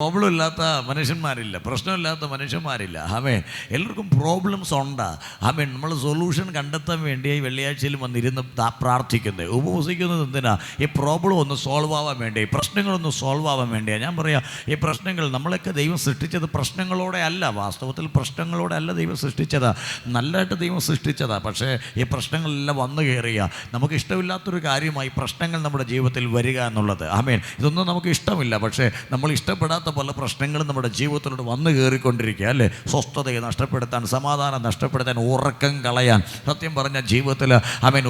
Problem ഇല്ലാത്ത മനുഷ്യന്മാരില്ല, പ്രശ്നമില്ലാത്ത മനുഷ്യന്മാരില്ല. ആമേൻ. എല്ലാവർക്കും problems ഉണ്ട്. ആമേൻ. നമ്മൾ സൊല്യൂഷൻ കണ്ടെത്താൻ വേണ്ടി വെള്ളിയാഴ്ചയിൽ വന്നിരുന്ന് പ്രാർത്ഥിക്കുന്നത്, ഉപവസിക്കുന്നത് എന്തിനാ? ഈ പ്രോബ്ലം ഒന്ന് സോൾവ് ആവാൻ വേണ്ടി, പ്രശ്നങ്ങളൊന്ന് സോൾവ് ആവാൻ വേണ്ടിയാണ്. ഞാൻ പറയാം, ഈ പ്രശ്നങ്ങൾ നമ്മളൊക്കെ ദൈവം സൃഷ്ടിച്ചത് പ്രശ്നങ്ങളോടെ അല്ല. വാസ്തവത്തിൽ പ്രശ്നങ്ങളോടെ അല്ല ദൈവം സൃഷ്ടിച്ചതാ, നല്ലതായിട്ട് ദൈവം സൃഷ്ടിച്ചതാ. പക്ഷേ ഈ പ്രശ്നങ്ങളെല്ലാം വന്നു കയറിയ നമുക്ക് ഇഷ്ടമില്ലാത്തൊരു കാര്യമായി പ്രശ്നങ്ങൾ നമ്മുടെ ജീവിതത്തിൽ വരിക എന്നുള്ളത്. ആമേൻ. ഇതൊന്നും നമുക്ക് ഇഷ്ടമില്ല, പക്ഷേ നമ്മൾ ഇഷ്ടപ്പെടാത്ത പല പ്രശ്നങ്ങളും നമ്മുടെ ജീവിതത്തിലൂടെ വന്നു കയറിക്കൊണ്ടിരിക്കുക, അല്ലേ? സ്വസ്ഥതയെ നഷ്ടപ്പെടുത്താൻ, സമാധാനം നഷ്ടപ്പെടുത്താൻ, ഉറക്കം കളയാൻ, സത്യം പറഞ്ഞ ജീവിതത്തിൽ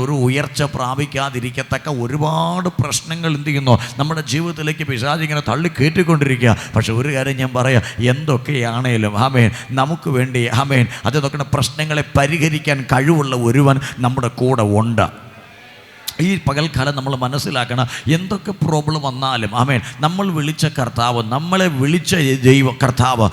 ഒരു ഉയർച്ച പ്രാപിക്കാതിരിക്കത്തക്ക ഒരുപാട് പ്രശ്നങ്ങൾ എന്ത് ചെയ്യുന്നു നമ്മുടെ ജീവിതത്തിലേക്ക് പിശാച് ഇങ്ങനെ തള്ളി കയറ്റിക്കൊണ്ടിരിക്കുക. പക്ഷെ ഒരു കാര്യം ഞാൻ പറയാം, എന്തൊക്കെയാണേലും നമുക്ക് വേണ്ടി അതൊക്കെ പ്രശ്നങ്ങളെ പരിഹരിക്കാൻ കഴിവുള്ള ഒരുവൻ നമ്മുടെ കൂടെ ഉണ്ട്. ഈ പകൽക്കാലം നമ്മൾ മനസ്സിലാക്കണം, എന്തൊക്കെ പ്രോബ്ലം വന്നാലും നമ്മൾ വിളിച്ച കർത്താവ്, നമ്മളെ വിളിച്ച ദൈവ കർത്താവ്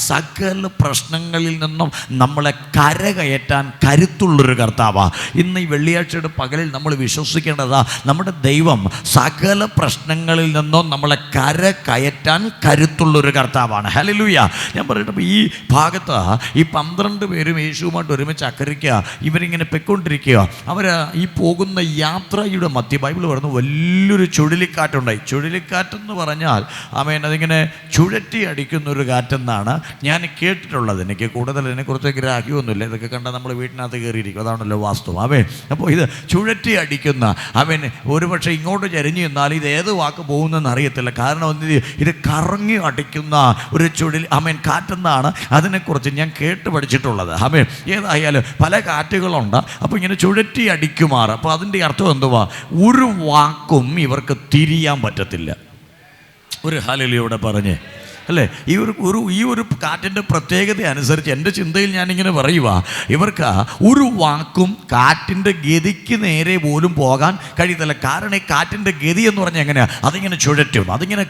സകല പ്രശ്നങ്ങളിൽ നിന്നും നമ്മളെ കരകയറ്റാൻ കരുത്തുള്ളൊരു കർത്താവാണ്. ഇന്ന് ഈ വെള്ളിയാഴ്ചയുടെ പകലിൽ നമ്മൾ വിശ്വസിക്കേണ്ടതാ, നമ്മുടെ ദൈവം സകല പ്രശ്നങ്ങളിൽ നിന്നും നമ്മളെ കരകയറ്റാൻ കരുത്തുള്ളൊരു കർത്താവാണ്. ഹല്ലേലൂയ. ഞാൻ പറയട്ടെ, ഈ ഭാഗത്ത് ഈ 12 പേരും യേശുവുമായിട്ട് ഒരുമിച്ച് അക്കരയ്ക്കുക, ഇവരിങ്ങനെ പൊയ്ക്കൊണ്ടിരിക്കുക. അവർ ഈ പോകുന്ന യാത്രയുടെ മധ്യ ബൈബിൾ പറഞ്ഞു വലിയൊരു ചുഴലിക്കാറ്റുണ്ടായി. ചുഴലിക്കാറ്റെന്ന് പറഞ്ഞാൽ അതിങ്ങനെ ചുഴറ്റി അടിക്കുന്നൊരു കാറ്റെന്നാണ് ഞാൻ കേട്ടിട്ടുള്ളത്. എനിക്ക് കൂടുതൽ ഇതിനെക്കുറിച്ച് ഗ്രാഹ്യമൊന്നുമില്ല, ഇതൊക്കെ കണ്ടാൽ നമ്മൾ വീട്ടിനകത്ത് കയറിയിരിക്കും, അതാണല്ലോ വാസ്തവം. അപ്പോൾ ഇത് ചുഴറ്റി അടിക്കുന്ന ഒരു പക്ഷേ ഇങ്ങോട്ട് ചരിഞ്ഞു നിന്നാൽ ഇത് ഏത് വാക്ക് പോകുന്നതെന്ന് അറിയത്തില്ല. കാരണം ഇത് കറങ്ങി അടിക്കുന്ന ഒരു കാറ്റെന്നാണ് അതിനെക്കുറിച്ച് ഞാൻ കേട്ട് പഠിച്ചിട്ടുള്ളത്. ഏതായാലും പല കാറ്റുകളുണ്ട്. അപ്പോൾ ഇങ്ങനെ ചുഴറ്റി അടിക്കുമാറ്. അപ്പോൾ അതിൻ്റെ അർത്ഥം എന്തുവാ? ഒരു വാക്കും ഇവർക്ക് തിരിയാൻ പറ്റത്തില്ല. ഒരു ഹല്ലേലൂയ പറഞ്ഞേ, അല്ലേ? ഈ ഒരു കാറ്റിൻ്റെ പ്രത്യേകത അനുസരിച്ച് എൻ്റെ ചിന്തയിൽ ഞാനിങ്ങനെ പറയുക, ഇവർക്ക് ഒരു വാക്കും കാറ്റിൻ്റെ ഗതിക്ക് നേരെ പോലും പോകാൻ കഴിയത്തില്ല. കാരണം ഈ കാറ്റിൻ്റെ ഗതി എന്ന് പറഞ്ഞാൽ എങ്ങനെയാണ്? അതിങ്ങനെ ചുഴറ്റും, അതിങ്ങനെ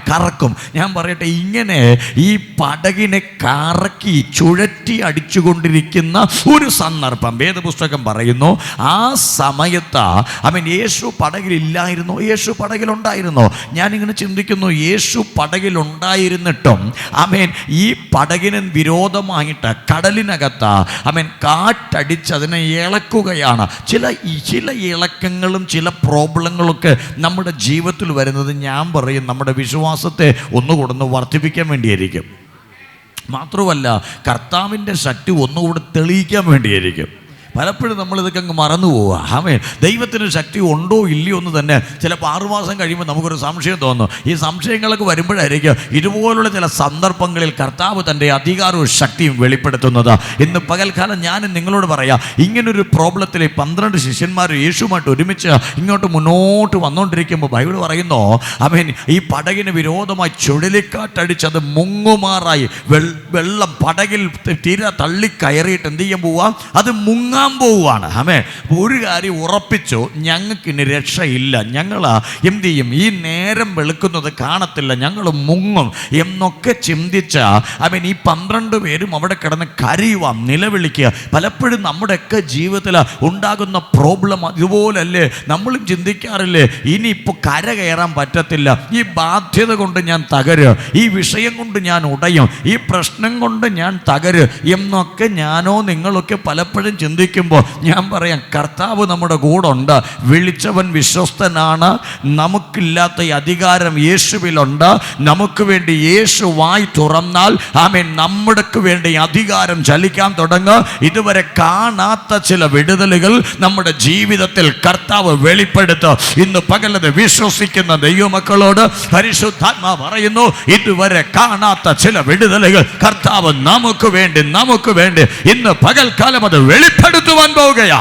കറക്കും. ഞാൻ പറയട്ടെ, ഇങ്ങനെ ഈ പടകിനെ കറക്കി ചുഴറ്റി അടിച്ചുകൊണ്ടിരിക്കുന്ന ഒരു സന്ദർഭം വേദപുസ്തകം പറയുന്നു. ആ സമയത്ത് യേശു പടകിലില്ലായിരുന്നു, യേശു പടകിലുണ്ടായിരുന്നു. ഞാനിങ്ങനെ ചിന്തിക്കുന്നു, യേശു പടകിലുണ്ടായിരുന്നു ും ഈ പടകിന് വിരോധമായിട്ട് കടലിനകത്ത് കാറ്റടിച്ച് അതിനെ ഇളക്കുകയാണ്. ചില ഇളക്കങ്ങളും ചില പ്രോബ്ലങ്ങളൊക്കെ നമ്മുടെ ജീവിതത്തിൽ വരുന്നത്, ഞാൻ പറയും, നമ്മുടെ വിശ്വാസത്തെ ഒന്നുകൂടെ വർദ്ധിപ്പിക്കാൻ വേണ്ടിയായിരിക്കും. മാത്രമല്ല, കർത്താവിൻ്റെ ശക്തി ഒന്നുകൂടെ തെളിയിക്കാൻ വേണ്ടിയായിരിക്കും. പലപ്പോഴും നമ്മളിതൊക്കെ അങ്ങ് മറന്നു പോവുക. ദൈവത്തിന് ശക്തി ഉണ്ടോ ഇല്ലയോ എന്ന് തന്നെ ചിലപ്പോൾ 6 മാസം കഴിയുമ്പോൾ നമുക്കൊരു സംശയം തോന്നുന്നു. ഈ സംശയങ്ങളൊക്കെ വരുമ്പോഴായിരിക്കും ഇതുപോലുള്ള ചില സന്ദർഭങ്ങളിൽ കർത്താവ് തൻ്റെ അധികാരവും ശക്തിയും വെളിപ്പെടുത്തുന്നത്. ഇന്ന് പകൽക്കാലം ഞാൻ നിങ്ങളോട് പറയാം, ഇങ്ങനൊരു പ്രോബ്ലത്തിൽ 12 ശിഷ്യന്മാർ യേശുവുമായിട്ട് ഒരുമിച്ച് ഇങ്ങോട്ട് മുന്നോട്ട് വന്നുകൊണ്ടിരിക്കുമ്പോൾ ബൈബിൾ പറയുന്നു, ഈ പടകിന് വിരോധമായി ചുഴലിക്കാറ്റടിച്ചത് മുങ്ങുമാറായി. വെള്ളം പടകിൽ തിര തള്ളിക്കയറിയിട്ട് എന്ത് ചെയ്യാൻ പോവുക? അത് മുങ്ങാൻ പോവുകയാണ്. ഒരു കാര്യം ഉറപ്പിച്ചു, ഞങ്ങൾക്കിനി രക്ഷയില്ല, ഞങ്ങൾ എന്ത് ചെയ്യും? ഈ നേരം വെളുക്കുന്നത് കാണത്തില്ല, ഞങ്ങൾ മുങ്ങും എന്നൊക്കെ ചിന്തിച്ച ഈ 12 പേരും അവിടെ കിടന്ന് കരയുക, നിലവിളിക്കുക. പലപ്പോഴും നമ്മുടെയൊക്കെ ജീവിതത്തിൽ ഉണ്ടാകുന്ന പ്രോബ്ലം ഇതുപോലല്ലേ? നമ്മളും ചിന്തിക്കാറില്ലേ, ഇനിയിപ്പോൾ കര കയറാൻ പറ്റത്തില്ല, ഈ ബാധ്യത കൊണ്ട് ഞാൻ തകരും, ഈ വിഷയം കൊണ്ട് ഞാൻ ഉടയും, ഈ പ്രശ്നം കൊണ്ട് ഞാൻ തകരും എന്നൊക്കെ ഞാനോ നിങ്ങളൊക്കെ പലപ്പോഴും ചിന്തിക്കുമ്പോൾ ഞാൻ പറയാം, കർത്താവ് നമ്മുടെ കൂടെ ഉണ്ട്. വിളിച്ചവൻ വിശ്വസ്തനാണ്. നമുക്കില്ലാത്ത അധികാരം യേശുവിലുണ്ട്. നമുക്ക് വേണ്ടി യേശു വായി തുറന്നാൽ നമ്മുടെക്ക് വേണ്ടി അധികാരം ചലിക്കാൻ തുടങ്ങും. ഇതുവരെ കാണാത്ത ചില വിടുതലുകൾ നമ്മുടെ ജീവിതത്തിൽ കർത്താവ് വെളിപ്പെടുത്തും. ഇന്ന് പകലത് വിശ്വസിക്കുന്ന ദൈവമക്കളോട് പരിശുദ്ധാത്മാ പറയുന്നു, ഇതുവരെ കാണാത്ത ചില വിടുതലുകൾ കർത്താവ് നമുക്ക് വേണ്ടി ഇന്ന് പകൽക്കാലം അത് വെളിപ്പെടുത്തുവാൻ പോവുകയാ.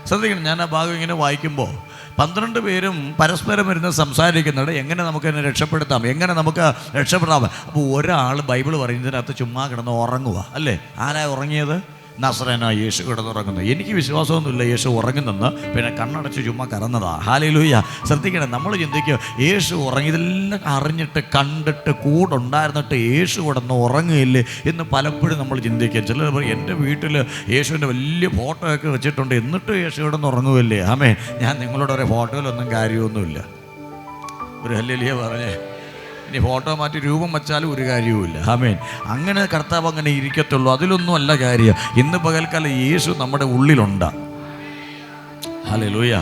ശ്രദ്ധിക്കണം, ഞാൻ ആ ഭാഗം ഇങ്ങനെ വായിക്കുമ്പോൾ 12 പേരും പരസ്പരം ഇരുന്ന് സംസാരിക്കുന്നുണ്ട്, എങ്ങനെ നമുക്ക് എന്നെ രക്ഷപ്പെടുത്താം, എങ്ങനെ നമുക്ക് രക്ഷപ്പെടാം. അപ്പോൾ ഒരാൾ ബൈബിൾ പറയുന്നതിനകത്ത് ചുമ്മാ കിടന്ന് ഉറങ്ങുക, അല്ലേ? ആരാ ഉറങ്ങിയത്? നസറേനായ യേശു കിടന്നുറങ്ങുന്നു. എനിക്ക് വിശ്വാസമൊന്നുമില്ല യേശു ഉറങ്ങുന്നെന്ന്. പിന്നെ കണ്ണടച്ച് ചുമ്മാ കറന്നതാ. ഹല്ലേലൂയ. ശ്രദ്ധിക്കണം, നമ്മൾ ചിന്തിക്കുക യേശു ഉറങ്ങി, ഇതെല്ലാം അറിഞ്ഞിട്ട് കണ്ടിട്ട് കൂടുണ്ടായിരുന്നിട്ട് യേശു കിടന്ന് ഉറങ്ങുകയില്ലേ എന്ന് പലപ്പോഴും നമ്മൾ ചിന്തിക്കുക. ചിലർ പറയും എൻ്റെ വീട്ടിൽ യേശുവിൻ്റെ വലിയ ഫോട്ടോ ഒക്കെ വെച്ചിട്ടുണ്ട്, എന്നിട്ട് യേശു കിടന്ന് ഉറങ്ങുകയില്ലേ. ആമേൻ. ഞാൻ നിങ്ങളോട് ഒരു ഫോട്ടോയിലൊന്നും കാര്യമൊന്നുമില്ല. ഒരു ഹല്ലേലൂയ പറഞ്ഞേ. ഇനി ഫോട്ടോ മാറ്റി രൂപം വച്ചാലും ഒരു കാര്യവുമില്ല. ആമേൻ. അങ്ങനെ കർത്താവ് അങ്ങനെ ഇരിക്കത്തുള്ളൂ. അതിലൊന്നും അല്ല കാര്യം. ഇന്ന് പകൽക്കാലം യേശു നമ്മുടെ ഉള്ളിലുണ്ട്. ഹല്ലേലൂയ.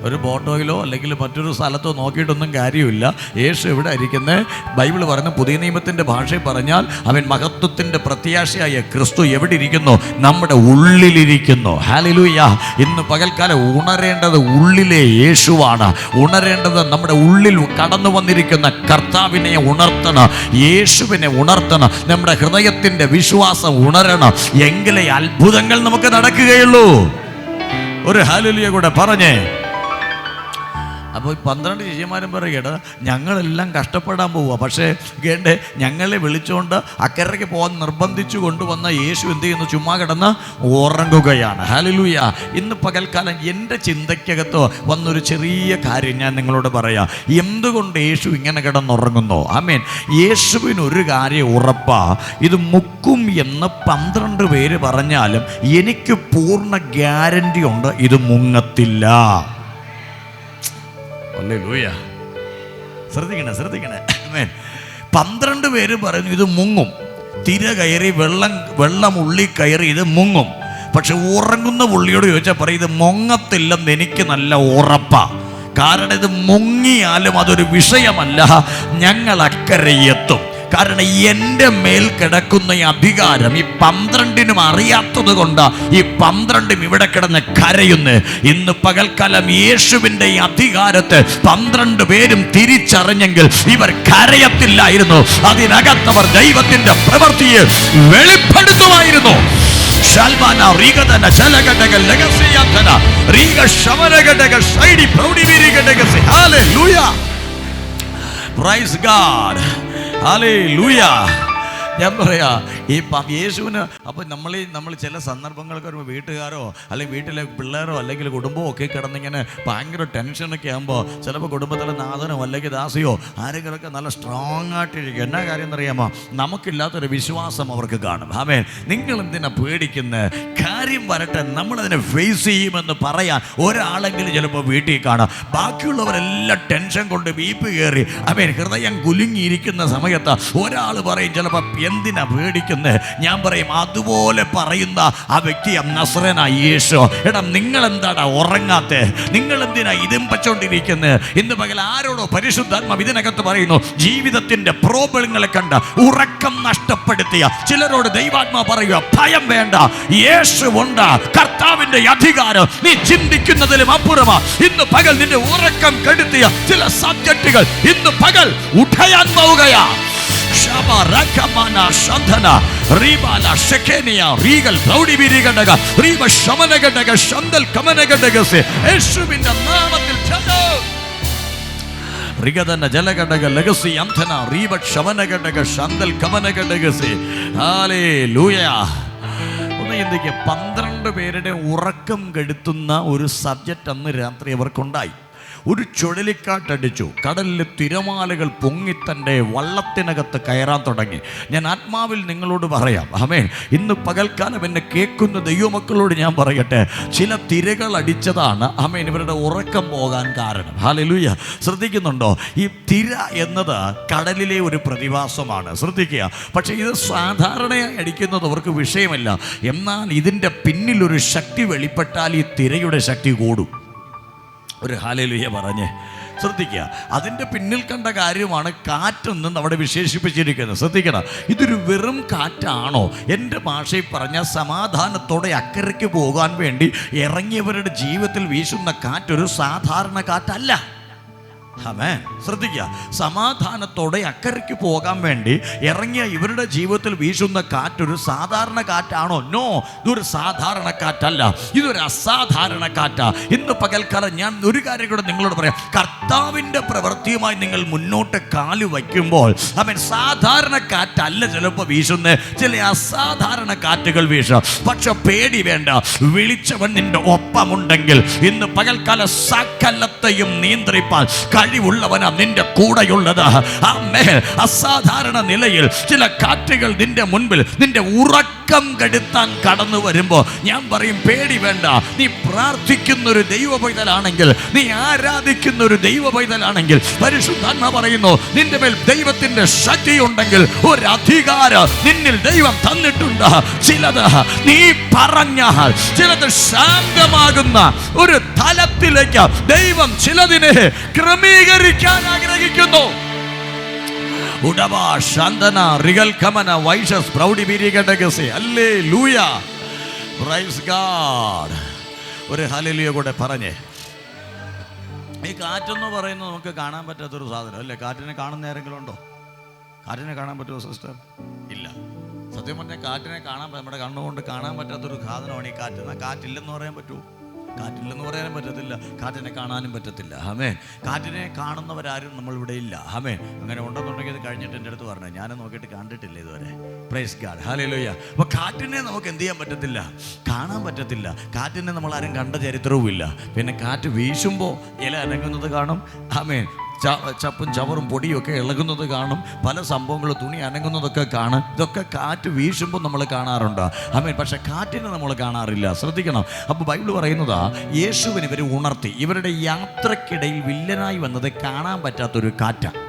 ഒരു ഫോട്ടോയിലോ അല്ലെങ്കിൽ മറ്റൊരു സ്ഥലത്തോ നോക്കിയിട്ടൊന്നും കാര്യമില്ല. യേശു എവിടെ ഇരിക്കുന്നത്? ബൈബിൾ പറയുന്ന പുതിയ നിയമത്തിൻ്റെ ഭാഷയിൽ പറഞ്ഞാൽ അവൻ മഹത്വത്തിൻ്റെ പ്രത്യാശയായ ക്രിസ്തു എവിടെ ഇരിക്കുന്നു? നമ്മുടെ ഉള്ളിലിരിക്കുന്നു. ഹല്ലേലൂയ. ഇന്ന് പകൽക്കാലം ഉണരേണ്ടത് ഉള്ളിലെ യേശുവാണ്. ഉണരേണ്ടത് നമ്മുടെ ഉള്ളിൽ കടന്നു വന്നിരിക്കുന്ന കർത്താവിനെ ഉണർത്തണം, യേശുവിനെ ഉണർത്തണം. നമ്മുടെ ഹൃദയത്തിൻ്റെ വിശ്വാസം ഉണരണം. എങ്കിലേ അത്ഭുതങ്ങൾ നമുക്ക് നടക്കുകയുള്ളൂ. ഒരു ഹല്ലേലൂയ കൂടെ പറഞ്ഞേ. അപ്പോൾ 12 ശിഷ്യന്മാരും പറയുകയാണ്, ഞങ്ങളെല്ലാം കഷ്ടപ്പെടാൻ പോവുക. പക്ഷേ കേണ്ടേ, ഞങ്ങളെ വിളിച്ചുകൊണ്ട് അക്കരയ്ക്ക് പോകാൻ നിർബന്ധിച്ചു കൊണ്ടുവന്ന യേശു എന്ത് ചെയ്യുന്നു? ചുമ്മാ കിടന്ന് ഉറങ്ങുകയാണ്. ഹല്ലേലൂയ. ഇന്ന് പകൽക്കാലം എൻ്റെ ചിന്തയ്ക്കകത്ത് വന്നൊരു ചെറിയ കാര്യം ഞാൻ നിങ്ങളോട് പറയാം. എന്തുകൊണ്ട് യേശു ഇങ്ങനെ കിടന്നുറങ്ങുന്നു? ആമേൻ. യേശുവിനൊരു കാര്യം ഉറപ്പാ, ഇത് മുക്കും എന്ന് 12 പേര് പറഞ്ഞാലും എനിക്ക് പൂർണ്ണ ഗ്യാരണ്ടി ഉണ്ട്, ഇത് മുങ്ങത്തില്ല. ഹല്ലേലൂയ. ശ്രദ്ധിക്കണേ. 12 പേര് പറയുന്നു ഇത് മുങ്ങും. തിര കയറി വെള്ളം ഉള്ളി കയറി ഇത് മുങ്ങും. പക്ഷെ ഉറങ്ങുന്ന പുള്ളിയോട് ചോദിച്ചാൽ പറയും ഇത് മുങ്ങത്തില്ലെന്ന് എനിക്ക് നല്ല ഉറപ്പാ. കാരണം ഇത് മുങ്ങിയാലും അതൊരു വിഷയമല്ല, ഞങ്ങൾ അക്കരയെത്തും. കാരണം എൻ്റെ മേൽ കിടക്കുന്ന ഈ അധികാരം ഈ 12നും അറിയാത്തത് കൊണ്ട് ഈ 12ഉം ഇവിടെ കിടന്ന് കരയുന്നു. ഇന്ന് പകൽക്കാലം യേശുവിൻ്റെ ഈ അധികാരത്തെ 12 പേരും തിരിച്ചറിഞ്ഞെങ്കിൽ ഇവർ കരയത്തില്ലായിരുന്നു. അതിനകത്തവർ ദൈവത്തിൻ്റെ പ്രവൃത്തിയെ വെളിപ്പെടുത്തുമായിരുന്നു. Praise God. Hallelujah. ഞാൻ പറയാ ഈ യേശുവിന്. അപ്പോൾ നമ്മൾ ചില സന്ദർഭങ്ങൾക്ക് വരുമ്പോൾ വീട്ടുകാരോ അല്ലെങ്കിൽ വീട്ടിലെ പിള്ളേരോ അല്ലെങ്കിൽ കുടുംബമോ ഒക്കെ കിടന്നിങ്ങനെ ഭയങ്കര ടെൻഷനൊക്കെ ആകുമ്പോൾ ചിലപ്പോൾ കുടുംബത്തിലെ നാഥനോ അല്ലെങ്കിൽ ദാസിയോ ആരെങ്കിലുമൊക്കെ നല്ല സ്ട്രോങ് ആയിട്ടിരിക്കും. എന്നാ കാര്യം എന്നറിയാമോ? നമുക്കില്ലാത്തൊരു വിശ്വാസം അവർക്ക് കാണും. ആമേൻ. നിങ്ങൾ എന്തിനാ പേടിക്കുന്നത്? കാര്യം വരട്ടെ, നമ്മളതിനെ ഫേസ് ചെയ്യുമെന്ന് പറയാൻ ഒരാളെങ്കിലും ചിലപ്പോൾ വീട്ടിൽ കാണാം. ബാക്കിയുള്ളവരെല്ലാം ടെൻഷൻ കൊണ്ട് വീപ്പ് കയറി ആമേൻ ഹൃദയം കുലുങ്ങിയിരിക്കുന്ന സമയത്ത് ഒരാൾ പറയും ചിലപ്പോൾ എന്തിനാ പേടിക്കുന്നത്? ഞാൻ പറയും അതുപോലെ പറയുന്ന ആ വ്യക്തി നസറേനായ യേശു. എടാ നിങ്ങൾ എന്താടാ ഉറങ്ങാത്തെ? നിങ്ങൾ എന്തിനാ ഇതും പച്ചോണ്ടിരിക്കുന്നത്? ഇന്ന് പകൽ ആരോടോ പരിശുദ്ധാത്മാവ് ഇതിനകത്ത് പറയുന്നു, ജീവിതത്തിന്റെ പ്രോബ്ലങ്ങളെ കണ്ട് ഉറക്കം നഷ്ടപ്പെടുത്തിയ ചിലരോട് ദൈവാത്മാവ് പറയുക, ഭയം വേണ്ട, യേശു ഉണ്ട്. കർത്താവിന്റെ അധികാരം നീ ചിന്തിക്കുന്നതിലും അപ്പുറമാ. ഇന്ന് പകൽ നിന്റെ ഉറക്കം കെടുത്തിയ ചില സബ്ജക്റ്റുകൾ ഇന്ന് പകൽ ഉഠയാൻ പോവുകയാ. ഒന്ന് ചിന്തിക്കുക, 12 പേരുടെ ഉറക്കം കെടുത്തുന്ന ഒരു സബ്ജക്റ്റ് അന്ന് രാത്രി അവർക്കുണ്ടായി. ഒരു ചുഴലിക്കാറ്റടിച്ചു. കടലിലെ തിരമാലകൾ പൊങ്ങി തൻ്റെ വള്ളത്തിനകത്ത് കയറാൻ തുടങ്ങി. ഞാൻ ആത്മാവിൽ നിങ്ങളോട് പറയാം, ആമേൻ. ഇന്ന് പകൽക്കാലം എന്നെ കേൾക്കുന്ന ദൈവമക്കളോട് ഞാൻ പറയട്ടെ, ചില തിരകൾ അടിച്ചതാണ് ആമേൻ ഇവരുടെ ഉറക്കം പോകാൻ കാരണം. ഹല്ലേലൂയ. ശ്രദ്ധിക്കുന്നുണ്ടോ? ഈ തിര എന്നത് കടലിലെ ഒരു പ്രതിഭാസമാണ്. ശ്രദ്ധിക്കുക. പക്ഷേ ഇത് സാധാരണയായി അടിക്കുന്നത് അവർക്ക് വിഷയമല്ല. എന്നാൽ ഇതിൻ്റെ പിന്നിലൊരു ശക്തി വെളിപ്പെട്ടാൽ ഈ തിരയുടെ ശക്തി കൂടും. ഒരു ഹല്ലേലൂയ പറഞ്ഞേ. ശ്രദ്ധിക്കുക. അതിൻ്റെ പിന്നിൽ കണ്ട കാര്യമാണ് കാറ്റെന്ന് അവിടെ വിശേഷിപ്പിച്ചിരിക്കുന്നത്. ശ്രദ്ധിക്കണം, ഇതൊരു വെറും കാറ്റാണോ? എൻ്റെ ഭാഷയിൽ പറഞ്ഞാൽ സമാധാനത്തോടെ അക്കരയ്ക്ക് പോകാൻ വേണ്ടി ഇറങ്ങിയവരുടെ ജീവിതത്തിൽ വീശുന്ന കാറ്റൊരു സാധാരണ കാറ്റല്ല. ആമേൻ. ശ്രദ്ധിക്കുക, സമാധാനത്തോടെ അക്കരയ്ക്ക് പോകാൻ വേണ്ടി ഇറങ്ങിയ ഇവരുടെ ജീവിതത്തിൽ വീശുന്ന കാറ്റൊരു സാധാരണ കാറ്റാണോ? നോ, ഇതൊരു സാധാരണ കാറ്റല്ല, ഇതൊരു അസാധാരണ കാറ്റാ. ഇന്ന് പകൽക്കാലം ഞാൻ ഒരു കാര്യം കൂടെ നിങ്ങളോട് പറയാം. കർത്താവിൻ്റെ പ്രവൃത്തിയുമായി നിങ്ങൾ മുന്നോട്ട് കാല് വയ്ക്കുമ്പോൾ അവൻ സാധാരണ കാറ്റല്ല ചിലപ്പോൾ വീശുന്നത്, ചില അസാധാരണ കാറ്റുകൾ വീശും. പക്ഷെ പേടി വേണ്ട, വിളിച്ചവൻ നിന്റെ ഒപ്പമുണ്ടെങ്കിൽ ഇന്ന് പകൽക്കാല സകലത്തെയും നിയന്ത്രിപ്പാൻ കഴിവുള്ളവനാ നിന്റെ കൂടെയുള്ളത്. ആമേൻ. അസാധാരണ നിലയിൽ ചില കാറ്റുകൾ നിന്റെ മുൻപിൽ നിന്റെ ഉറക്കം കെടുത്താൻ കടന്നു വരുമ്പോൾ ഞാൻ പറയും, പേടി വേണ്ട. നീ പ്രാർത്ഥിക്കുന്ന ഒരു ദൈവ പൈതലാണെങ്കിൽ, നീ ആരാധിക്കുന്ന ഒരു ദൈവ പൈതലാണെങ്കിൽ, പരിശുദ്ധാത്മാ പറയുന്നു, നിന്റെ മേൽ ദൈവത്തിന്റെ ശക്തി ഉണ്ടെങ്കിൽ ഒരു അധികാരം നിന്നിൽ ദൈവം തന്നിട്ടുണ്ട്. ചിലത് നീ പറഞ്ഞാൽ ചിലത് ശാന്തമാകുന്ന ഒരു തലത്തിലേക്ക് ദൈവം ചിലതിനെ ക്രമീകരിക്കാൻ ആഗ്രഹിക്കുന്നു. ഉടവാ ശാന്തന റിഗൽ കമന വൈഷസ് പ്രൗഢി ബിരികടകസേ. Hallelujah, praise God. ഒരു ഹല്ലേലൂയ കൂടെ പറഞ്ഞേ. ഈ കാറ്റെന്ന് പറയുന്നത് നമുക്ക് കാണാൻ പറ്റാത്തൊരു സാധനം അല്ലേ? കാറ്റിനെ കാണുന്ന ആരെങ്കിലും ഉണ്ടോ? കാറ്റിനെ കാണാൻ പറ്റുമോ സിസ്റ്റർ? ഇല്ല. സത്യം പറഞ്ഞാൽ കാറ്റിനെ കാണാൻ, നമ്മുടെ കണ്ണുകൊണ്ട് കാണാൻ പറ്റാത്തൊരു സാധനമാണ് ഈ കാറ്റ്. എന്നാൽ കാറ്റില്ലെന്ന് പറയാൻ പറ്റുമോ? കാറ്റില്ലെന്ന് പറയാനും പറ്റത്തില്ല, കാറ്റിനെ കാണാനും പറ്റത്തില്ല. ആമേൻ. കാറ്റിനെ കാണുന്നവരാരും നമ്മളിവിടെ ഇല്ല. ആമേൻ. അങ്ങനെ ഉണ്ടെന്നുണ്ടെങ്കിൽ ഇത് കഴിഞ്ഞിട്ട് എൻ്റെ അടുത്ത് പറഞ്ഞു, ഞാൻ നോക്കിയിട്ട് കണ്ടിട്ടില്ല ഇതുവരെ. Praise God, hallelujah. അപ്പോൾ കാറ്റിനെ നമുക്ക് എന്ത് ചെയ്യാൻ പറ്റത്തില്ല? കാണാൻ പറ്റത്തില്ല. കാറ്റിനെ നമ്മൾ ആരും കണ്ട ചരിത്രവും ഇല്ല. പിന്നെ കാറ്റ് വീശുമ്പോൾ ഇല അനങ്ങുന്നത് കാണും. ആമേൻ. ചപ്പും ചവറും പൊടിയും ഒക്കെ ഇളകുന്നത് കാണും. പല സംഭവങ്ങളും, തുണി അനങ്ങുന്നതൊക്കെ കാണും. ഇതൊക്കെ കാറ്റ് വീശുമ്പോൾ നമ്മൾ കാണാറുണ്ട്. ആമേൻ. പക്ഷെ കാറ്റിനെ നമ്മൾ കാണാറില്ല. ശ്രദ്ധിക്കണം. അപ്പോൾ ബൈബിൾ പറയുന്നതാ, യേശുവിനെ ഇവർ ഉണർത്തി. ഇവരുടെ യാത്രക്കിടയിൽ വില്ലനായി വന്നത് കാണാൻ പറ്റാത്തൊരു കാറ്റാണ്.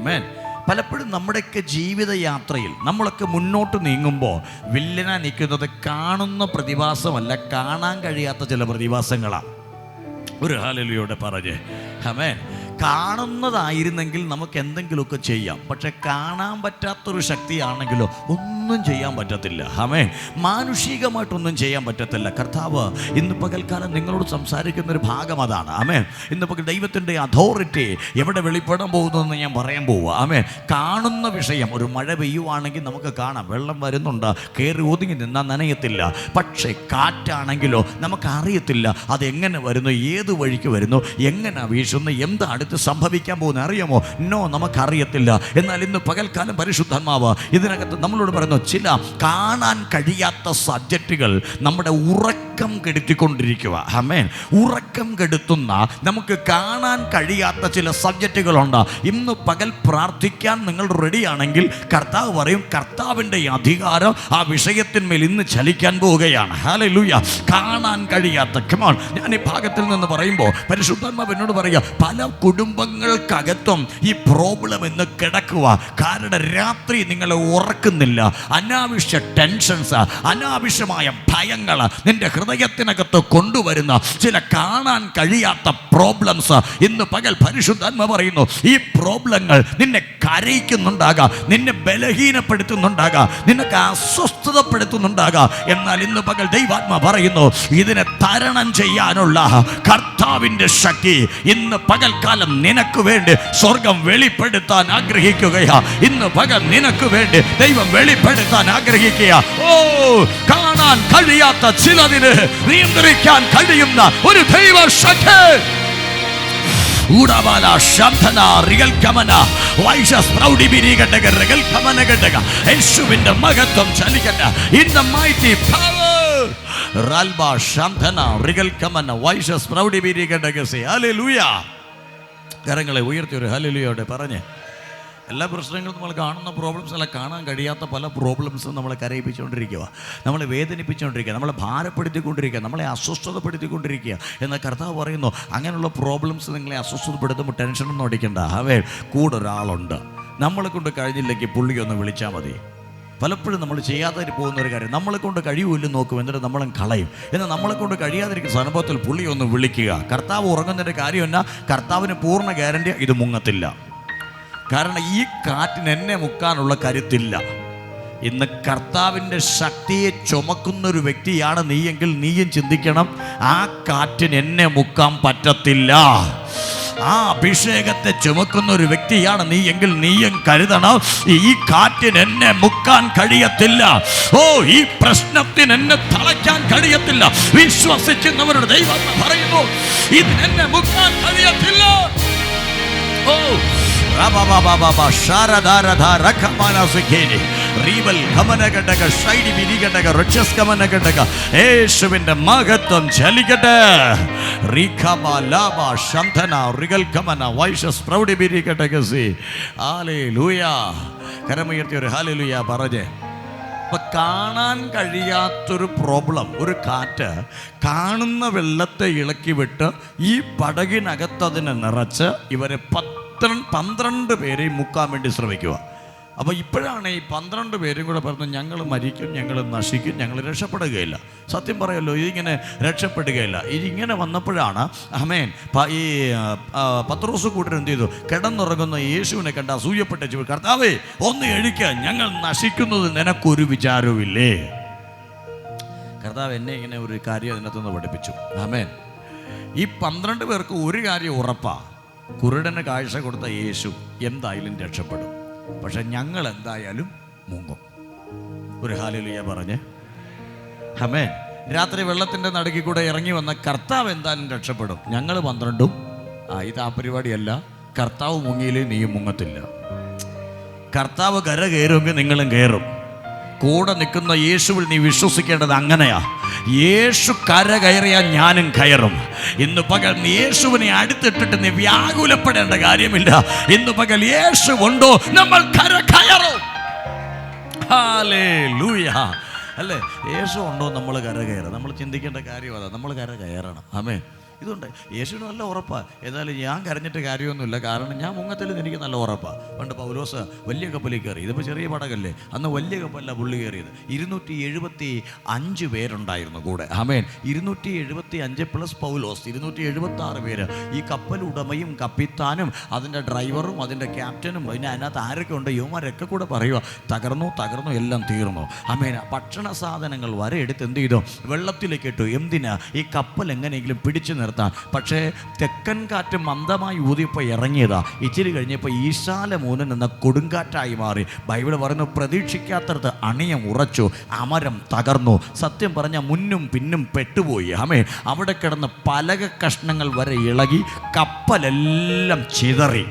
ആമേൻ. പലപ്പോഴും നമ്മുടെയൊക്കെ ജീവിതയാത്രയിൽ നമ്മളൊക്കെ മുന്നോട്ട് നീങ്ങുമ്പോൾ വില്ലനായി നിൽക്കുന്നത് കാണുന്ന പ്രതിഭാസമല്ല, കാണാൻ കഴിയാത്ത ചില പ്രതിഭാസങ്ങളാണ്. ഒരു ഹല്ലേലൂയയോടെ പറഞ്ഞേ. ആമേൻ. കാണുന്നതായിരുന്നെങ്കിൽ നമുക്ക് എന്തെങ്കിലുമൊക്കെ ചെയ്യാം. പക്ഷെ കാണാൻ പറ്റാത്തൊരു ശക്തിയാണെങ്കിലോ ഒന്നും ചെയ്യാൻ പറ്റത്തില്ല. ആമേൻ. മാനുഷികമായിട്ടൊന്നും ചെയ്യാൻ പറ്റത്തില്ല. കർത്താവ് ഇന്ന് പകൽക്കാലം നിങ്ങളോട് സംസാരിക്കുന്ന ഒരു ഭാഗം അതാണ്. ആമേൻ. ഇന്ന് പകൽ ദൈവത്തിൻ്റെ അതോറിറ്റി എവിടെ വെളിപ്പെടാൻ പോകുന്നതെന്ന് ഞാൻ പറയാൻ പോവുക. ആമേൻ. കാണുന്ന വിഷയം, ഒരു മഴ പെയ്യുവാണെങ്കിൽ നമുക്ക് കാണാം, വെള്ളം വരുന്നുണ്ട്, കയറി ഒതുങ്ങി നിന്നാൽ നനയത്തില്ല. പക്ഷേ കാറ്റാണെങ്കിലോ നമുക്കറിയത്തില്ല അതെങ്ങനെ വരുന്നു, ഏത് വഴിക്ക് വരുന്നു, എങ്ങനെ വീശുന്നു, എന്താ അടുത്ത് സംഭവിക്കാൻ പോകുന്നത് അറിയാമോ? നോ, നമുക്കറിയത്തില്ല. എന്നാൽ ഇന്ന് പകൽക്കാലം പരിശുദ്ധാത്മാവ് ഇതിനകത്ത് നമ്മളോട് പറയുന്നു, ചില കാണാൻ കഴിയാത്ത സബ്ജക്റ്റുകൾ നമ്മുടെ ഉറക്കം കെടുത്തിക്കൊണ്ടിരിക്കുക. ആമേൻ. ഉറക്കം കെടുത്തുന്ന, നമുക്ക് കാണാൻ കഴിയാത്ത ചില സബ്ജക്റ്റുകളുണ്ട്. ഇന്ന് പകൽ പ്രാർത്ഥിക്കാൻ നിങ്ങൾ റെഡിയാണെങ്കിൽ കർത്താവ് പറയും, കർത്താവിൻ്റെ അധികാരം ആ വിഷയത്തിന്മേൽ ഇന്ന് ചലിക്കാൻ പോവുകയാണ്. ഹല്ലേലൂയ. കാണാൻ കഴിയാത്ത, കമോൺ, ഞാൻ ഈ ഭാഗത്തിൽ നിന്ന് പറയുമ്പോൾ പരിശുദ്ധാത്മാവ് എന്നോട് പറയുക, പല കുടുംബങ്ങൾക്കകത്തും ഈ പ്രോബ്ലം എന്ന് കിടക്കുക. കാരണം രാത്രി നിങ്ങളെ ഉറക്കുന്നില്ല. അനാവശ്യ ടെൻഷൻസ്, അനാവശ്യമായ ഭയങ്ങൾ നിന്റെ ഹൃദയത്തിനകത്ത് കൊണ്ടുവരുന്ന ചില കാണാൻ കഴിയാത്ത പ്രോബ്ലംസ് ഇന്ന് പകൽ പരിശുദ്ധാത്മ പറയുന്നു, ഈ പ്രോബ്ലങ്ങൾ നിന്നെ കരയിക്കുന്നുണ്ടാകാം, നിന്നെ ബലഹീനപ്പെടുത്തുന്നുണ്ടാകാം, നിനക്ക് അസ്വസ്ഥതപ്പെടുത്തുന്നുണ്ടാകാം. എന്നാൽ ഇന്ന് പകൽ ദൈവാത്മ പറയുന്നു, ഇതിനെ തരണം ചെയ്യാനുള്ള കർത്താവിൻ്റെ ശക്തി ഇന്ന് പകൽക്കാലം നിനക്ക് വേണ്ടി സ്വർഗം വെളിപ്പെടുത്താൻ ആഗ്രഹിക്കുകയാ. ഇന്ന് പകൽ നിനക്ക് വേണ്ടി ദൈവം വെളിപ്പെടുത്താൻ ആഗ്രഹിക്കുക. ഓ, കാണാൻ കഴിയാത്ത ചിലതിന് നിയന്ത്രിക്കാൻ കഴിയുന്ന ഒരു ദൈവശക്തി. യേശുവിന്റെ മഹത്വം ചലിക്കട്ടെ. In the mighty power. Ralba Shantana Rigal Kamana Vaishas Proudi Birigadagase. Hallelujah. കരങ്ങളെ ഉയർത്തി ഒരു ഹല്ലേലൂയയോടെ പറഞ്ഞ്. എല്ലാ പ്രശ്നങ്ങളും നമ്മൾ കാണുന്ന പ്രോബ്ലംസ് അല്ല, കാണാൻ കഴിയാത്ത പല പ്രോബ്ലംസും നമ്മളെ കരയിപ്പിച്ചുകൊണ്ടിരിക്കുക, നമ്മളെ വേദനിപ്പിച്ചുകൊണ്ടിരിക്കുക, നമ്മളെ ഭാരപ്പെടുത്തിക്കൊണ്ടിരിക്കുക, നമ്മളെ അസ്വസ്ഥതപ്പെടുത്തിക്കൊണ്ടിരിക്കുക. എന്നാൽ കർത്താവ് പറയുന്നു, അങ്ങനെയുള്ള പ്രോബ്ലംസ് നിങ്ങളെ അസ്വസ്ഥതപ്പെടുത്തുമ്പോൾ ടെൻഷനൊന്നും അടിക്കണ്ട. അവേ കൂടെ ഒരാളുണ്ട്. നമ്മളെ കൊണ്ട് കഴിഞ്ഞില്ലെങ്കിൽ പുള്ളി ഒന്ന് വിളിച്ചാൽ മതി. പലപ്പോഴും നമ്മൾ ചെയ്യാതെ പോകുന്ന ഒരു കാര്യം, നമ്മളെ കൊണ്ട് കഴിയുമില്ലെന്ന് നോക്കും, എന്നിട്ട് നമ്മളും കളയും. എന്നാൽ നമ്മളെ കൊണ്ട് കഴിയാതിരിക്കുന്ന സംഭവത്തിൽ പുള്ളി ഒന്ന് വിളിക്കുക. കർത്താവ് ഉറങ്ങുന്നതിൻ്റെ കാര്യമല്ല, കർത്താവിന് പൂർണ്ണ ഗ്യാരണ്ടി ഇത് മുങ്ങത്തില്ല. കാരണം ഈ കാറ്റിന് എന്നെ മുക്കാനുള്ള കരുത്തില്ല. ഇന്ന് കർത്താവിൻ്റെ ശക്തിയെ ചുമക്കുന്നൊരു വ്യക്തിയാണ് നീയെങ്കിൽ നീയും ചിന്തിക്കണം, ആ കാറ്റിന് എന്നെ മുക്കാൻ പറ്റത്തില്ല. ആ അഭിഷേകത്തെ ചുമക്കുന്ന ഒരു വ്യക്തിയാണ് നീ എങ്കിൽ നീയും കരുതണം, ഈ കാറ്റിന് എന്നെ മുക്കാൻ കഴിയത്തില്ല. ഓ, ഈ പ്രശ്നത്തിന് എന്നെ തളയ്ക്കാൻ കഴിയത്തില്ല. വിശ്വസിക്കുന്നവരുടെ ദൈവം പറയുന്നു, ഇതിനെന്നെ മുക്കാൻ കഴിയത്തില്ല. ഓ, യേശുവിന്റെ മഹത്വം ചലിക്കട്ടെ. കരമുയർത്തി ഒരു ഹല്ലേലൂയ പറഞ്ഞേ. അപ്പൊ കാണാൻ കഴിയാത്തൊരു പ്രോബ്ലം, ഒരു കാറ്റ് കാണുന്ന വെള്ളത്തെ ഇളക്കി വിട്ട് ഈ പടകിനകത്തതിനെ നിറച്ച് ഇവരെ 12 പേരെയും മുക്കാൻ വേണ്ടി ശ്രമിക്കുക. അപ്പോൾ ഇപ്പോഴാണ് ഈ 12 പേരും കൂടെ പറഞ്ഞ് ഞങ്ങൾ മരിക്കും, ഞങ്ങൾ നശിക്കും, ഞങ്ങൾ രക്ഷപ്പെടുകയില്ല. സത്യം പറയല്ലോ, ഇതിങ്ങനെ രക്ഷപ്പെടുകയില്ല. ഇതിങ്ങനെ വന്നപ്പോഴാണ് ആമേൻ ഈ പത്രോസ് കൂട്ടർ എന്ത് ചെയ്തു? കിടന്നുറങ്ങുന്ന യേശുവിനെ കണ്ട് അസൂയപ്പെട്ട കർത്താവേ ഒന്ന് എഴുതിക്കുക, ഞങ്ങൾ നശിക്കുന്നത് നിനക്കൊരു വിചാരവുമില്ലേ? കർത്താവ് എന്നെ ഇങ്ങനെ ഒരു കാര്യം അതിനകത്തുനിന്ന് പഠിപ്പിച്ചു. ആമേൻ. ഈ 12 പേർക്ക് ഒരു കാര്യം ഉറപ്പാ, കുരുടന് കാഴ്ച കൊടുത്ത യേശു എന്തായാലും രക്ഷപ്പെടും, പക്ഷെ ഞങ്ങൾ എന്തായാലും മുങ്ങും. ഒരു ഹല്ലേലൂയ പറഞ്ഞേ. ആമേൻ. രാത്രി വെള്ളത്തിൻ്റെ നടുക്കിൽ കൂടെ ഇറങ്ങി വന്ന കർത്താവ് എന്തായാലും രക്ഷപ്പെടും, ഞങ്ങൾ 12ഉം ഇത് ആ പരിപാടിയല്ല. കർത്താവ് മുങ്ങിയില്ലേ നീയും മുങ്ങത്തില്ല. കർത്താവ് കര കയറുമെങ്കിൽ നിങ്ങളും കയറും. കൂടെ നിൽക്കുന്ന യേശുവിൽ നീ വിശ്വസിക്കേണ്ടത് അങ്ങനെയാ. യേശു കര കയറിയാൽ ഞാനും കയറും. ഇന്ന് പകൽ യേശുവിനെ അടുത്തിട്ടിട്ട് നീ വ്യാകുലപ്പെടേണ്ട കാര്യമില്ല. ഇന്ന് പകൽ യേശു ഉണ്ടോ, നമ്മൾ കര കയറും. ഹല്ലേലൂയ. അല്ലേ, യേശു ഉണ്ടോ നമ്മൾ കര കയറും. നമ്മൾ ചിന്തിക്കേണ്ട കാര്യം അതാ, നമ്മൾ കര കയറണം. ആമേൻ. ഇതുണ്ട് യേശുവിന് നല്ല ഉറപ്പാണ്. ഏതായാലും ഞാൻ കരഞ്ഞിട്ട് കാര്യമൊന്നുമില്ല, കാരണം ഞാൻ മുങ്ങത്തില്ലെന്ന് എനിക്ക് നല്ല ഉറപ്പാണ്. പണ്ട് പൗലോസ് വലിയ കപ്പലിൽ കയറി. ഇതിപ്പോൾ ചെറിയ പടകല്ലേ, അന്ന് വലിയ കപ്പലല്ല പുള്ളി കയറിയത്. 275 പേരുണ്ടായിരുന്നു കൂടെ. ആമേൻ. 275 പ്ലസ് പൗലോസ്, 276 പേര്. ഈ കപ്പൽ ഉടമയും കപ്പിത്താനും അതിൻ്റെ ഡ്രൈവറും അതിൻ്റെ ക്യാപ്റ്റനും പിന്നെ അതിനകത്ത് ആരൊക്കെ ഉണ്ട്, യുവമാരൊക്കെ കൂടെ പറയുക തകർന്നു എല്ലാം തീർന്നു. ആമേൻ. ഭക്ഷണ സാധനങ്ങൾ വരെ എടുത്ത് എന്ത് ചെയ്തു? വെള്ളത്തിലേക്ക് ഇട്ടു. എന്തിനാ? ഈ കപ്പൽ എങ്ങനെയെങ്കിലും പിടിച്ചു നിർത്താൻ. പക്ഷേ തെക്കൻ കാറ്റ് മന്ദമായി ഊതിയപ്പോൾ ഇറങ്ങിയതാ. ഇച്ചിരി കഴിഞ്ഞപ്പോൾ ഈശാലമൂനൻ എന്ന കൊടുങ്കാറ്റായി മാറി. ബൈബിൾ പറയുന്നു, പ്രതീക്ഷിക്കാത്തടത്ത് അണിയം ഉറച്ചു, അമരം തകർന്നു. സത്യം പറഞ്ഞാൽ മുന്നും പിന്നും പെട്ടുപോയി. ആമേൻ. അവിടെ കിടന്ന് പലക കഷ്ണങ്ങൾ വരെ ഇളകി, കപ്പലെല്ലാം ചിതറി.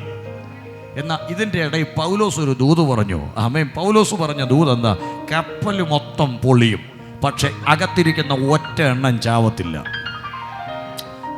എന്നാൽ ഇതിൻ്റെ ഇടയിൽ പൗലോസ് ഒരു ദൂത് പറഞ്ഞു. ആമേൻ. പൗലോസ് പറഞ്ഞ ദൂത് എന്താ? കപ്പൽ മൊത്തം പൊളിയും, പക്ഷെ അകത്തിരിക്കുന്ന ഒറ്റ എണ്ണം ചാവത്തില്ല.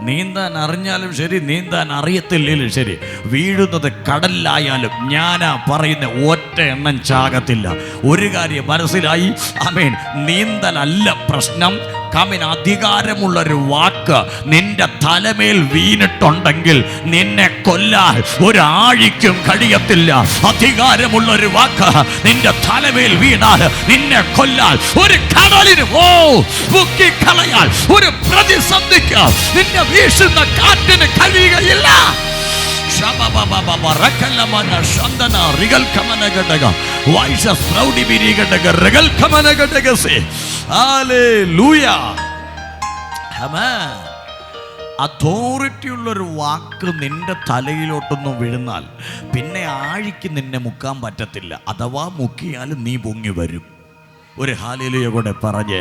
നീന്താൻ അറിഞ്ഞാലും ശരി, നീന്താൻ അറിയത്തില്ലേലും ശരി, വീഴുന്നത് കടലിലായാലും ഞാനാ പറയുന്ന ഒറ്റ എണ്ണം ചാകത്തില്ല. ഒരു കാര്യം മനസ്സിലായി. ആമേൻ. നീന്തലല്ല പ്രശ്നം. കമിൻ അധികാരമുള്ളൊരു വാക്ക് നിന്റെ തലമേൽ വീണിട്ടുണ്ടെങ്കിൽ നിന്നെ കൊല്ലാൻ ഒരാഴിക്കും കഴിയത്തില്ല. അധികാരമുള്ളൊരു വാക്ക് നിന്റെ തലമേൽ വീണാൽ നിന്നെ കൊല്ലാൻ ഒരു കടലിന് മുക്കിക്കളയാൽ ഒരു പ്രതിസന്ധിക്ക് നിന്നെ വീശുന്ന കാറ്റിന് കഴിയുകയില്ല. അതോറിറ്റി ഉള്ളൊരു വാക്ക് നിന്റെ തലയിലോട്ടൊന്നും വീഴുന്നാൽ പിന്നെ ആഴിക്ക് നിന്നെ മുക്കാൻ പറ്റത്തില്ല. അഥവാ മുക്കിയാലും നീ പൊങ്ങി വരും. ഒരു ഹല്ലേലൂയ കൂടെ പറഞ്ഞേ.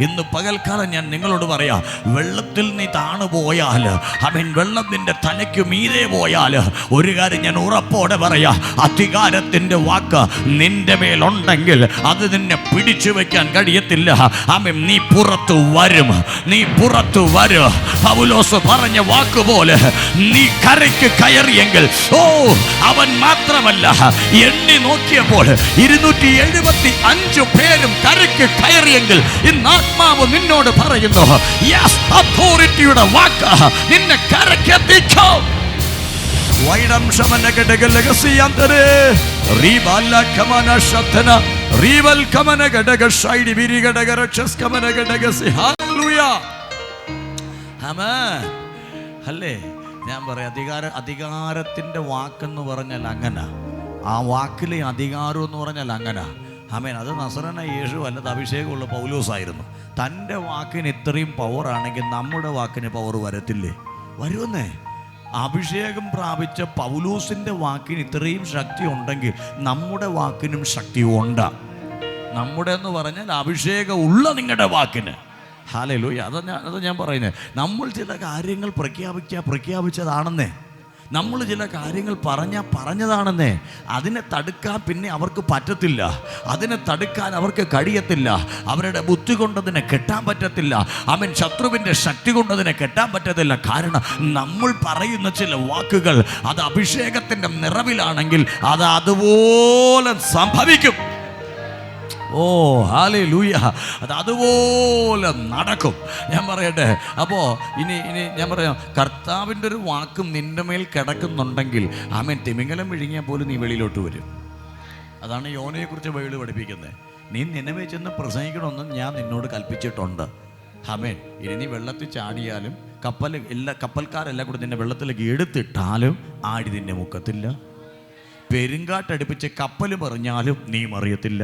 ഇന്ന് പകൽക്കാലം ഞാൻ നിങ്ങളോട് പറയാം, വെള്ളത്തിൽ നീ താണു പോയാൽ, അവൻ വെള്ളം നിന്റെ തലയ്ക്ക് മീതെ പോയാൽ, ഒരു കാര്യം ഞാൻ ഉറപ്പോടെ പറയാം, അധികാരത്തിൻ്റെ വാക്ക് നിന്റെ മേലുണ്ടെങ്കിൽ അത് നിന്നെ പിടിച്ചു വയ്ക്കാൻ കഴിയത്തില്ല. അവൻ നീ പുറത്തു വരും, നീ പുറത്തു വരും. പൗലോസ് പറഞ്ഞ വാക്കുപോലെ നീ കരയ്ക്ക് കയറിയെങ്കിൽ, അവൻ മാത്രമല്ല, എണ്ണി നോക്കിയപ്പോൾ 275 പേരും കരയ്ക്ക് കയറിയെങ്കിൽ ഇന്ന് ആത്മാവ് നിന്നോട് പറയുന്നു, യെസ്, അതോറിറ്റിയുടെ വാക്ക് നിന്നെ കരയ്ക്കെത്തിക്കും. അല്ലേ, ഞാൻ പറയാം, അധികാരത്തിൻ്റെ വാക്കെന്ന് പറഞ്ഞാൽ അങ്ങനെ, ആ വാക്കിലെ അധികാരം എന്ന് പറഞ്ഞാൽ അങ്ങനെ. ആമേൻ. അത് നസറന യേശു അല്ലാതെ അഭിഷേകമുള്ള പൗലോസായിരുന്നു. തൻ്റെ വാക്കിന് ഇത്രയും പവർ ആണെങ്കിൽ നമ്മുടെ വാക്കിന് പവർ വരത്തില്ലേ? വരുമെന്നേ. അഭിഷേകം പ്രാപിച്ച പൗലോസിൻ്റെ വാക്കിന് ഇത്രയും ശക്തി ഉണ്ടെങ്കിൽ നമ്മുടെ വാക്കിനും ശക്തി ഉണ്ട്. നമ്മുടെ എന്ന് പറഞ്ഞാൽ അഭിഷേകം ഉള്ള നിങ്ങളുടെ വാക്കിന്. ഹല്ലേലൂയ. അത് ഞാൻ പറയുന്നത്. നമ്മൾ ചില കാര്യങ്ങൾ പ്രഖ്യാപിച്ചതാണെന്നേ, നമ്മൾ ചില കാര്യങ്ങൾ പറഞ്ഞതാണെന്നേ, അതിനെ തടുക്കാൻ പിന്നെ അവർക്ക് പറ്റത്തില്ല, അതിനെ തടുക്കാൻ അവർക്ക് കഴിയത്തില്ല. അവരുടെ ബുദ്ധി കൊണ്ടതിനെ കെട്ടാൻ പറ്റത്തില്ല. അവൻ ശത്രുവിൻ്റെ ശക്തി കൊണ്ടതിനെ കെട്ടാൻ പറ്റത്തില്ല. കാരണം നമ്മൾ പറയുന്ന ചില വാക്കുകൾ അത് അഭിഷേകത്തിൻ്റെ നിറവിലാണെങ്കിൽ അത് അതുപോലെ സംഭവിക്കും. ഓ ഹല്ലേലൂയ. അത് അതുപോലെ നടക്കും. ഞാൻ പറയട്ടെ, അപ്പോൾ ഇനി ഞാൻ പറയാം, കർത്താവിൻ്റെ ഒരു വാക്കും നിൻ്റെ മേൽ കിടക്കുന്നുണ്ടെങ്കിൽ ആമേൻ, തിമിംഗലം വിഴുങ്ങിയാൽ പോലും നീ വെളിയിലോട്ട് വരും. അതാണ് യോനയെക്കുറിച്ച് ബൈബിൾ പഠിപ്പിക്കുന്നത്. നീ നിനവേ ചെന്ന് പ്രസംഗിക്കണമെന്ന് ഞാൻ നിന്നോട് കൽപ്പിച്ചിട്ടുണ്ട്. ആമേൻ. ഇനി നീ വെള്ളത്തിൽ ചാടിയാലും കപ്പൽക്കാരെല്ലാം കൂടെ നിന്നെ വെള്ളത്തിലേക്ക് എടുത്തിട്ടാലും ആടി നിന്നെ മുക്കത്തില്ല. പെരുങ്കാട്ടടുപ്പിച്ച് കപ്പൽ മറിഞ്ഞാലും നീ മറിയത്തില്ല.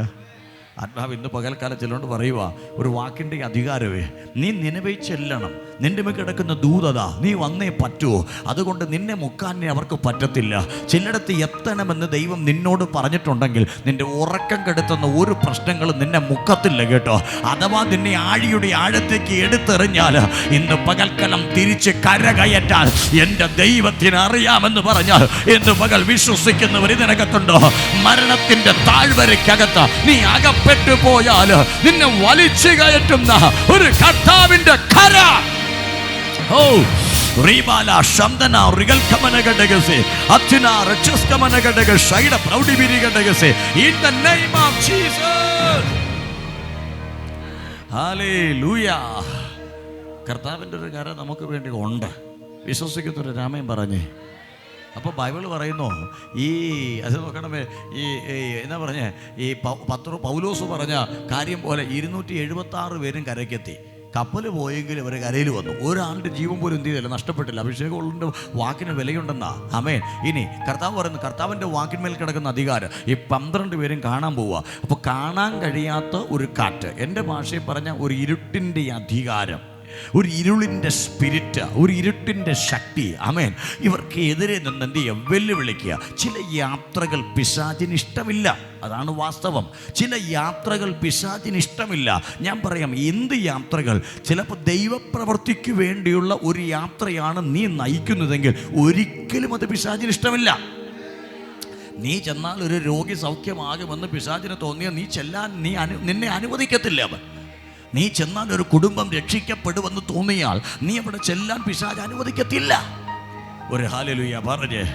ആത്മാവ് ഇന്ന് പകൽക്കാലം ചിലരോട് പറയുക, ഒരു വാക്കിൻ്റെ അധികാരമേ, നീ നിനവേ ചെല്ലണം. നിൻ്റെ മേൽ കിടക്കുന്ന ദൂതത നീ വന്നേ പറ്റുമോ? അതുകൊണ്ട് നിന്നെ മുക്കാൻ അവർക്ക് പറ്റത്തില്ല. ചിലയിടത്ത് എത്തണമെന്ന് ദൈവം നിന്നോട് പറഞ്ഞിട്ടുണ്ടെങ്കിൽ നിൻ്റെ ഉറക്കം കെടുത്തുന്ന ഒരു പ്രശ്നങ്ങളും നിന്നെ മുക്കത്തില്ല കേട്ടോ. അഥവാ നിന്നെ ആഴിയുടെ ആഴത്തേക്ക് എടുത്തെറിഞ്ഞാൽ ഇന്ന് പകൽക്കാലം തിരിച്ച് കരകയറ്റാൻ എൻ്റെ ദൈവത്തിന് അറിയാമെന്ന് പറഞ്ഞാൽ ഇന്ന് പകൽ വിശ്വസിക്കുന്നവർ ഇതിനകത്തുണ്ടോ? മരണത്തിൻ്റെ താഴ്വരയ്ക്കകത്ത് നീ അകപ്പെട്ടു പോയാൽ നിന്നെ വലിച്ചു കയറ്റുന്ന ഒരു കർത്താവിൻ്റെ കര. ഓ റീബാല ശബ്ദന റിഗൽക്കമനഗഡഗസെ അത്യുന രക്ഷസ്കമനഗഡഗ ഷൈഡ പ്രൗഢിബിരിഗഡഗസെ in the name of Jesus. Hallelujah. കർത്താവിൻ്റെ ഒരു കര നമുക്ക് വേണ്ടി ഉണ്ട്. വിശ്വസിക്കുന്നൊരു രാമൻ പറഞ്ഞേ. അപ്പോൾ ബൈബിൾ പറയുന്നു, അത് നോക്കണമേ, എന്നാ പറഞ്ഞേ, പൗലോസ് പറഞ്ഞ കാര്യം പോലെ 276 പേരും കരയ്ക്കെത്തി. കപ്പൽ പോയെങ്കിൽ അവർ കരയിൽ വന്നു. ഒരാളുടെ ജീവൻ പോലും എന്ത് ചെയ്തില്ല, നഷ്ടപ്പെട്ടില്ല. അഭിഷേകമുള്ള വാക്കിന് വിലയുണ്ടെന്നാ. ആമേൻ. ഇനി കർത്താവ് പറയുന്നു, കർത്താവിൻ്റെ വാക്കിന്മേൽ കിടക്കുന്ന അധികാരം 12 പേരും കാണാൻ പോവുക. അപ്പോൾ കാണാൻ കഴിയാത്ത ഒരു കാറ്റ്, എൻ്റെ ഭാഷയിൽ പറഞ്ഞ ഒരു ഇരുട്ടിൻ്റെ അധികാരം, ഒരു ഇരുളിൻ്റെ സ്പിരിറ്റ്, ഒരു ഇരുട്ടിൻ്റെ ശക്തി. ആമേൻ. ഇവർക്ക് എതിരെ നിന്ന് എന്ത് ചെയ്യുക? വെല്ലുവിളിക്കുക. ചില യാത്രകൾ പിശാചിന് ഇഷ്ടമില്ല. അതാണ് വാസ്തവം. ചില യാത്രകൾ പിശാചിന് ഇഷ്ടമില്ല. ഞാൻ പറയാം, എന്ത് യാത്രകൾ? ചിലപ്പോൾ ദൈവപ്രവൃത്തിക്ക് വേണ്ടിയുള്ള ഒരു യാത്രയാണ് നീ നയിക്കുന്നതെങ്കിൽ ഒരിക്കലും അത് പിശാചിന് ഇഷ്ടമില്ല. നീ ചെന്നാൽ ഒരു രോഗി സൗഖ്യമാകുമെന്ന് പിശാചിന് തോന്നിയാൽ നീ ചെല്ലാൻ നിന്നെ അനുവദിക്കത്തില്ല അവൻ. നീ ചെന്നാൽ ഒരു കുടുംബം രക്ഷിക്കപ്പെടുമെന്ന് തോന്നിയാൽ നീ അവിടെ ചെല്ലാൻ പിശാച് അനുവദിക്കത്തില്ല. ഒരു ഹല്ലേലൂയ പറഞ്ഞേ.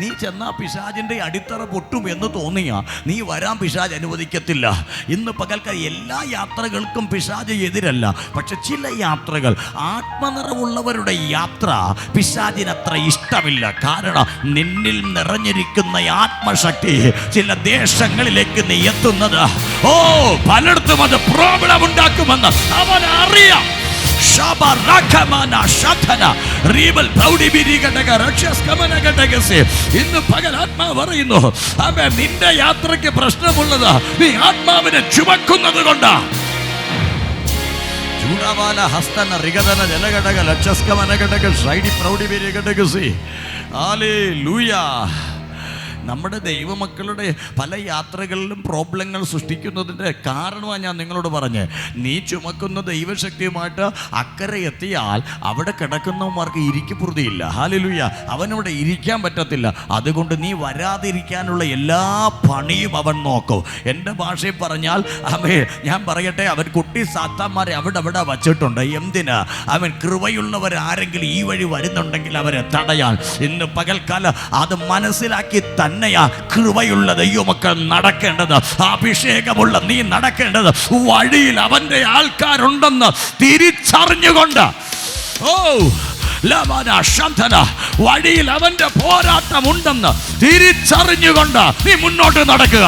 നീ ചെന്നാ പിശാചിൻ്റെ അടിത്തറ പൊട്ടും എന്ന് തോന്നിയാ നീ വരാൻ പിശാച് അനുവദിക്കത്തില്ല. ഇന്ന് പകൽക്കാർ എല്ലാ യാത്രകൾക്കും പിശാച് എതിരല്ല. പക്ഷെ ചില യാത്രകൾ, ആത്മനിറവുള്ളവരുടെ യാത്ര പിശാചിനത്ര ഇഷ്ടമില്ല. കാരണം നിന്നിൽ നിറഞ്ഞിരിക്കുന്ന ആത്മശക്തി ചില ദേശങ്ങളിലേക്ക് നീ എത്തുന്നത് പലയിടത്തും അത് പ്രോബ്ലം ഉണ്ടാക്കുമെന്ന് അവൻ അറിയാം. ഇന്ന് പകൽ ആത്മാവ് പറയുന്നു, നിന്റെ യാത്രയ്ക്ക് പ്രശ്നമുള്ളത് നീ ആത്മാവിനെ ചുമക്കുന്നത് കൊണ്ടാ. നമ്മുടെ ദൈവമക്കളുടെ പല യാത്രകളിലും പ്രോബ്ലങ്ങൾ സൃഷ്ടിക്കുന്നതിൻ്റെ കാരണമാണ് ഞാൻ നിങ്ങളോട് പറഞ്ഞത്. നീ ചുമക്കുന്ന ദൈവശക്തിയുമായിട്ട് അക്കരെ എത്തിയാൽ അവിടെ കിടക്കുന്നവന്മാർക്ക് ഇരിക്കപ്പുറതിയില്ല. ഹല്ലേലൂയ. അവനവിടെ ഇരിക്കാൻ പറ്റത്തില്ല. അതുകൊണ്ട് നീ വരാതിരിക്കാനുള്ള എല്ലാ പണിയും അവൻ നോക്കും. എൻ്റെ ഭാഷയിൽ പറഞ്ഞാൽ ഞാൻ പറയട്ടെ, അവൻ കുട്ടി സാത്താന്മാരെ അവിടെ വച്ചിട്ടുണ്ട്. എന്തിനാ? അവൻ കൃപയുള്ളവർ ആരെങ്കിലും ഈ വഴി വരുന്നുണ്ടെങ്കിൽ അവരെ തടയാൻ. ഇന്ന് പകൽക്കാലം അത് മനസ്സിലാക്കി തന്നെയാ കൃപയുള്ള ദൈവമക്കൾ നടക്കേണ്ടത്. അഭിഷേകമുള്ള നീ നടക്കേണ്ടത്. വഴിയിൽ അവന്റെ ആൾക്കാരുണ്ടെന്ന് തിരിച്ചറിഞ്ഞുകൊണ്ട്, വഴിയിൽ അവന്റെ പോരാട്ടം ഉണ്ടെന്ന് തിരിച്ചറിഞ്ഞുകൊണ്ട് നീ മുന്നോട്ട് നടക്കുക.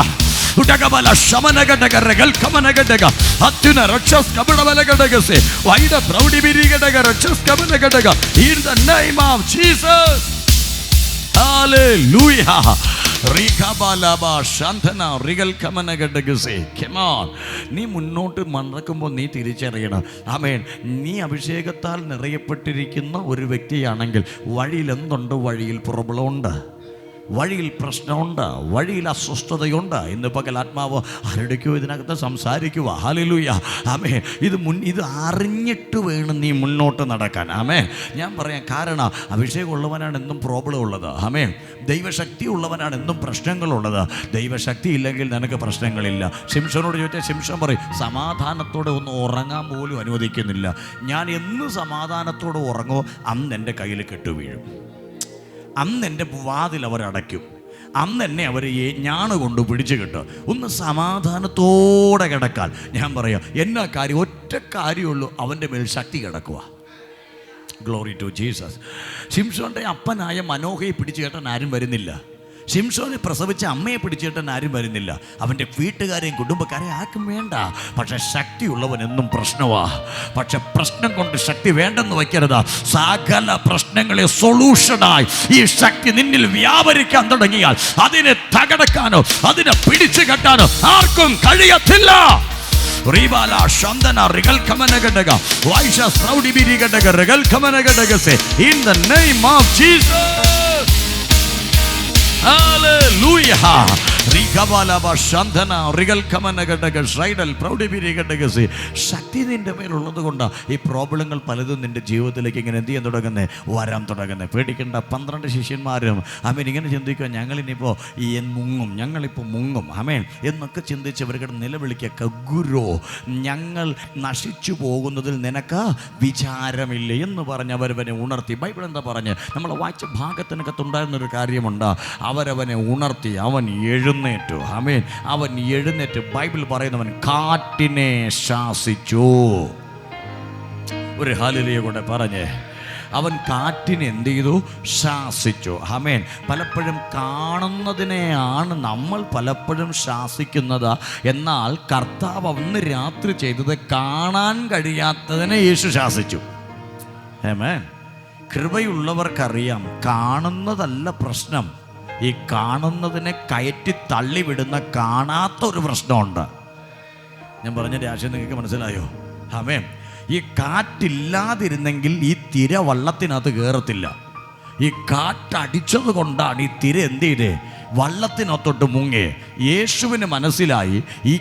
Hallelujah. നീ മുന്നോട്ട് നടക്കുമ്പോൾ നീ തിരിച്ചറിയണം, ആമേൻ, നീ അഭിഷേകത്താൽ നിറയപ്പെട്ടിരിക്കുന്ന ഒരു വ്യക്തിയാണെങ്കിൽ വഴിയിൽ എന്തുണ്ട്? വഴിയിൽ പ്രോബ്ലം ഉണ്ട്, വഴിയിൽ പ്രശ്നമുണ്ട്, വഴിയിൽ അസ്വസ്ഥതയുണ്ട്. ഇന്ന് പകൽ ആത്മാവ് ആരുടെക്കോ ഇതിനകത്ത് സംസാരിക്കുക. ഹല്ലേലൂയ. ആമേൻ. ഇത് അറിഞ്ഞിട്ട് വേണം നീ മുന്നോട്ട് നടക്കാൻ. ആമേൻ. ഞാൻ പറയാം, കാരണം അഭിഷേകം ഉള്ളവനാണ് എന്നും പ്രോബ്ലം ഉള്ളത്. ആമേൻ. ദൈവശക്തി ഉള്ളവനാണ് എന്നും പ്രശ്നങ്ങളുള്ളത്. ദൈവശക്തി ഇല്ലെങ്കിൽ നിനക്ക് പ്രശ്നങ്ങളില്ല. ശിംശോനോട് ചോദിച്ചാൽ ശിംശോൻ പറയും, സമാധാനത്തോടെ ഒന്ന് ഉറങ്ങാൻ പോലും അനുവദിക്കുന്നില്ല. ഞാൻ എന്ന് സമാധാനത്തോടെ ഉറങ്ങോ അന്ന് എൻ്റെ കയ്യിൽ കെട്ടുവീഴും, അന്ന് എൻ്റെ വാതിൽ അവരടയ്ക്കും, അന്ന് എന്നെ അവർ ഞാണ് കൊണ്ട് പിടിച്ചു കിട്ടും. ഒന്ന് സമാധാനത്തോടെ കിടക്കാൻ ഞാൻ പറയാം, എന്നാ കാര്യം? ഒറ്റ കാര്യമുള്ളൂ, അവൻ്റെ മേൽ ശക്തി കിടക്കുക. Glory to Jesus. ശിംശോൻ്റെ അപ്പനായ മനോഹയെ പിടിച്ചു കേട്ടാൻ ആരും വരുന്നില്ല. ശിംശോനെ പ്രസവിച്ച അമ്മയെ പിടിച്ചിട്ടാൻ ആരും വരുന്നില്ല. അവൻ്റെ വീട്ടുകാരെയും കുടുംബക്കാരെയും ആർക്കും വേണ്ട. പക്ഷെ ശക്തിയുള്ളവൻ എന്നും പ്രശ്നമാ. പക്ഷെ പ്രശ്നം കൊണ്ട് ശക്തി വേണ്ടെന്ന് വയ്ക്കരുത്. സകല പ്രശ്നങ്ങളെ സൊല്യൂഷനായി ഈ ശക്തി നിന്നിൽ വ്യാപരിക്കാൻ തുടങ്ങിയാൽ അതിനെ തകടക്കാനോ അതിനെ പിടിച്ചു കെട്ടാനോ ആർക്കും കഴിയത്തില്ല. In the name of Jesus. Hallelujah. ശക്തി നിന്റെ മേലുള്ളത് കൊണ്ടാണ് ഈ പ്രോബ്ലങ്ങൾ പലതും നിന്റെ ജീവിതത്തിലേക്ക് ഇങ്ങനെ എന്ത് ചെയ്യാൻ തുടങ്ങുന്നത്? വരാൻ തുടങ്ങുന്നത്. പേടിക്കേണ്ട. 12 ശിഷ്യന്മാരും ആമേൻ ഇങ്ങനെ ചിന്തിക്കുക, ഞങ്ങളിനിപ്പോൾ ഞങ്ങളിപ്പോൾ മുങ്ങും ആമേൻ എന്നൊക്കെ ചിന്തിച്ചവർക്ക് നിലവിളിക്കുക, ഗുരു, ഞങ്ങൾ നശിച്ചു പോകുന്നതിൽ നിനക്ക് വിചാരമില്ല എന്ന് പറഞ്ഞ് അവരവനെ ഉണർത്തി. ബൈബിൾ എന്താ പറഞ്ഞ് നമ്മൾ വായിച്ച ഭാഗത്തിനകത്തുണ്ടായിരുന്നൊരു കാര്യമുണ്ട്. അവരവനെ ഉണർത്തി, അവൻ എഴുന്നേറ്റു. ആമേൻ. അവൻ എഴുന്നേറ്റ്, ബൈബിൾ പറയുന്നവൻ കാറ്റിനെ ശാസിച്ചു. ഒരു ഹല്ലേലൂയ കൂടെ പറഞ്ഞേ. അവൻ കാറ്റിനെ എന്ത് ചെയ്തു? ശാസിച്ചു. ആമേൻ. പലപ്പോഴും കാണുന്നതിനെയാണ് നമ്മൾ പലപ്പോഴും ശാസിക്കുന്നത്. എന്നാൽ കർത്താവ് അന്ന് രാത്രി ചെയ്തത് കാണാൻ കഴിയാത്തതിനെ യേശു ശാസിച്ചു. ആമേൻ. കൃപയുള്ളവർക്കറിയാം, കാണുന്നതല്ല പ്രശ്നം, ഈ കാണുന്നതിനെ കയറ്റി തള്ളിവിടുന്ന കാണാത്തൊരു പ്രശ്നമുണ്ട്. ഞാൻ പറഞ്ഞ ആശയം നിങ്ങൾക്ക് മനസ്സിലായോ? ആമേൻ. ഈ കാറ്റില്ലാതിരുന്നെങ്കിൽ ഈ തിര വള്ളത്തിനകത്ത് കയറത്തില്ല. ഈ കാറ്റടിച്ചത് കൊണ്ടാണ് ഈ തിര എന്ത് ചെയ്തേ? വള്ളത്തിനകത്തോട്ട് മുങ്ങി. യേശുവിന് മനസ്സിലായി, ഈ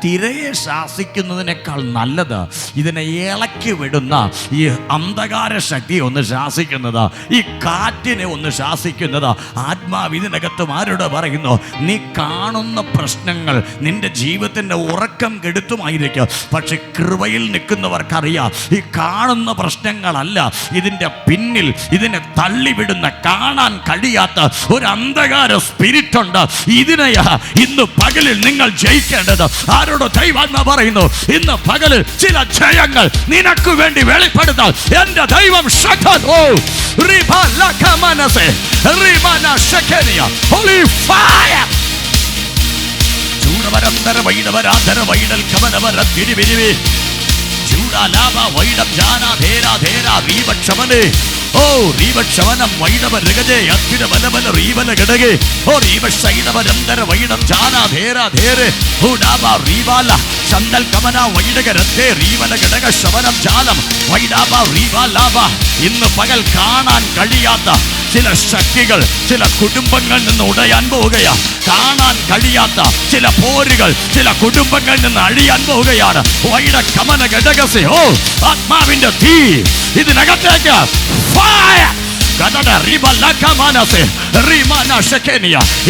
തിരയെ ശാസിക്കുന്നതിനേക്കാൾ നല്ലത് ഇതിനെ ഇളക്കി വിടുന്ന ഈ അന്ധകാര ശക്തിയെ ഒന്ന് ശാസിക്കുന്നത്, ഈ കാറ്റിനെ ഒന്ന് ശാസിക്കുന്നത്. ആത്മാവ് ഇതിനകത്തും ആരോട് പറയുന്നു? നീ കാണുന്ന പ്രശ്നങ്ങൾ നിന്റെ ജീവിതത്തിൻ്റെ ഉറക്കം കെടുത്തുമായിരിക്കും. പക്ഷെ കൃപയിൽ നിൽക്കുന്നവർക്കറിയാം, ഈ കാണുന്ന പ്രശ്നങ്ങളല്ല ഇതിൻ്റെ പിന്നിൽ, ഇതിനെ തള്ളിവിടുന്ന കാണാൻ കഴിയാത്ത ഒരു അന്ധകാര സ്പിരിറ്റ് ഉണ്ട്. ഇതിനെയാ ഇന്ന് പകലിൽ നിങ്ങൾ ജയിക്കേണ്ടത്. ആരോട് ദൈവാത്മാ പറയുന്നു? ഇന്ന് പകലിൽ ചില ജയങ്ങൾ നിനക്ക് വേണ്ടി വെളിപ്പെടുത്താൻ എന്റെ ദൈവം റീവക്ഷവനം വൈഡവ രഗജേ അത്തിര ബലബല റീവല ഘടകേ ഓ റീവശൈഡവ രന്തര വൈഡം ജാനാ ധേരാ ധേരേ ഓ ഡാബ റീവാല ചന്ദൽ കമന വൈഡക രത്തേ റീവല ഘടക ശവനം ജാലം വൈഡാബ റീവാലാബ. ഇന്ന് പകൽ കാണാൻ കഴിയാത്ത ചില ശക്തികൾ ചില കുടുംബങ്ങളിൽ നിന്ന് ഉടയാൻ പോവുകയാ. കാണാൻ കഴിയാത്ത ചില പോരുകൾ ചില കുടുംബങ്ങളിൽ നിന്ന് അഴിയാൻ പോവുകയാണ്. വൈഡ കമന ഘടകസേ ഓ ആത്മാവിന്റെ തീ ഇതിനകത്തേക്ക്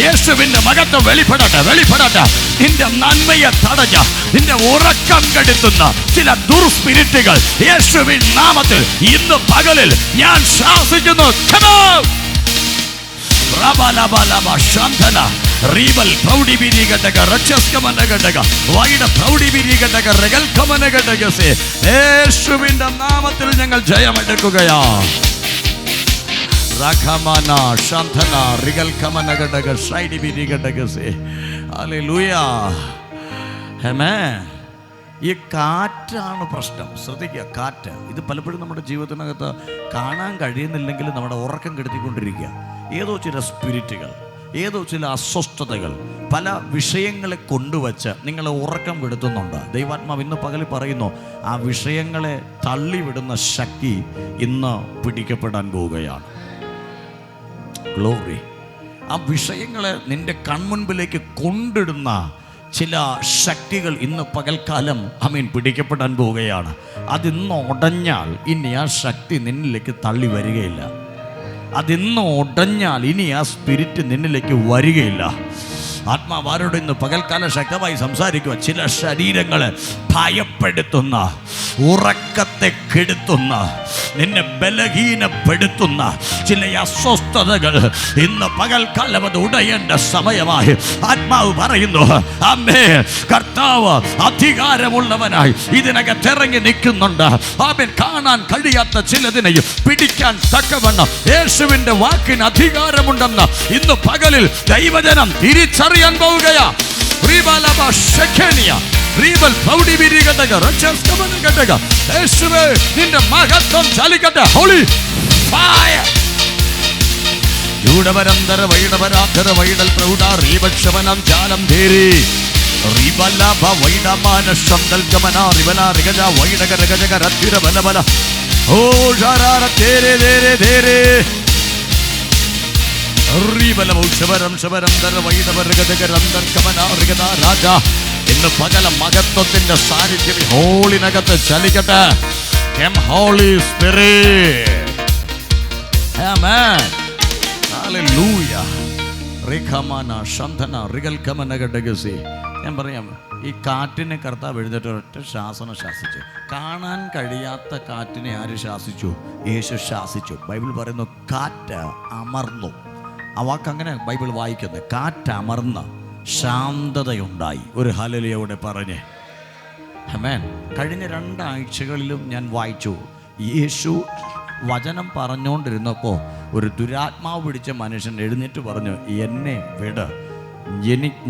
യേശുവിന്റെ മകത്വം വെളിപ്പെടട്ടെ, വെളിപ്പെടട്ടെ. നിന്റെ നന്മയെ തടഞ്ഞ, നിന്റെ ഉറക്കം കെടുത്തുന്ന ചില ദുർസ്പിരിറ്റുകൾ യേശുവിൻ നാമത്തിൽ ഇന്ന് പകലിൽ ഞാൻ ശാസിക്കുന്നു. യേശുവിന്റെ നാമത്തിൽ ഞങ്ങൾ ജയമെടുക്കുകയാ. ഈ കാറ്റാണ് പ്രശ്നം. ശ്രദ്ധിക്കുക, കാറ്റ് ഇത് പലപ്പോഴും നമ്മുടെ ജീവിതത്തിനകത്ത് കാണാൻ കഴിയുന്നില്ലെങ്കിൽ നമ്മുടെ ഉറക്കം കെടുത്തിക്കൊണ്ടിരിക്കുക. ഏതോ ചില സ്പിരിറ്റുകൾ ഏതോ ചില അസ്വസ്ഥതകൾ, പല വിഷയങ്ങളെ കൊണ്ടുവച്ച് നിങ്ങളെ ഉറക്കം കെടുത്തുന്നുണ്ട്. ദൈവാത്മാവ് ഇന്ന് പകൽ പറയുന്നു, ആ വിഷയങ്ങളെ തള്ളിവിടുന്ന ശക്തി ഇന്ന് പിടിക്കപ്പെടാൻ പോവുകയാണ്. ഗ്ലോറി. ആ വിഷയങ്ങളെ നിന്റെ കൺമുൻപിലേക്ക് കൊണ്ടിടുന്ന ചില ശക്തികൾ ഇന്ന് പകൽക്കാലം പിടിക്കപ്പെടാൻ പോവുകയാണ്. അതിന്ന് ഉടഞ്ഞാൽ ഇനി ആ ശക്തി നിന്നിലേക്ക് തള്ളി വരികയില്ല. അതിന്ന് ഉടഞ്ഞാൽ ഇനി ആ സ്പിരിറ്റ് നിന്നിലേക്ക് വരികയില്ല. ആത്മാവാരോട് ഇന്ന് പകൽക്കാലം ശക്തമായി സംസാരിക്കുക. ചില ശരീരങ്ങളെ ഭയപ്പെടുത്തുന്ന, ഉറക്കത്തെ കെടുത്തുന്ന, നിന്നെ ബലഹീനപ്പെടുത്തുന്ന ചില അസ്വസ്ഥതകൾ ഇന്ന് പകൽക്കാലം അത് ഉടയേണ്ട സമയമായി ആത്മാവ് പറയുന്നു. അമ്മേ, കർത്താവ് അധികാരമുള്ളവനായി ഇതിനകത്തിറങ്ങി നിൽക്കുന്നുണ്ട്. അവൻ കാണാൻ കഴിയാത്ത ചിലതിനെയും പിടിക്കാൻ തക്കവണ്ണം യേശുവിന്റെ വാക്കിന് അധികാരമുണ്ടെന്ന് ഇന്ന് പകലിൽ ദൈവജനം തിരിച്ചറിയാൻ പോവുകയാ. നിന്റെ മഹത്വം ചലിക്കട്ടെ. Holy fire. ൂഢപരന്തര വൈഡപരാധര വൈഡൽ പ്രൗഢ റീപക്ഷവനം ജാലം ധേരി റിബലഭ വൈഡമാന ശബ്ദൽ ഗമന റിബല റിഗജ വൈഡക രഗജക രത്തിര ബലബല ഓ ജാരാര തേരെ തേരെ തേരെ ഇന്ന് പകല മഹത്വത്തിന്റെ സാന്നിധ്യം ഹോളിനകത്ത് ചലിക്കട്ടെ. Holy Spirit. ആമേൻ. ഹല്ലേലൂയ. റിഖമന ശന്തന റിഗൽ കമന ഗഡഗസി. ഞാൻ പറയാം, ഈ കാറ്റിനെ കർത്താവ് എഴുന്നേറ്റ് ഒരൊറ്റ ശാസനം ശാസിച്ചു. കാണാൻ കഴിയാത്ത കാറ്റിനെ ആര് ശാസിച്ചു? യേശു ശാസിച്ചു. ബൈബിൾ പറയുന്നു, കാറ്റ് അമർന്നു. ആ വാക്ക് അങ്ങനെ ബൈബിൾ വായിക്കുന്നത്. കാറ്റമർന്ന ശാന്തതയുണ്ടായി. ഒരു ഹല്ലേലൂയയോടെ പറഞ്ഞേ ആമേൻ. കഴിഞ്ഞ 2 ആഴ്ചകളിലും ഞാൻ വായിച്ചു, യേശു വചനം പറഞ്ഞുകൊണ്ടിരുന്നപ്പോൾ ഒരു ദുരാത്മാവ് പിടിച്ച മനുഷ്യൻ എഴുന്നേറ്റ് പറഞ്ഞു, എന്നെ വിട്,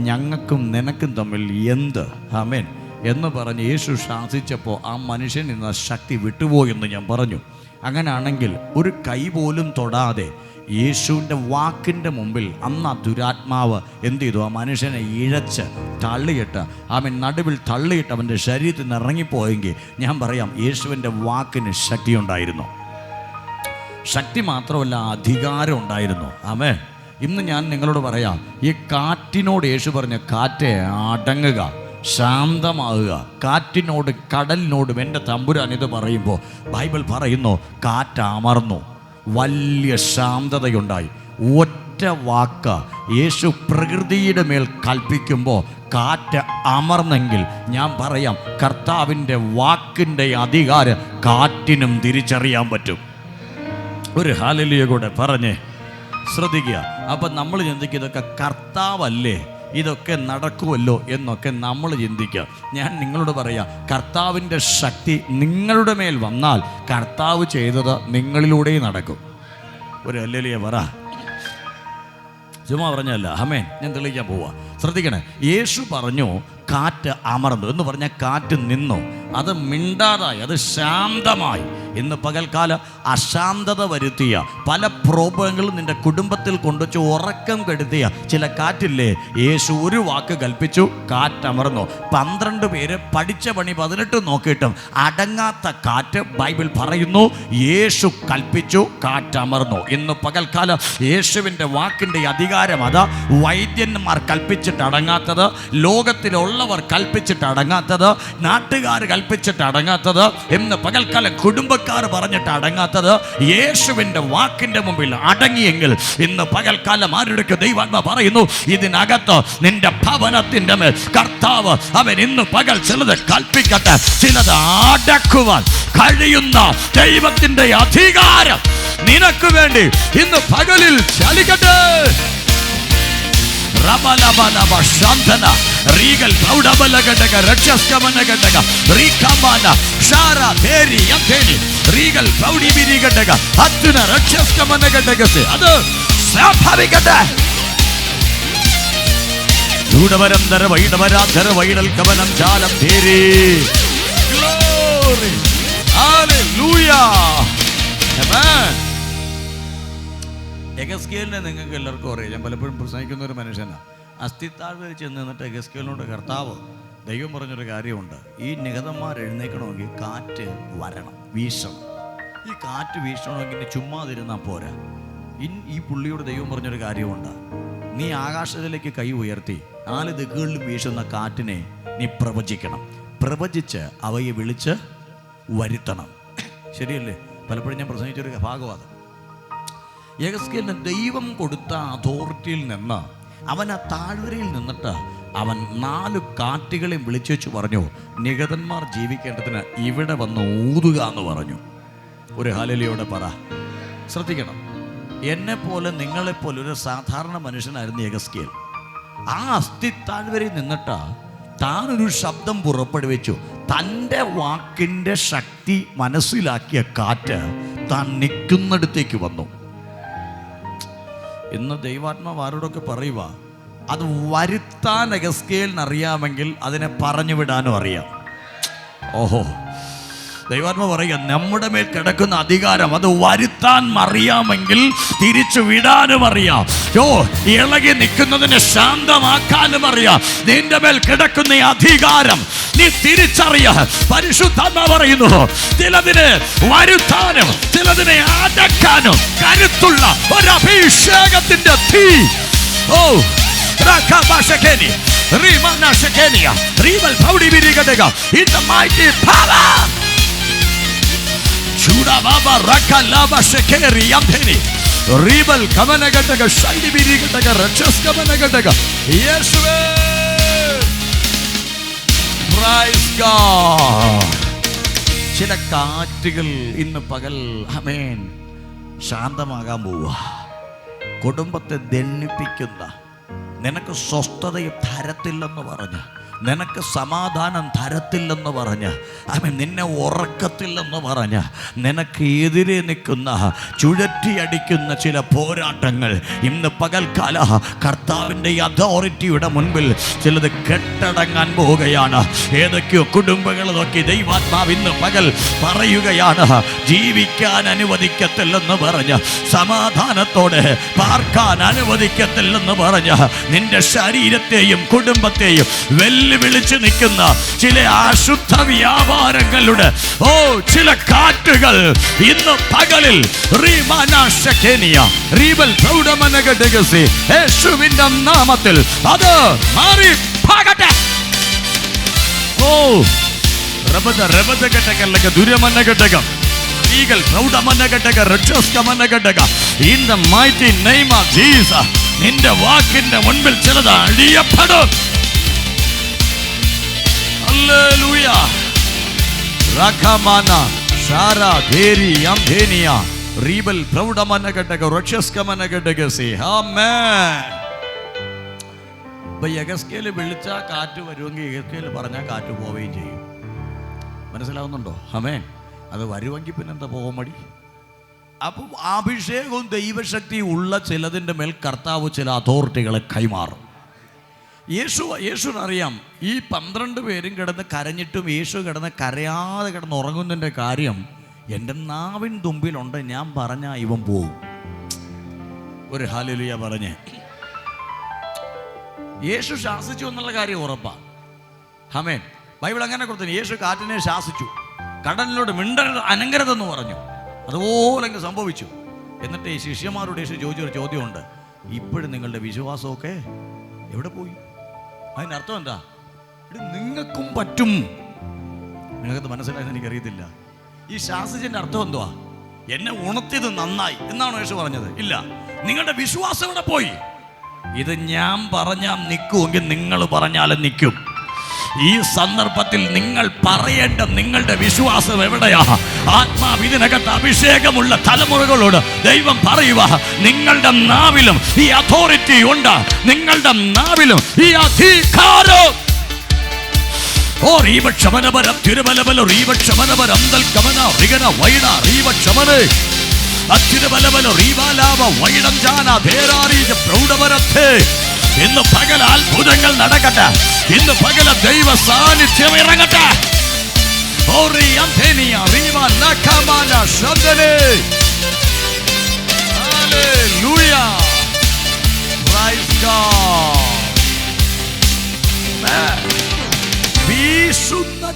ഞങ്ങൾക്കും നിനക്കും തമ്മിൽ എന്ത്? ആമേൻ എന്ന് പറഞ്ഞ് യേശു ശാസിച്ചപ്പോൾ ആ മനുഷ്യൻ ഇന്ന് ശക്തി വിട്ടുപോയെന്ന് ഞാൻ പറഞ്ഞു. അങ്ങനെയാണെങ്കിൽ ഒരു കൈ പോലും തൊടാതെ യേശുവിൻ്റെ വാക്കിൻ്റെ മുമ്പിൽ അന്ന് ആ ദുരാത്മാവ് എന്ത് ചെയ്തു? ആ മനുഷ്യനെ ഇഴച്ച് തള്ളിയിട്ട് നടുവിൽ തള്ളിയിട്ട് അവൻ്റെ ശരീരത്തിൽ നിന്ന് ഇറങ്ങിപ്പോയെങ്കിൽ ഞാൻ പറയാം, യേശുവിൻ്റെ വാക്കിന് ശക്തി ഉണ്ടായിരുന്നു. ശക്തി മാത്രമല്ല, അധികാരം ഉണ്ടായിരുന്നു. ആമേൻ. ഇന്ന് ഞാൻ നിങ്ങളോട് പറയാം, ഈ കാറ്റിനോട് യേശു പറഞ്ഞ, കാറ്റേ അടങ്ങുക, ശാന്തമാകുക. കാറ്റിനോട് കടലിനോടും എൻ്റെ തമ്പുരാൻ ഇത് പറയുമ്പോൾ ബൈബിൾ പറയുന്നു, കാറ്റമർന്നു, വലിയ ശാന്തതയുണ്ടായി. ഒറ്റ വാക്ക് യേശു പ്രകൃതിയുടെ മേൽ കൽപ്പിക്കുമ്പോൾ കാറ്റ് അമർന്നെങ്കിൽ ഞാൻ പറയാം, കർത്താവിൻ്റെ വാക്കിൻ്റെ അധികാരം കാറ്റിനും തിരിച്ചറിയാൻ പറ്റും. ഒരു ഹല്ലേലൂയ കൂടെ പറഞ്ഞേ. ശ്രദ്ധിക്കുക. അപ്പം നമ്മൾ ചിന്തിക്കുക, ഇതൊക്കെ കർത്താവല്ലേ, ഇതൊക്കെ നടക്കുമല്ലോ എന്നൊക്കെ നമ്മൾ ചിന്തിക്കുക. ഞാൻ നിങ്ങളോട് പറയാം, കർത്താവിൻ്റെ ശക്തി നിങ്ങളുടെ മേൽ വന്നാൽ കർത്താവ് ചെയ്തത് നിങ്ങളിലൂടെയും നടക്കും. ഒരു ഹല്ലേലൂയ പറ. ചുമ്മാ പറഞ്ഞല്ല. ആമേൻ. ഞാൻ തെളിയിക്കാൻ പോവാ. ശ്രദ്ധിക്കണേ. യേശു പറഞ്ഞു കാറ്റ് അമർന്നു എന്ന് പറഞ്ഞാൽ കാറ്റ് നിന്നു. അത് മിണ്ടാതായി, അത് ശാന്തമായി. ഇന്ന് പകൽക്കാലം അശാന്തത വരുത്തിയ പല പ്രോബ്ലങ്ങളും നിന്റെ കുടുംബത്തിൽ കൊണ്ടുവച്ച് ഉറക്കം കെടുത്തിയ ചില കാറ്റില്ലേ, യേശു ഒരു വാക്ക് കൽപ്പിച്ചു, കാറ്റമർന്നു. 12 പേര് പഠിച്ച പണി 18 നോക്കിയിട്ടും അടങ്ങാത്ത കാറ്റ് ബൈബിൾ പറയുന്നു, യേശു കൽപ്പിച്ചു, കാറ്റമർന്നു. ഇന്ന് പകൽക്കാലം യേശുവിൻ്റെ വാക്കിൻ്റെ അധികാരം അതാ. വൈദ്യന്മാർ കൽപ്പിച്ചിട്ട് അടങ്ങാത്തത്, ലോകത്തിലുള്ളവർ കൽപ്പിച്ചിട്ട് അടങ്ങാത്തത്, നാട്ടുകാർ കൽപ്പിച്ചിട്ട് അടങ്ങാത്തത്, ഇന്ന് പകൽക്കാലം കുടുംബക്കാർ പറഞ്ഞിട്ട് അടങ്ങാത്തത്, യേശുവിൻ്റെ വാക്കിൻ്റെ മുമ്പിൽ അടങ്ങിയെങ്കിൽ ഇന്ന് പകൽക്കാലം ആരുടെ ദൈവാത്മാ പറയുന്നു, ഇതിനകത്ത് നിന്റെ ഭവനത്തിൻ്റെ മേൽ കർത്താവ് അവൻ ഇന്ന് പകൽ ചിലത് കൽപ്പിക്കട്ടെ. ചിലത് അടക്കുവാൻ കഴിയുന്ന ദൈവത്തിൻ്റെ അധികാരം നിനക്ക് വേണ്ടി ഇന്ന് പകലിൽ ചലിക്കട്ടെ. റീഗൽ പ്രൗഢബലഘടക രക്ഷസ്കമനഘടക റീകമാന ഷാര തേരി യന്തേനി റീഗൽ പ്രൗഢിബിരിഘടക അത്യുന രക്ഷസ്കമനഘടകസെ അത് സ്വാഭാവികത. ദൂഢപരന്തര വൈഡപരാധര വൈഡൽ കവനം ജാലം തേരി. ഗ്ലോറി. ഹല്ലേലൂയ. ആമേൻ. യെഹെസ്കേലിനെ നിങ്ങൾക്ക് എല്ലാവർക്കും അറിയാം. ഞാൻ പലപ്പോഴും പ്രസംഗിക്കുന്ന ഒരു മനുഷ്യനാണ്. അസ്ഥിത്താഴ്വരയിൽ ചെന്ന് നിന്നിട്ട് യെഹെസ്കേലിനോട് കർത്താവ് ദൈവം പറഞ്ഞൊരു കാര്യമുണ്ട്. ഈ നിഹതന്മാർ എഴുന്നേക്കണമെങ്കിൽ കാറ്റ് വരണം, വീശണം. ഈ കാറ്റ് വീശണമെങ്കിൽ ചുമ്മാതിരുന്നാൽ പോരാ. ഈ പുള്ളിയോട് ദൈവം പറഞ്ഞൊരു കാര്യമുണ്ട്. നീ ആകാശത്തിലേക്ക് കൈ ഉയർത്തി 4 ദിക്കുകളിലും വീശുന്ന കാറ്റിനെ നീ പ്രവചിക്കണം. പ്രവചിച്ച് അവയെ വിളിച്ച് വരുത്തണം. ശരിയല്ലേ? പലപ്പോഴും ഞാൻ പ്രസംഗിച്ചൊരു ഭാഗമാണ്. യെഹെസ്കേലിന് ദൈവം കൊടുത്ത അതോറിറ്റിയിൽ നിന്ന് അവൻ ആ താഴ്വരയിൽ നിന്നിട്ട് അവൻ 4 കാറ്റുകളെയും വിളിച്ചു വെച്ച് പറഞ്ഞു, നിഹതന്മാർ ജീവിക്കേണ്ടതിന് ഇവിടെ വന്ന് ഊതുക എന്ന് പറഞ്ഞു. ഒരു ഹല്ലേലൂയയോടെ പറ. ശ്രദ്ധിക്കണം, എന്നെപ്പോലെ നിങ്ങളെപ്പോലെ ഒരു സാധാരണ മനുഷ്യനായിരുന്നു യെഹെസ്കേൽ. ആ അസ്ഥിത്താഴ്വരയിൽ നിന്നിട്ട് താനൊരു ശബ്ദം പുറപ്പെടുവിച്ചു. തൻ്റെ വാക്കിൻ്റെ ശക്തി മനസ്സിലാക്കിയ കാറ്റ് താൻ നിൽക്കുന്നിടത്തേക്ക് വന്നു. ഇന്ന് ദൈവാത്മാവ് ആരോടൊക്കെ പറയുക, അത് വരുത്താൻ യെഹെസ്കേലിന് അറിയാമെങ്കിൽ അതിനെ പറഞ്ഞു വിടാനും അറിയാം. ഓഹോ, ദൈവാത്മാവ് പറയുക, നമ്മുടെ മേൽ കിടക്കുന്ന അധികാരം അത് വരുത്താൻ അറിയാമെങ്കിൽ തിരിച്ചു വിടാനും അറിയാം. ഇളകി നിൽക്കുന്നതിനെ ശാന്തമാക്കാനും അറിയാം. നിന്റെ മേൽ കിടക്കുന്ന അധികാരം നീ തിരിച്ചറിയ. പരിശുദ്ധാത്മാവ് പറയുന്നു, ചിലതിനെ വരുത്താനും ചിലതിനെ അടക്കാനും കരുത്തുള്ള ഒരു അഭിഷേകത്തിന്റെ തീ. ഓ in the mighty power. Chuda baba rakalaba shekeri yamtheni ribal kamanagataga shaidi birigataga rachas kamanagataga Yeshua. Praise God. ചില കാറ്റുകൾ ഇന്ന് പകൽ ആമേൻ ശാന്തമാകാൻ പോവുക. കുടുംബത്തെ ദണ്ണിപ്പിക്കുന്ന, നിനക്ക് സ്വസ്ഥതയെ തരത്തില്ലെന്ന് പറഞ്ഞ്, നിനക്ക് സമാധാനം തരത്തില്ലെന്ന് പറഞ്ഞ്, ആമേൻ നിന്നെ ഉറക്കത്തില്ലെന്ന് പറഞ്ഞ്, നിനക്ക് എതിരെ നിൽക്കുന്ന ചുഴറ്റിയടിക്കുന്ന ചില പോരാട്ടങ്ങൾ ഇന്ന് പകൽക്കാല കർത്താവിൻ്റെ അതോറിറ്റിയുടെ മുൻപിൽ ചിലത് കെട്ടടങ്ങാൻ പോവുകയാണ്. ഏതൊക്കെയോ കുടുംബങ്ങൾ നോക്കി ദൈവാത്മാവ് ഇന്ന് പകൽ പറയുകയാണ്, ജീവിക്കാൻ അനുവദിക്കത്തില്ലെന്ന് പറഞ്ഞ്, സമാധാനത്തോടെ പാർക്കാൻ അനുവദിക്കത്തില്ലെന്ന് പറഞ്ഞ്, നിന്റെ ശരീരത്തെയും കുടുംബത്തെയും വെല്ലുവിളിച്ച് നിൽക്കുന്ന ചില അശുദ്ധ വ്യാപാരങ്ങളുടെ ചില കാറ്റുകൾ ഇന്ന് പകലിൽ യേശുവിന്റെ നാമത്തിൽ അത് മാറി പോകട്ടെ. In the mighty name of Jesus, നിന്റെ വാക്കിന്റെ മുൻപിൽ ചിലത് അടിയപ്പെടും. ഹല്ലേലൂയ. റഖമാന ഷാരാ ദേരി യംധേനിയ റീബൽ പ്രൗഢമനകടക രക്ഷസ്കമനകടകസി. ആമേൻ. യെഹെസ്കേൽ വിളിച്ചാ കാറ്റ് വരുമെങ്കിൽ യെഹെസ്കേൽ പറഞ്ഞാൽ കാറ്റ് പോവുകയും ചെയ്യും. മനസ്സിലാവുന്നുണ്ടോ? ആമേൻ. അത് വരുമെങ്കിൽ പിന്നെന്താ പോകാൻ മടി? അപ്പം അഭിഷേകവും ദൈവശക്തിയും ഉള്ള ചിലതിൻ്റെ മേൽ കർത്താവ് ചില അതോറിറ്റികളെ കൈമാറും. യേശുവിനറിയാം ഈ 12 പേരും കിടന്ന് കരഞ്ഞിട്ടും യേശു കിടന്ന് കരയാതെ കിടന്ന് ഉറങ്ങുന്നതിൻ്റെ കാര്യം എൻ്റെ നാവിൻ തുമ്പിലുണ്ട്. ഞാൻ പറഞ്ഞാൽ ഇവൻ പോവും. ഒരു ഹല്ലേലൂയ പറഞ്ഞേ. യേശു ശാസിച്ചു എന്നുള്ള കാര്യം ഉറപ്പാണ്. ആമേൻ. ബൈബിൾ അങ്ങനെ കൊടുത്തു. യേശു കാറ്റിനെ ശാസിച്ചു, കടലിനോട് മിണ്ടരുത് അനങ്ങരുതെന്ന് പറഞ്ഞു. അതുപോലെ അങ്ങ് സംഭവിച്ചു. എന്നിട്ട് ഈ ശിഷ്യന്മാരോട് യേശു ചോദിച്ചൊരു ചോദ്യമുണ്ട്, ഇപ്പോഴും നിങ്ങളുടെ വിശ്വാസമൊക്കെ എവിടെ പോയി? അതിനർത്ഥം എന്താ? നിങ്ങൾക്കും പറ്റും. നിങ്ങൾക്കത് മനസ്സിലായെന്ന് എനിക്കറിയത്തില്ല. ഈ ശാസിച്ചതിൻ്റെ അർത്ഥം എന്തുവാ? എന്നെ ഉണർത്തിയത് നന്നായി എന്നാണോ യേശു പറഞ്ഞത്? ഇല്ല. നിങ്ങളുടെ വിശ്വാസം എവിടെ പോയി? ഇത് ഞാൻ പറഞ്ഞാൽ നിൽക്കുമെങ്കിൽ നിങ്ങൾ പറഞ്ഞാലും നിൽക്കും. ഈ സന്ദർഭത്തിൽ നിങ്ങൾ പറയേണ്ട നിങ്ങളുടെ വിശ്വാസം എവിടെയാ? ആത്മാവ് ഇതിനകത്ത് അഭിഷേകമുള്ള തലമുറകളോട് ദൈവം പറയുക, നിങ്ങളുടെ നാവിലും ഈ അതോറിറ്റി ഉണ്ട്. നിങ്ങളുടെ നാവിലും ഈ അധികാരം. ഓ റീവക്ഷമനപരം തിരുബലബല റീവക്ഷമനപരം കമന റിഗന വൈഡ റീവക്ഷമനെ അത്യുരബലബല റീവാലാവ വൈഡം ജാന ധേരാരീജ പ്രൗഢപരത്തെ. ഇന്ന് പകൽ അത്ഭുതങ്ങൾ നടക്കട്ടെ. ഇന്ന് പകല ദൈവ സാന്നിധ്യം ഇറങ്ങട്ടെ. ഹല്ലേലൂയ.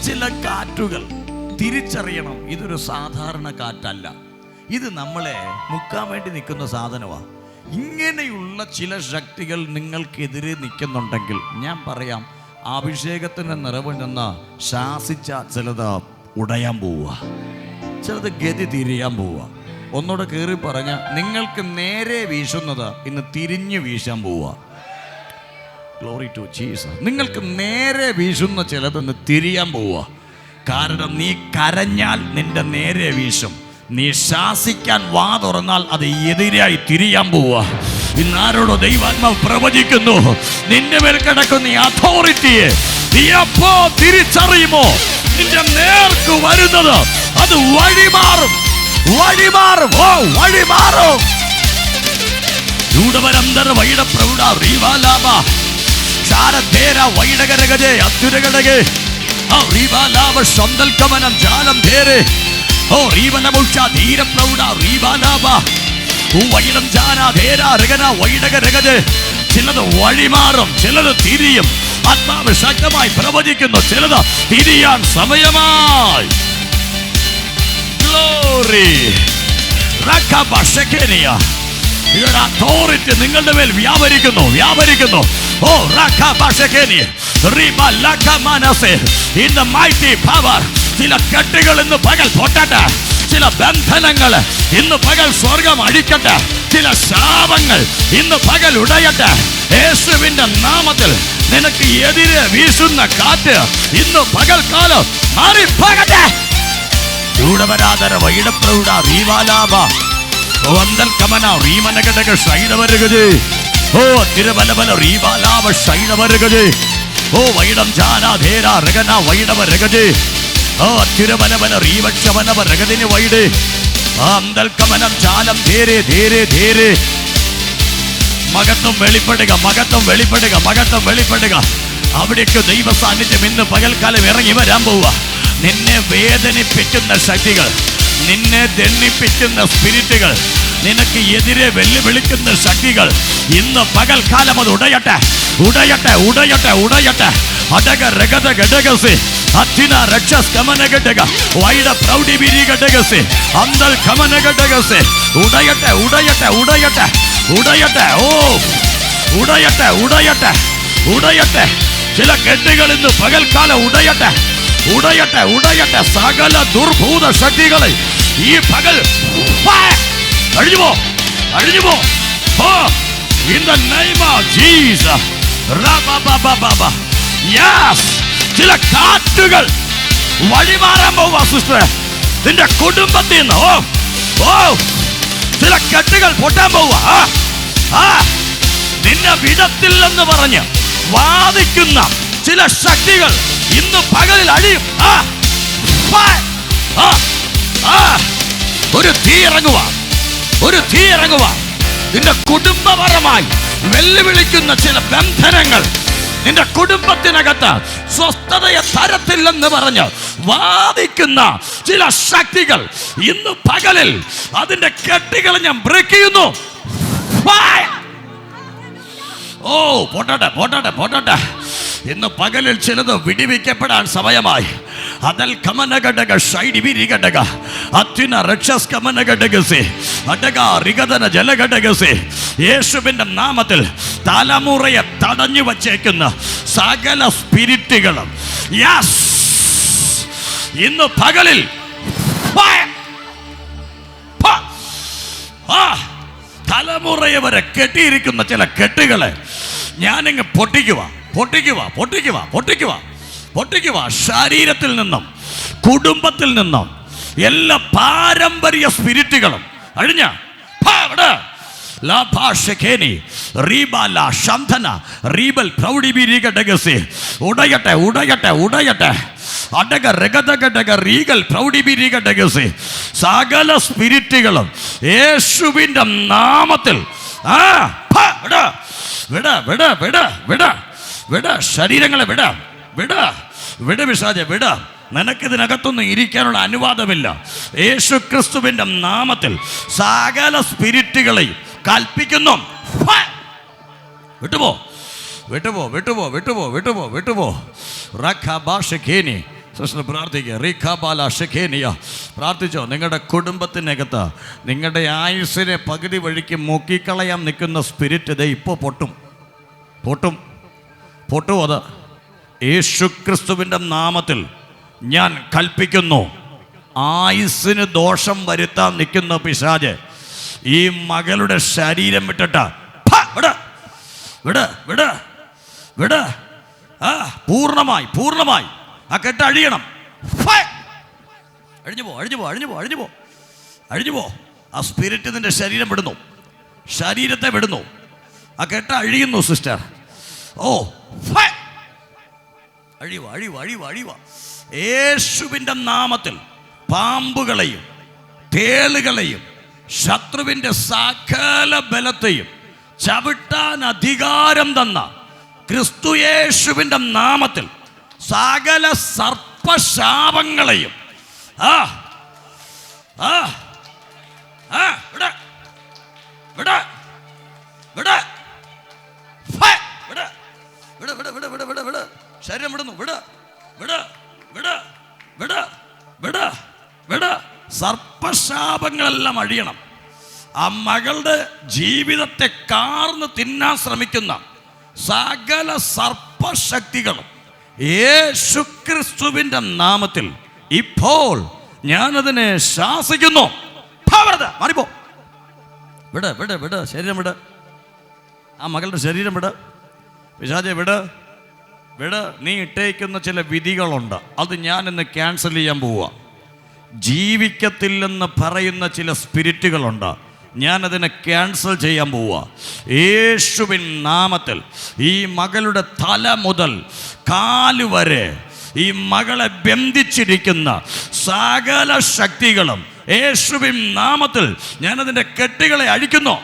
ചില കാറ്റുകൾ തിരിച്ചറിയണം. ഇതൊരു സാധാരണ കാറ്റല്ല, ഇത് നമ്മളെ മുക്കാൻ വേണ്ടി നിൽക്കുന്ന സാധനമാണ്. ഇങ്ങനെയുള്ള ചില ശക്തികൾ നിങ്ങൾക്കെതിരെ നിൽക്കുന്നുണ്ടെങ്കിൽ ഞാൻ പറയാം, അഭിഷേകത്തിൻ്റെ നിറവിൽ നിന്ന് ശാസിച്ച ചിലത് ഉടയാൻ പോവുക, ചിലത് ഗതി തിരിയാൻ പോവുക. ഒന്നുകൂടെ കയറി പറഞ്ഞ, നിങ്ങൾക്ക് നേരെ വീശുന്നത് ഇന്ന് തിരിഞ്ഞു വീശാൻ പോവുക. Glory to Jesus. നിങ്ങൾക്ക് നേരെ വീശുന്ന ചിലതൊന്ന് തിരിയാൻ പോവുക. കാരണം നീ കരഞ്ഞാൽ നിന്റെ നേരെ വീശും, നീ ശാസിക്കാൻ വാ തുറന്നാൽ അത് എതിരായി തിരിയാൻ പോവുക. ഇന്ന് ആരോടോ ദൈവാത്മാവ് പ്രവചിക്കുന്നു, നിന്റെ മേൽ കിടക്കുന്ന ഈ അതോറിറ്റിയെ നീ അപ്പോ തിരിച്ചറിയുമോ? നിന്റെ നേർക്ക് വരുന്നത് അത് വഴിമാറും, വഴിമാറും, ഓ വഴിമാറും. ചൂടവരന്തര വൈഡ പ്രൗഢ റീവാലാബ ശാരദേര വൈഡകരഗജേ അത്യുരഗടകേ ഓ റീവാലാബ ശന്തൽകമനം ജാലം ധേരേ ഓ റീവനമുഷ ധീര പ്രൗഢ റീവാലാബ വൈഡം ജാന ധേര രഗന വൈഡകരഗജേ. ചിലത് വഴിമാറും, ചിലത് തിരിയും. ആത്മാവ് ശക്തമായി പ്രവചിക്കുന്നു, ചിലത് തിരിയാൻ സമയമായി. ഗ്ലോറി റക്കബശകേനിയ. ഇതൊരു അതോറിറ്റി നിങ്ങളുടെ മേൽ വ്യാപരിക്കുന്നു, വ്യാപരിക്കുന്നു. ഓ റക്കബശകേനി റിബ ലക്കമനസെ ഇൻ ദ മൈറ്റി പവർ. ചില കെട്ടുകൾ ഇന്ന് പകൽ പൊട്ടട്ടെ, ചില ബന്ധനങ്ങൾ ഇന്ന് പകൽ സ്വർഗം അഴിക്കട്ടെ, ചില ശാപങ്ങൾ ഇന്ന് പകൽ ഉടയട്ടെ. യേശുവിന്റെ നാമത്തിൽ നിനക്ക് എതിരെ വീശുന്ന കാറ്റ് ഇന്ന് പകൽക്കാലം മാറിപ്പോകട്ടെ. ചൂടവരാതര വൈഡപ്രൗഢ റീവാലാബ വന്ദൽ കമന റീമനകടക ശൈഡവരുകജേ ഓ തിരുവലബല റീവാലാബ ശൈഡവരുകജേ ഓ വൈഡം ജാനാധേര രഗന വൈഡവരഗജേ ഓ തിരുവലബല റീവക്ഷവനവ രഗതിന് വൈഡ് അന്തൽ കമനം ജാലം ധേരേ ധേരേ ധേരേ. മകത്വം വെളിപ്പെടുക, മകത്വം വെളിപ്പെടുക, മകത്വം വെളിപ്പെടുക. അവിടേക്ക് ദൈവ സാന്നിധ്യം ഇന്ന് പകൽക്കാലം ഇറങ്ങി വരാൻ പോവുക. നിന്നെ വേദനിപ്പിക്കുന്ന ശക്തികൾ, നിന്നെ ദണ്ഡിപ്പിക്കുന്ന സ്പിരിറ്റുകൾ, നിനക്ക് എതിരെ വെല്ലുവിളിക്കുന്ന ശക്തികൾ ഇന്ന് പകൽക്കാലം അത് ഉടയട്ടെ, ഉടയട്ടെ, ഉടയട്ടെ, ഉടയട്ടെ. അടക രഗത ഘടകസി അത്തിന രക്ഷസ് കമനഘടക വൈഡ പ്രൗഢി വിരി ഘടകസി അന്തൽ കമനഘടകസി. ഉടയട്ടെ, ഉടയട്ടെ, ഉടയട്ടെ, ഉടയട്ടെ. ഓ ഉടയട്ടെ, ഉടയട്ടെ, ഉടയട്ടെ. ചില കെട്ടുകൾ ഇന്ന് പകൽക്കാലം ഉടയട്ടെ, ഉടയട്ടെ, ഉടയട്ടെ. സകല ദുർഭൂത ശക്തികളെ ഈ പകൽ അഴിഞ്ഞുപോ, അഴിഞ്ഞുപോ. ഓ in the name of Jesus. Yes, ചില കാറ്റുകൾ വഴിമാറാൻ പോവാ സിസ്റ്റർ നിന്റെ കുടുംബത്തിൽ നിന്ന്. ഓ ഓ ചില കെട്ടുകൾ പൊട്ടാൻ പോവാ. നിന്നെ വിടത്തില്ലെന്ന് പറഞ്ഞ് വാദിക്കുന്ന ചില ശക്തികൾ ഇന്ന് പകലിൽ അഴിയും. ഒരു തീ ഇറങ്ങുക, ഒരു തീ ഇറങ്ങുക. നിന്റെ കുടുംബപരമായി വെല്ലുവിളിക്കുന്ന ചില ബന്ധനങ്ങൾ, നിന്റെ കുടുംബത്തിനകത്ത് സ്വസ്ഥതയെ തരത്തില്ലെന്ന് പറഞ്ഞ് വാദിക്കുന്ന ചില ശക്തികൾ ഇന്ന് പകലിൽ അതിന്റെ കെട്ടുകൾ ഞാൻ ബ്രേക്ക് ചെയ്യുന്നു. ഓ പോട്ടെ, പോട്ടെ, പോട്ടെ. ഇന്ന് പകലിൽ ചിലത് വിടിവിക്കപ്പെടാൻ സമയമായി. അതൽ കമനഘടക ഷൈഡിവിരിഘടക അത്യുന രക്ഷസ് കമനഘടകസി അടക റിഗതന ജലഘടകസി. യേശുവിന്റെ നാമത്തിൽ തലമുറയെ തടഞ്ഞു വച്ചേക്കുന്ന സകല സ്പിരിറ്റുകളും യെസ് ഇന്ന് പകലിൽ തലമുറയെ വരെ കെട്ടിയിരിക്കുന്ന ചില കെട്ടുകളെ ഞാനിങ്ങ് പൊട്ടിക്കുക, പൊട്ടിക്കുക, പൊട്ടിക്കുക, പൊട്ടിക്കുക, പൊട്ടിക്കുക. ശരീരത്തിൽ നിന്നും കുടുംബത്തിൽ നിന്നും എല്ലാ പാരമ്പര്യ സ്പിരിറ്റുകളും അഴിഞ്ഞ ഉടയട്ടെ, ഉടയട്ടെ, ഉടയട്ടെ. അടക രഗതഘടക റീഗൽ പ്രൗഢിബിരിഘടകസി. സകല സ്പിരിറ്റുകളും യേശുവിന്റെ നാമത്തിൽ വിട, വിട, വിട, വിട, വിട. ശരീരങ്ങളെ വിട, വിട, വിട. പിശാചേ വിട. നിനക്കിതിനകത്തൊന്നും ഇരിക്കാനുള്ള അനുവാദമില്ല. യേശു ക്രിസ്തുവിന്റെ നാമത്തിൽ സകല സ്പിരിറ്റുകളെയും കൽപ്പിക്കുന്നു, വിട്ടുപോ, വിട്ടുപോ, വിട്ടുപോ, വിട്ടുപോ, വിട്ടുപോ, വിട്ടുപോ. സിസ്റ്റർ പ്രാർത്ഥിക്കുക. റീഖാബാല ഷെഖേനിയ പ്രാർത്ഥിച്ചോ. നിങ്ങളുടെ കുടുംബത്തിനകത്ത് നിങ്ങളുടെ ആയുസ്സിനെ പകുതി വഴിക്ക് മുക്കിക്കളയാൻ നിൽക്കുന്ന സ്പിരിറ്റ് ഇത് ഇപ്പോൾ പൊട്ടും. അത് യേശുക്രിസ്തുവിൻ്റെ നാമത്തിൽ ഞാൻ കൽപ്പിക്കുന്നു. ആയുസ്സിന് ദോഷം വരുത്താൻ നിൽക്കുന്ന പിശാച് ഈ മകളുടെ ശരീരം വിട്ടിട്ട് വിട് പൂർണ്ണമായി ആ കെട്ട് അഴിയണം. അഴിഞ്ഞു പോ. ആ സ്പിരിറ്റ് നിന്റെ ശരീരത്തെ വിടുന്നു. ആ കെട്ട് അഴിയുന്നു സിസ്റ്റർ. അഴിവ. യേശുവിൻ്റെ നാമത്തിൽ പാമ്പുകളെയും തേളുകളെയും ശത്രുവിൻ്റെ സകല ബലത്തെയും ചവിട്ടാൻ അധികാരം തന്ന ക്രിസ്തു യേശുവിൻ്റെ നാമത്തിൽ സകല സർപ്പശാപങ്ങളെയും ശരീരം വിട്. സർപ്പശാപങ്ങളെല്ലാം അഴിയണം. ആ മകളുടെ ജീവിതത്തെ കാർന്ന് തിന്നാൻ ശ്രമിക്കുന്ന സകല സർപ്പശക്തികളും യേശുക്രിസ്തുവിൻ്റെ നാമത്തിൽ ഇപ്പോൾ ഞാനതിനെ ശാസിക്കുന്നു. മാറിപ്പോ. വിട്. ശരീരം വിട്. ആ മകളുടെ ശരീരം വിട്. പിശാചേ വിട്. നീ ഇട്ടേക്കുന്ന ചില വിധികളുണ്ട്, അത് ഞാനിന്ന് ക്യാൻസൽ ചെയ്യാൻ പോവുക. ജീവിക്കത്തില്ലെന്ന് പറയുന്ന ചില സ്പിരിറ്റുകളുണ്ട്, ഞാനതിനെ ക്യാൻസൽ ചെയ്യാൻ പോവുക. യേശുവിൻ നാമത്തിൽ ഈ മകളുടെ തല മുതൽ കാല് വരെ ഈ മകളെ ബന്ധിച്ചിരിക്കുന്ന സകല ശക്തികളും യേശുവിൻ നാമത്തിൽ ഞാനതിൻ്റെ കെട്ടുകളെ അഴിക്കുന്നു.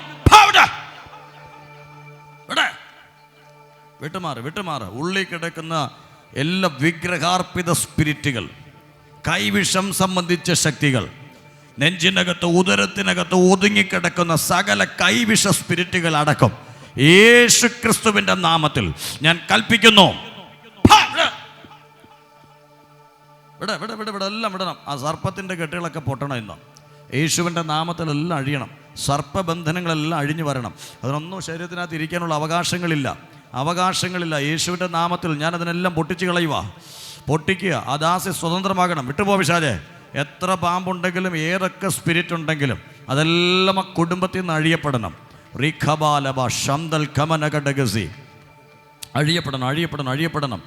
വിട്ടുമാറ്. ഉള്ളിൽ കിടക്കുന്ന എല്ലാ വിഗ്രഹാർപ്പിത സ്പിരിറ്റുകൾ, കൈവിഷം സംബന്ധിച്ച ശക്തികൾ, നെഞ്ചിനകത്ത് ഉദരത്തിനകത്ത് ഒതുങ്ങിക്കിടക്കുന്ന സകല കൈവിഷ സ്പിരിറ്റുകൾ അടക്കം യേശുക്രിസ്തുവിൻ്റെ നാമത്തിൽ ഞാൻ കൽപ്പിക്കുന്നു. എല്ലാം വിടണം. ആ സർപ്പത്തിൻ്റെ കെട്ടുകളൊക്കെ പൊട്ടണം. ഇന്ന് യേശുവിൻ്റെ നാമത്തിലെല്ലാം അഴിയണം. സർപ്പബന്ധനങ്ങളെല്ലാം അഴിഞ്ഞു വരണം. അതിനൊന്നും ശരീരത്തിനകത്ത് ഇരിക്കാനുള്ള അവകാശങ്ങളില്ല. യേശുവിൻ്റെ നാമത്തിൽ ഞാൻ അതിനെല്ലാം പൊട്ടിച്ച് പൊട്ടിക്കുക. ആ ദാസി സ്വതന്ത്രമാകണം. വിട്ടുപോ പിശാചേ. എത്ര പാമ്പുണ്ടെങ്കിലും ഏതൊക്കെ സ്പിരിറ്റ് ഉണ്ടെങ്കിലും അതെല്ലാം ആ കുടുംബത്തിൽ നിന്ന് അഴിയപ്പെടണം. റീഖബാലബ ഷന്തൽ കമനകടഗസി അഴിയപ്പെടണം.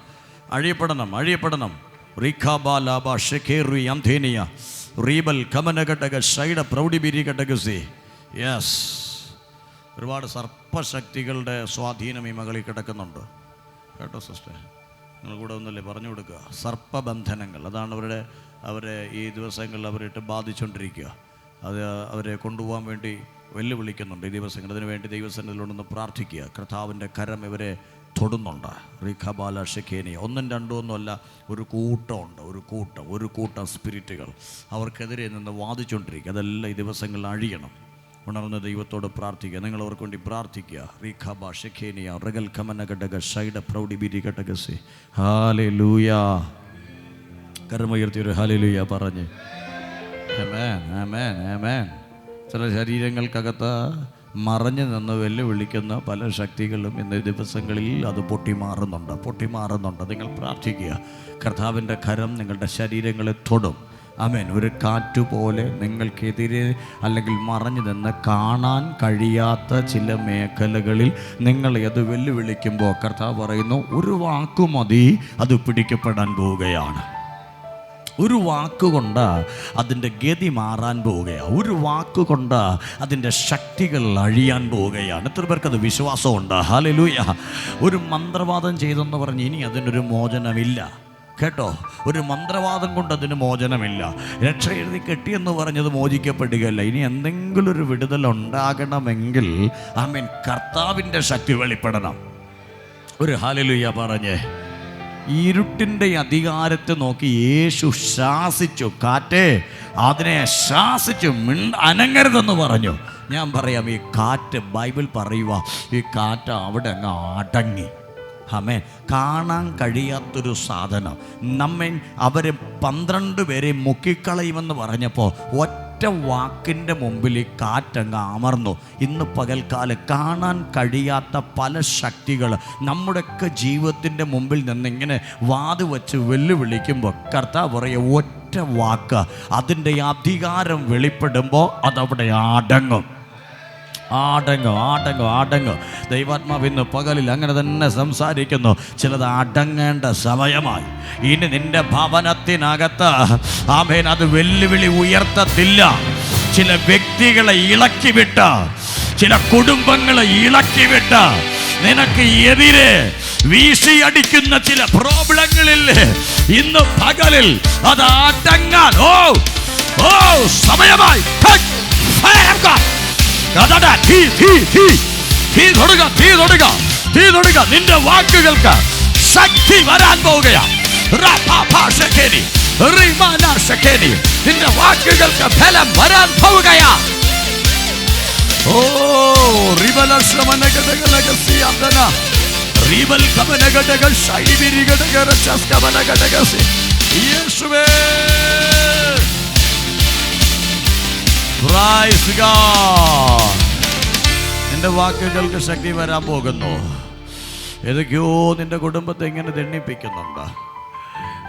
റീഖബാലബ ഷെഖേറു അംധേനിയ റീബൽ കമനകടക ഷൈഡ പ്രൗഢിബിരികടഗസി. യെസ്, ഒരുപാട് സർപ്പശക്തികളുടെ സ്വാധീനം ഈ മകളിൽ കിടക്കുന്നുണ്ട് കേട്ടോ സിസ്റ്റർ. നിങ്ങൾ കൂടെ ഒന്നല്ലേ പറഞ്ഞു കൊടുക്കുക. സർപ്പബന്ധനങ്ങൾ അതാണ് അവരെ ഈ ദിവസങ്ങളിൽ അവരിട്ട് ബാധിച്ചുകൊണ്ടിരിക്കുക. അത് അവരെ കൊണ്ടുപോകാൻ വേണ്ടി വെല്ലുവിളിക്കുന്നുണ്ട് ഈ ദിവസങ്ങൾ. അതിനുവേണ്ടി ദൈവസന്നിധിയിലൊന്ന് പ്രാർത്ഥിക്കുക. കർത്താവിൻ്റെ കരം ഇവരെ തൊടുന്നുണ്ട്. റിഖബാല ഷെഖേനി. ഒന്നും രണ്ടും ഒന്നുമല്ല, ഒരു കൂട്ടം സ്പിരിറ്റുകൾ അവർക്കെതിരെ നിന്ന് വാദിച്ചുകൊണ്ടിരിക്കുക. അതെല്ലാം ഈ ദിവസങ്ങളിൽ അഴിയണം. ഉണർന്ന ദൈവത്തോട് പ്രാർത്ഥിക്കുക. നിങ്ങൾ അവർക്ക് വേണ്ടി പ്രാർത്ഥിക്കുക. റീഖബ ഷെഖേനിയ റഗൽ കമനഘടക ഷൈഡ പ്രൗഢിബിരി ഘടകസി. ഹല്ലേലൂയ. കരമുയർത്തി ഒരു ഹല്ലേലൂയ പറഞ്ഞ്. ആമേൻ. ചില ശരീരങ്ങൾക്കകത്ത് മറഞ്ഞു നിന്ന് വെല്ലുവിളിക്കുന്ന പല ശക്തികളും ഇന്ന് ദിവസങ്ങളിൽ അത് പൊട്ടിമാറുന്നുണ്ട്. നിങ്ങൾ പ്രാർത്ഥിക്കുക. കർത്താവിൻ്റെ കരം നിങ്ങളുടെ ശരീരങ്ങളെ തൊടും. ആമേൻ. ഒരു കാറ്റുപോലെ നിങ്ങൾക്കെതിരെ അല്ലെങ്കിൽ മറഞ്ഞു നിന്ന് കാണാൻ കഴിയാത്ത ചില മേഖലകളിൽ നിങ്ങളെ അത് വെല്ലുവിളിക്കുമ്പോൾ കർത്താവ് പറയുന്നു, ഒരു വാക്കുമതി അത് പിടിക്കപ്പെടാൻ പോവുകയാണ്. ഒരു വാക്കുകൊണ്ട് അതിൻ്റെ ഗതി മാറാൻ പോവുകയാണ്. ഒരു വാക്കുകൊണ്ട് അതിൻ്റെ ശക്തികൾ അഴിയാൻ പോവുകയാണ്. എത്ര പേർക്കത് വിശ്വാസമുണ്ട്? ഹല്ലേലൂയ. ഒരു മന്ത്രവാദം ചെയ്തെന്ന് പറഞ്ഞ് ഇനി അതിനൊരു മോചനമില്ല കേട്ടോ. ഒരു മന്ത്രവാദം കൊണ്ട് അതിന് മോചനമില്ല. രക്ഷ എഴുതി കെട്ടിയെന്ന് പറഞ്ഞത് മോചിക്കപ്പെടുകയല്ല. ഇനി എന്തെങ്കിലും ഒരു വിടുതലുണ്ടാകണമെങ്കിൽ ആമേൻ കർത്താവിൻ്റെ ശക്തി വെളിപ്പെടണം. ഒരു ഹല്ലേലൂയ പറഞ്ഞേ. ഇരുട്ടിൻ്റെ അധികാരത്തെ നോക്കി യേശു ശാസിച്ചു. കാറ്റേ, അതിനെ ശാസിച്ചു അനങ്ങരുതെന്ന് പറഞ്ഞു. ഞാൻ പറയാം, ഈ കാറ്റ്, ബൈബിൾ പറയുക, ഈ കാറ്റ് അവിടെ അങ്ങ് അടങ്ങി. ആമേൻ. കാണാൻ കഴിയാത്തൊരു സാധനം അവരെ 12 പേരെ മുക്കിക്കളയുമെന്ന് പറഞ്ഞപ്പോൾ ഒറ്റ വാക്കിൻ്റെ മുമ്പിൽ ഈ കാറ്റങ്ങ് അമർന്നു. ഇന്ന് പകൽക്കാലം കാണാൻ കഴിയാത്ത പല ശക്തികൾ നമ്മുടെയൊക്കെ ജീവിതത്തിൻ്റെ മുമ്പിൽ നിന്നിങ്ങനെ വാത് വച്ച് വെല്ലുവിളിക്കുമ്പോൾ കർത്താവ് പറയുക, ഒറ്റ വാക്ക്, അതിൻ്റെ അധികാരം വെളിപ്പെടുമ്പോൾ അതവിടെ അടങ്ങും. ദൈവാത്മാവ് ഇന്ന് പകലിൽ അങ്ങനെ തന്നെ സംസാരിക്കുന്നു. ചിലത് അടങ്ങേണ്ട സമയമായി. ഇനി നിന്റെ ഭവനത്തിനകത്ത് ആമേൻ അത് വെല്ലുവിളി ഉയർത്തത്തില്ല. ചില വ്യക്തികളെ ഇളക്കിവിട്ട്, ചില കുടുംബങ്ങളെ ഇളക്കിവിട്ട്, നിനക്ക് എതിരെ വീശിയടിക്കുന്ന ചില പ്രോബ്ലങ്ങളിൽ ഇന്ന് പകലിൽ അത് അടങ്ങാൻ സമയമായി. നിന്റെ വാക്കുകൾക്ക് ശക്തി വരാൻ പോവുകയാണ്. നിന്റെ വാക്കുകൾക്ക് ഫലം വരാൻ പോവുകയാണ്. യേശുവേ, നിന്റെ വാക്കുകൾക്ക് ശക്തി വരാൻ പോകുന്നു. ഏതൊക്കെയോ നിന്റെ കുടുംബത്തെ ഇങ്ങനെ ദണ്ഡിപ്പിക്കുന്നുണ്ട്.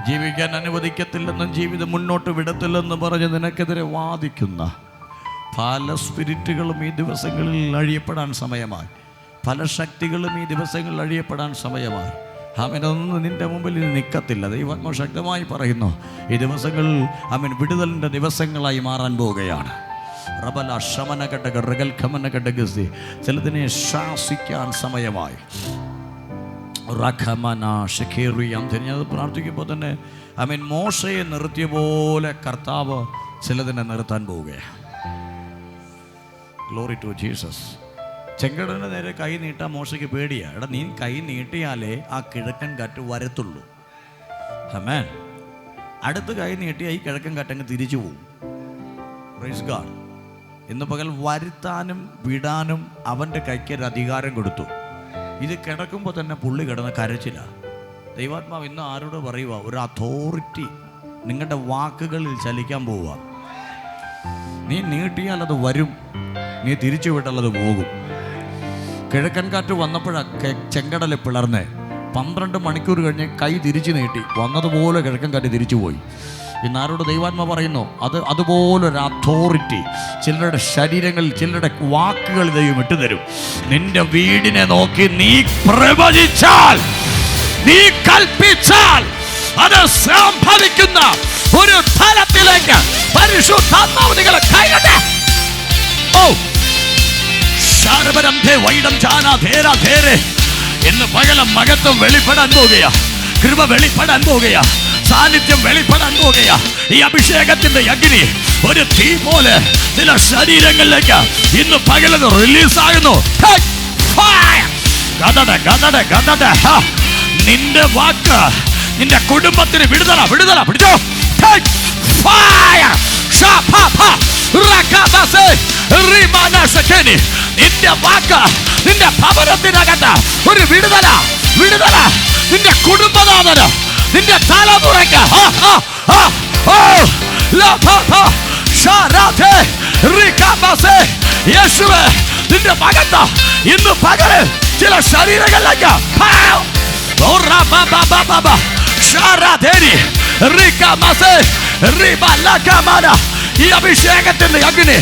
ജീവിക്കാൻ അനുവദിക്കത്തില്ലെന്നും ജീവിതം മുന്നോട്ട് വിടത്തില്ലെന്നും പറഞ്ഞ് നിനക്കെതിരെ വാദിക്കുന്ന പല സ്പിരിറ്റുകളും ഈ ദിവസങ്ങളിൽ അഴിയപ്പെടാൻ സമയമായി. പല ശക്തികളും ഈ ദിവസങ്ങളിൽ അഴിയപ്പെടാൻ സമയമായി. അവനൊന്നും നിന്റെ മുമ്പിൽ നിൽക്കത്തില്ല. ദൈവാത്മാവ് ശക്തമായി പറയുന്നു, ഈ ദിവസങ്ങൾ അവൻ വിടുതലിൻ്റെ ദിവസങ്ങളായി മാറാൻ പോവുകയാണ്. ചിലതിനെ ശാസിക്കാൻ സമയമായി. അത് പ്രാർത്ഥിക്കുമ്പോൾ തന്നെ അവൻ മോശയെ നിർത്തിയ പോലെ കർത്താവ് ചിലതിനെ നിർത്താൻ പോവുകയാണ്. Glory to Jesus. ചെങ്കടലിന് നേരെ കൈ നീട്ടാൻ മോശയ്ക്ക് പേടിയാണ്. എടാ, നീ കൈ നീട്ടിയാലേ ആ കിഴക്കൻ കാറ്റ് വരത്തുള്ളൂ. ആമേൻ. അടുത്ത് കൈ നീട്ടിയാൽ ഈ കിഴക്കൻ കാറ്റങ്ങ് തിരിച്ചു പോകും. Praise God. ഇന്ന് പകൽ വരുത്താനും വിടാനും അവൻ്റെ കൈക്കൊരു അധികാരം കൊടുത്തു. ഇത് കിടക്കുമ്പോൾ തന്നെ പുള്ളി കിടന്ന് കരച്ചില്ല. ദൈവാത്മാവ് ഇന്ന് ആരോട് പറയുക, ഒരു അതോറിറ്റി നിങ്ങളുടെ വാക്കുകളിൽ ചലിക്കാൻ പോവുക. നീ നീട്ടിയാൽ അത് വരും, നീ തിരിച്ചു വിട്ടാൽ അത് പോകും. കിഴക്കൻ കാറ്റ് വന്നപ്പോഴൊക്കെ ചെങ്കടൽ പിളർന്ന് 12 മണിക്കൂർ കഴിഞ്ഞ് കൈ തിരിച്ചു നീട്ടി വന്നതുപോലെ കിഴക്കൻ കാറ്റ് തിരിച്ചു പോയി. ഇന്നാരോട് ദൈവാത്മാ പറയുന്നു, അതുപോലൊരു അതോറിറ്റി ചിലരുടെ ശരീരങ്ങളിൽ, ചിലരുടെ വാക്കുകൾ ദൈവം ഇട്ടുതരും. നിന്റെ വീടിനെ നോക്കി നീ പ്രവചിച്ചാൽ, നീ കൽപ്പിച്ചാൽ അത് സംഭവിക്കുന്ന ഒരു തലത്തിലേക്ക് പരിശുദ്ധാത്മാവ് നിങ്ങളെ കൈകട്ടെ. എന്ന് പകലം മഹത്വം വെളിപ്പെടാൻ പോകുകയാ, കൃപ വെളിപ്പെടാൻ പോകുകയാ, സാന്നിധ്യം വെളിപ്പെടാൻ പോകുകയാ. ഈ അഭിഷേകത്തിന്റെ അഗ്നി ഒരു തീ പോലെ ചില ശരീരങ്ങളിലേക്ക് ഇന്ന് പകലത് റിലീസാകുന്നു. നിന്റെ വാക്ക് നിന്റെ കുടുംബത്തിന് വിടുതല പിടിച്ചോ. നിന്റെ വാക്ക് നിന്റെ ഭവനത്തിനകത്ത് ഒരു വിടുതല. നിന്റെ കുടുംബനാഥന, നിന്റെ തലമുറയ്ക്ക് യേശുവേ, നിന്റെ മകത്ത് ഇന്ന് പകല് ചില ശരീരങ്ങളിലേക്ക് ഈ അഭിഷേകത്തിന്റെ അഗ്നി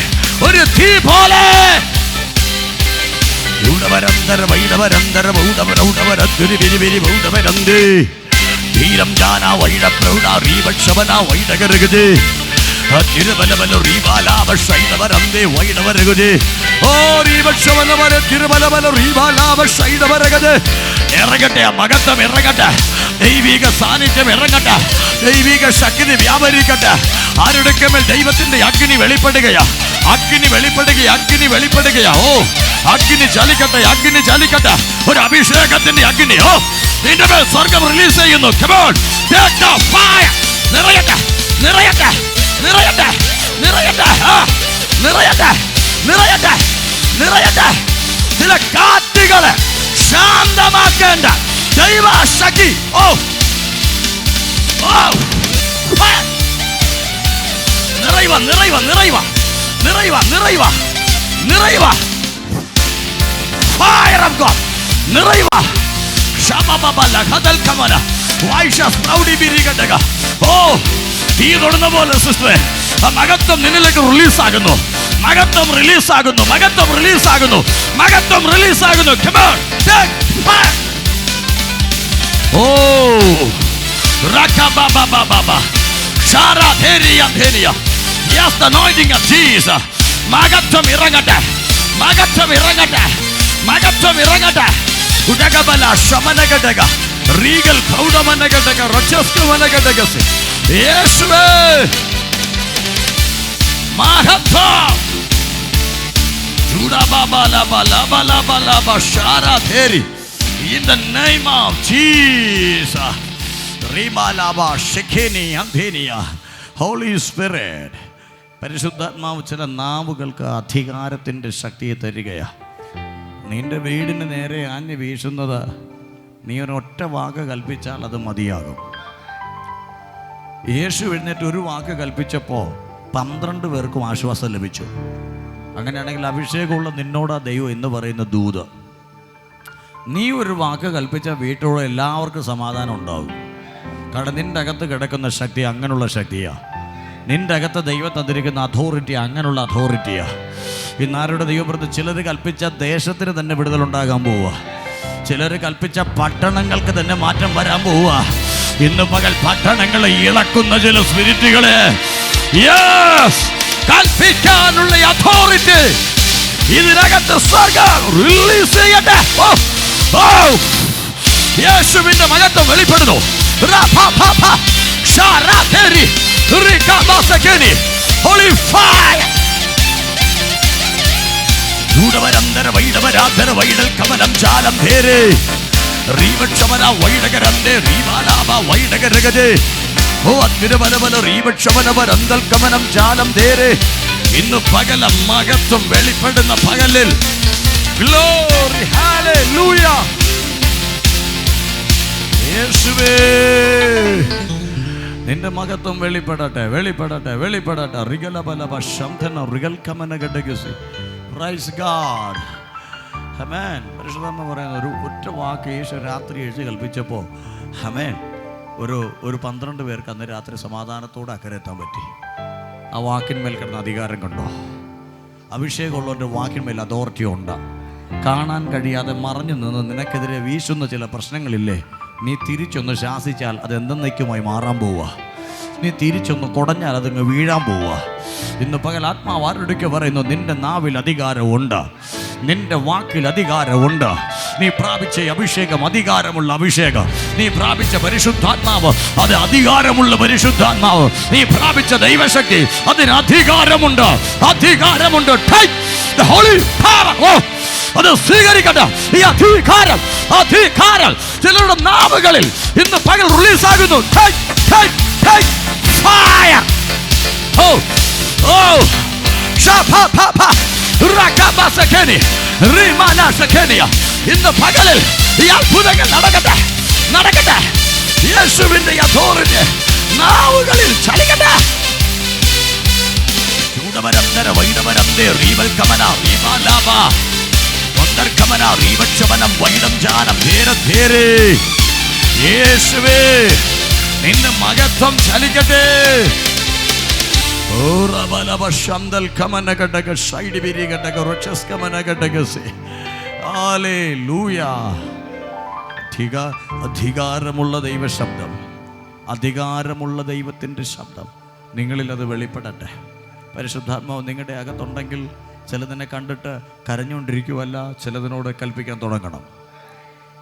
ഒരു തീ പോലെ ധീരം ജാന വൈഡ പ്രൗഢ റീവക്ഷവന വൈഡകരഗജേ തിരുബലബല റീബാലാവ ശൈദവരന്തേ വൈഡവരഗജേ ഓ റീവക്ഷവനവര തിരുബലബല റീബാലാവ ശൈദവരഗജേ. ഇറങ്ങട്ടെ, ആ മഹത്വം ഇറങ്ങട്ടെ, ദൈവിക സാന്നിധ്യം ഇറങ്ങട്ടെ, ദൈവിക ശക്തി വ്യാപരിക്കട്ടെ. ആരുടെ മേൽ ദൈവത്തിന്റെ അഗ്നി വെളിപ്പെടുകയാ, അഗ്നി വെളിപ്പെടുകയാ. ഓ അഗ്നി ചലിക്കട്ടെ, ഒരു അഭിഷേകത്തിന്റെ അഗ്നി നിന്റെ മേൽ സ്വർഗം റിലീസ് ചെയ്യുന്നു. Come on, take the fire. നിറയട്ടെ. ചില കാറ്റുകളെ ശാന്തമാക്കേണ്ട ദൈവശക്തി. ഓ നിറയുക, നിറയുക, നിറയുക, നിറയുക, നിറയുക, നിറയുക. Fire of God. നിറയുക. ശബബബല ഖദൽ കമന വൈഷ സ്പ്രൗഡി ബിരികടക. ഓ തീ തൊടുന്ന പോലെ സിസ്റ്ററെ, ആ മഹത്വം നിന്നിലേക്ക് റിലീസ് ആകുന്നു. മഹത്വം റിലീസ് ആകുന്നു. മഹത്വം റിലീസ് ആകുന്നു. മഹത്വം റിലീസ് ആകുന്നു. Come on, take fire. Oh rakababababa shara theriya theriya. Yes, the anointing of Jesus. മഹത്വം ഇറങ്ങട്ടെ. മഹത്വം ഇറങ്ങട്ടെ. മഹത്വം ഇറങ്ങട്ടെ. ഉടകബല ശമനകടക റീഗൽ പ്രൗഢമനകടക റച്ചസ്കമനകടക. യേശുവേ മഹത്വം. In the name of Jesus. Holy Spirit. പരിശുദ്ധാത്മാവ് ചില നാവുകൾക്ക് അധികാരത്തിൻ്റെ ശക്തിയെ തരികയാ. നിന്റെ വീടിന് നേരെ ആഞ്ഞു വീശുന്നത് നീ ഒരൊറ്റ വാക്ക് കൽപ്പിച്ചാൽ അത് മതിയാകും. യേശു എഴുന്നേറ്റ് ഒരു വാക്ക് കൽപ്പിച്ചപ്പോൾ 12 പേർക്കും ആശ്വാസം ലഭിച്ചു. അങ്ങനെയാണെങ്കിൽ അഭിഷേകമുള്ള നിന്നോടാ ദൈവം എന്ന് പറയുന്ന ദൂത്. നീ ഒരു വാക്ക് കൽപ്പിച്ച വീട്ടിലുള്ള എല്ലാവർക്കും സമാധാനം ഉണ്ടാകും. കാരണം നിൻ്റെ അകത്ത് കിടക്കുന്ന ശക്തി അങ്ങനെയുള്ള ശക്തിയാണ്. നിൻ്റെ അകത്ത് ദൈവം തന്നിരിക്കുന്ന അതോറിറ്റി അങ്ങനെയുള്ള അതോറിറ്റിയാണ്. ഇന്നാരുടെ ദൈവപ്രതി ചിലർ കൽപ്പിച്ച ദേശത്തിന് തന്നെ വിടുതലുണ്ടാകാൻ പോവുക. ചിലർ കൽപ്പിച്ച പട്ടണങ്ങൾക്ക് തന്നെ മാറ്റം വരാൻ പോവുക. ഇന്ന് പകൽ പട്ടണങ്ങളെ ഇളക്കുന്ന ചില സ്പിരിറ്റുകളെ കൽപ്പിക്കാനുള്ള അതോറിറ്റി ഇതിനകത്ത് സ്വർഗ്ഗം റിലീസ് ചെയ്യട്ടെ. യേശുവിന്റെ മഹത്വം വെളിപ്പെടുന്നു. Holy fire. ദൂതവരന്തര വൈഡവരാധര വൈഡൽ കമലം ജാലം ധേരേ റീവക്ഷമന വൈഡകരന്തേ റീവാലാഭ വൈഡകരഗതേ. ഓ അദ്വിരബലബല റീവക്ഷമനവരന്തൽ കമനം ജാലം ധേരേ. ഇന്ന് പകല മഹത്വം വെളിപ്പെടുന്ന പകലിൽ ഗ്ലോറി ഹല്ലേലൂയ. യേശുവേ നിന്റെ മഹത്വം വെളിപ്പെടട്ടെ, വെളിപ്പെടട്ടെ, വെളിപ്പെടട്ടെ. റിഗലബലബ ശംധന റിഗൽ കമനഗഡഗസി. Price God. ആമേൻ. പരിശുദ്ധാത്മ പറയുന്ന ഒരു ഒറ്റ വാക്ക് യേശു രാത്രി എഴുതി കൽപ്പിച്ചപ്പോൾ ആമേൻ ഒരു 12 പേർക്ക് അന്ന് രാത്രി സമാധാനത്തോടെ അക്കരെ എത്താൻ പറ്റി. ആ വാക്കിന്മേൽ കിടന്ന അധികാരം കണ്ടോ? അഭിഷേകമുള്ളവൻ്റെ വാക്കിന്മേൽ അതോറിറ്റി ഉണ്ട്. കാണാൻ കഴിയാതെ മറഞ്ഞു നിന്ന് നിനക്കെതിരെ വീശുന്ന ചില പ്രശ്നങ്ങളില്ലേ, നീ തിരിച്ചൊന്ന് ശാസിച്ചാൽ അത് എന്തെന്നേക്കുമായി മാറാൻ പോവുക. നീ തിരിച്ചൊന്ന് കുടഞ്ഞാൽ അതങ്ങ് വീഴാൻ പോവുക. ഇന്ന് പകൽ ആത്മാവ് ആരോടൊക്കെ പറയുന്നു, നിന്റെ നാവിൽ അധികാരമുണ്ട്, നിന്റെ വാക്കിൽ അധികാരമുണ്ട്. നീ പ്രാപിച്ച അഭിഷേകം അധികാരമുള്ള അഭിഷേകം. നീ പ്രാപിച്ച പരിശുദ്ധാത്മാവ് അത് അധികാരമുള്ള പരിശുദ്ധാത്മാവ്. നീ പ്രാപിച്ച ദൈവശക്തി അതിന് അധികാരമുണ്ട്, അധികാരമുണ്ട്. അത് സ്വീകരിക്കട്ടെ. ഈ അധികാരം, അധികാരം ചിലരുടെ നാവുകളിൽ ഇന്ന് പകൽ റിലീസാകുന്നു. ഇന്ന് പകലിൽ ഈ അത്ഭുതങ്ങൾ നടക്കട്ടെ, നടക്കട്ടെ. യേശുവിന്റെ അതോറിറ്റി നാവുകളിൽ ചലിക്കട്ടെ. ചൂടവരന്തര വൈഡവരന്തേ റീവൽ കമന റീമാലാബ വന്ദർകമന റീവക്ഷമനം വൈഡം ജാനം ധേര ധേരേ. യേശുവേ നിന്റെ മഹത്വം ചലിക്കട്ടെ. അധികാരമുള്ള ദൈവശബ്ദം, അധികാരമുള്ള ദൈവത്തിൻ്റെ ശബ്ദം നിങ്ങളിൽ അത് വെളിപ്പെടട്ടെ. പരിശുദ്ധാത്മാവ് നിങ്ങളുടെ അകത്തുണ്ടെങ്കിൽ ചിലതിനെ കണ്ടിട്ട് കരഞ്ഞുകൊണ്ടിരിക്കുവല്ല, ചിലതിനോട് കൽപ്പിക്കാൻ തുടങ്ങണം,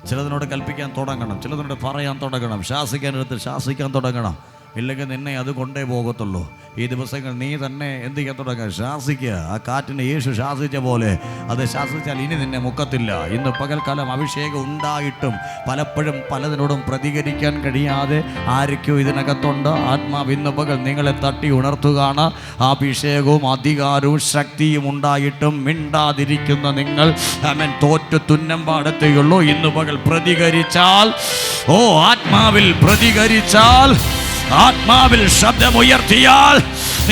ചിലതിനോട് കൽപ്പിക്കാൻ തുടങ്ങണം, ചിലതിനോട് പറയാൻ തുടങ്ങണം, ശാസിക്കാനെടുത്ത് ശാസിക്കാൻ തുടങ്ങണം. ഇല്ലെങ്കിൽ നിന്നെ അത് കൊണ്ടേ പോകത്തുള്ളൂ. ഈ ദിവസങ്ങൾ നീ തന്നെ എന്ത് ചെയ്യാൻ തുടങ്ങുക? ശാസിക്കുക. ആ കാറ്റിനെ യേശു ശാസിച്ച പോലെ അത് ശാസിച്ചാൽ ഇനി നിന്നെ മുക്കത്തില്ല. ഇന്ന് പകൽക്കാലം അഭിഷേകം ഉണ്ടായിട്ടും പലപ്പോഴും പലതിനോടും പ്രതികരിക്കാൻ കഴിയാതെ ആരൊക്കെയോ ഇതിനകത്തുണ്ട്. ആത്മാവ് ഇന്ന് പകൽ നിങ്ങളെ തട്ടി ഉണർത്തുകയാണ്. അഭിഷേകവും അധികാരവും ശക്തിയും ഉണ്ടായിട്ടും മിണ്ടാതിരിക്കുന്ന നിങ്ങൾ അവൻ തോറ്റു തുന്നം പാടത്തേയുള്ളൂ. ഇന്ന് പകൽ പ്രതികരിച്ചാൽ, ആത്മാവിൽ പ്രതികരിച്ചാൽ, ആത്മാവിൽ ശബ്ദമുയർത്തിയാൽ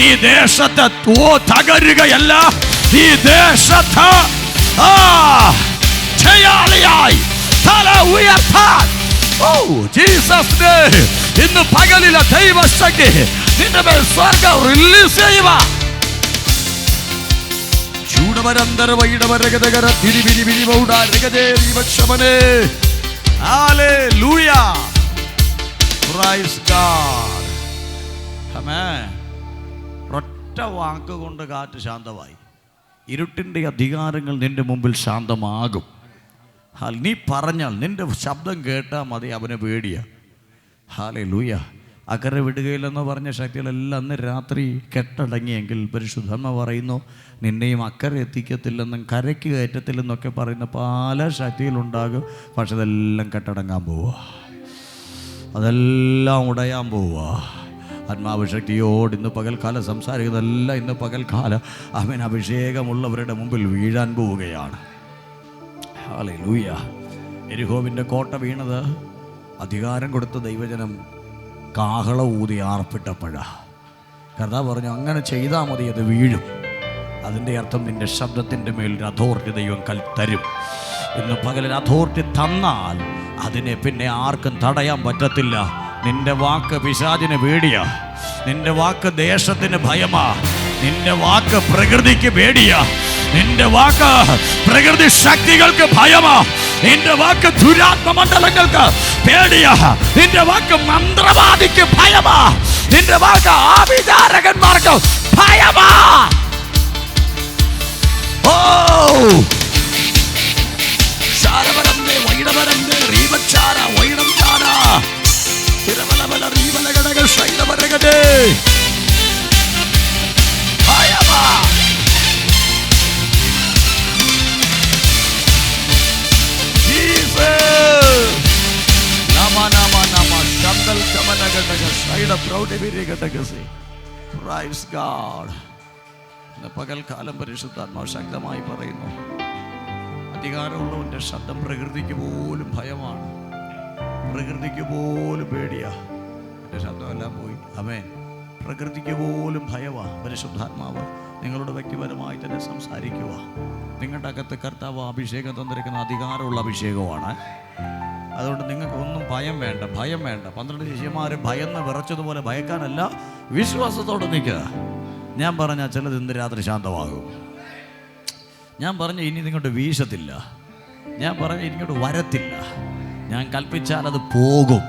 ഈ ദേശത്ത് തകരുകയല്ല, ഈ ദേശത്ത് ജയാളിയായി തല ഉയർത്താൻ ജീസസ് ഇന്ന് പകലിലെ ദൈവശക്തി നിന്റെ മേൽ സ്വർഗ്ഗം റിലീസ് ചെയ്യുക. ചൂടവരന്തര വൈടവരഗതകര തിരിവിരി വിരിവൗടാരഗതേ വിവക്ഷമനേ. ഹല്ലേലൂയ. Praise God. ആമേൻ. ഒറ്റ വാക്ക് കൊണ്ട് കാറ്റ് ശാന്തമായി. ഇരുട്ടിൻ്റെ അധികാരങ്ങൾ നിന്റെ മുമ്പിൽ ശാന്തമാകും. നീ പറഞ്ഞാൽ, നിന്റെ ശബ്ദം കേട്ടാൽ മതി, അവനെ പേടിയാ. ഹല്ലേലൂയ. അക്കരെ വിടുകയില്ലെന്ന് പറഞ്ഞ ശക്തികളെല്ലാം അന്ന് രാത്രി കെട്ടടങ്ങിയെങ്കിൽ പരിശുദ്ധമ്മ പറയുന്നു നിന്നെയും അക്കരെ എത്തിക്കത്തില്ലെന്നും കരയ്ക്ക് കയറ്റത്തില്ലെന്നൊക്കെ പറയുന്ന പല ശക്തികളുണ്ടാകും. പക്ഷെ അതെല്ലാം കെട്ടടങ്ങാൻ പോവുക, അതെല്ലാം ഉടയാൻ പോവുക. ആത്മാവ് ശക്തിയോട് ഇന്ന് പകൽക്കാലം സംസാരിക്കുന്നതെല്ലാം ഇന്ന് പകൽക്കാലം അവൻ അഭിഷേകമുള്ളവരുടെ മുമ്പിൽ വീഴാൻ പോവുകയാണ്. ഹല്ലേലൂയ. യെരിഹോവിൻ്റെ കോട്ട വീണത് അധികാരം കൊടുത്ത ദൈവജനം കാഹള ഊതി ആർപ്പിട്ടപ്പോഴാ. കർത്താവ് പറഞ്ഞു അങ്ങനെ ചെയ്താൽ മതി, അത് വീഴും. അതിൻ്റെ അർത്ഥം നിൻ്റെ ശബ്ദത്തിൻ്റെ മേൽ അതോറിറ്റി ദൈവം തരും. ഇന്ന് പകലിൽ അതോറിറ്റി തന്നാൽ അതിനെ പിന്നെ ആർക്കും തടയാൻ പറ്റത്തില്ല. നിന്റെ വാക്ക് പിശാചിന് പേടിയാ, നിന്റെ വാക്ക് ദേശത്തിന് ഭയമാ, നിന്റെ വാക്ക് പ്രകൃതിക്ക് പേടിയാ, നിന്റെ വാക്ക് പ്രകൃതി ശക്തികൾക്ക് ഭയമാ, നിന്റെ വാക്ക് ദുരാത്മ മണ്ഡലങ്ങൾക്ക് പേടിയാ, നിന്റെ വാക്ക് മന്ത്രവാദിക്ക് ഭയമാ, നിന്റെ വാക്ക് ആഭിചാരകന്മാർക്ക് ഭയമാ. പകൽക്കാലം പരിശുദ്ധാത്മാവ് ശക്തമായി പറയുന്നു, അധികാരമുള്ളവന്റെ ശബ്ദം പ്രകൃതിക്ക് പോലും ഭയമാണ്, പ്രകൃതിക്ക് പോലും പേടിയാ. എൻ്റെ ശബ്ദമെല്ലാം പോയി. ആമേൻ. പ്രകൃതിക്ക് പോലും ഭയമാ. പരിശുദ്ധാത്മാവ് നിങ്ങളോട് വ്യക്തിപരമായി തന്നെ സംസാരിക്കുക. നിങ്ങളുടെ അകത്ത് കർത്താവ് അഭിഷേകം തന്നിരിക്കുന്ന അധികാരമുള്ള അഭിഷേകമാണ്. അതുകൊണ്ട് നിങ്ങൾക്ക് ഒന്നും ഭയം വേണ്ട, ഭയം വേണ്ട. 12 ശിഷ്യന്മാർ ഭയന്ന് വിറച്ചതുപോലെ ഭയക്കാനല്ല, വിശ്വാസത്തോടെ നിൽക്കുക. ഞാൻ പറഞ്ഞാൽ ചിലത് ഇന്ന് രാത്രി ശാന്തമാകും. ഞാൻ പറഞ്ഞ ഇനി നിങ്ങോട്ട് വീശത്തില്ല, ഞാൻ പറഞ്ഞ ഇനിങ്ങോട്ട് വരത്തില്ല, ഞാൻ കൽപ്പിച്ചാൽ അത് പോകും.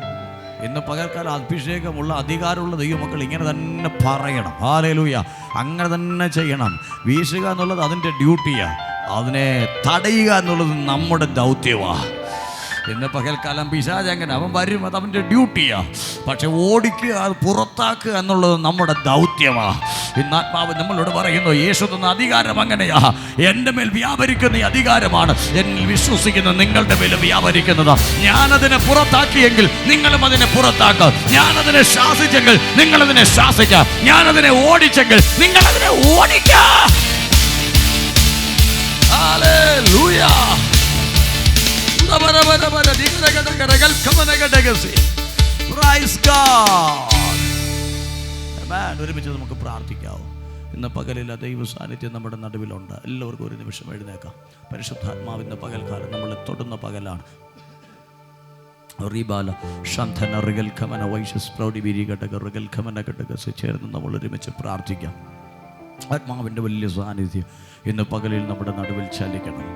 ഇന്ന് പകൽക്കാലം അഭിഷേകമുള്ള അധികാരമുള്ള ദൈവമക്കൾ ഇങ്ങനെ തന്നെ പറയണം. ഹല്ലേലൂയ. അങ്ങനെ തന്നെ ചെയ്യണം. വീശുക എന്നുള്ളത് അതിൻ്റെ ഡ്യൂട്ടിയാണ്, അതിനെ തടയുക എന്നുള്ളത് നമ്മുടെ ദൗത്യമാണ്. ഇന്ന് പകൽക്കാലം പിശാച് അങ്ങനെ അവൻ വരും, അത് അവൻ്റെ ഡ്യൂട്ടിയാണ്. പക്ഷെ ഓടിക്കുക, അത് പുറത്താക്കുക എന്നുള്ളത് നമ്മുടെ ദൗത്യമാണ്. ഇന്ന് ആത്മാവ് നമ്മളോട് പറയുന്നു, യേശു തന്ന അധികാരം അങ്ങനെയാ. എൻ്റെ മേൽ വ്യാപരിക്കുന്ന ഈ അധികാരമാണ് എന്നിൽ വിശ്വസിക്കുന്ന നിങ്ങളുടെ മേൽ വ്യാപരിക്കുന്നത്. ഞാനതിനെ പുറത്താക്കിയെങ്കിൽ നിങ്ങളും അതിനെ പുറത്താക്കുക. ഞാനതിനെ ശാസിച്ചെങ്കിൽ നിങ്ങളതിനെ ശാസിക്കുക. ഞാനതിനെ ഓടിച്ചെങ്കിൽ നിങ്ങളതിനെ ഓടിക്കുക. ഹല്ലേലൂയ. ഒരുമിച്ച് നമുക്ക് പ്രാർത്ഥിക്കാവോ? ഇന്ന് പകലിൽ ദൈവ സാന്നിധ്യം നമ്മുടെ നടുവിലുണ്ട്. എല്ലാവർക്കും ഒരു നിമിഷം എഴുന്നേക്കാം. പരിശുദ്ധാത്മാവ് ഇന്ന് പകൽക്കാലം നമ്മളെ തൊടുന്ന പകലാണ്. ചേർന്ന് നമ്മൾ ഒരുമിച്ച് പ്രാർത്ഥിക്കാം. ആത്മാവിൻ്റെ വലിയ സാന്നിധ്യം ഇന്ന് പകലിൽ നമ്മുടെ നടുവിൽ ചലിക്കണം.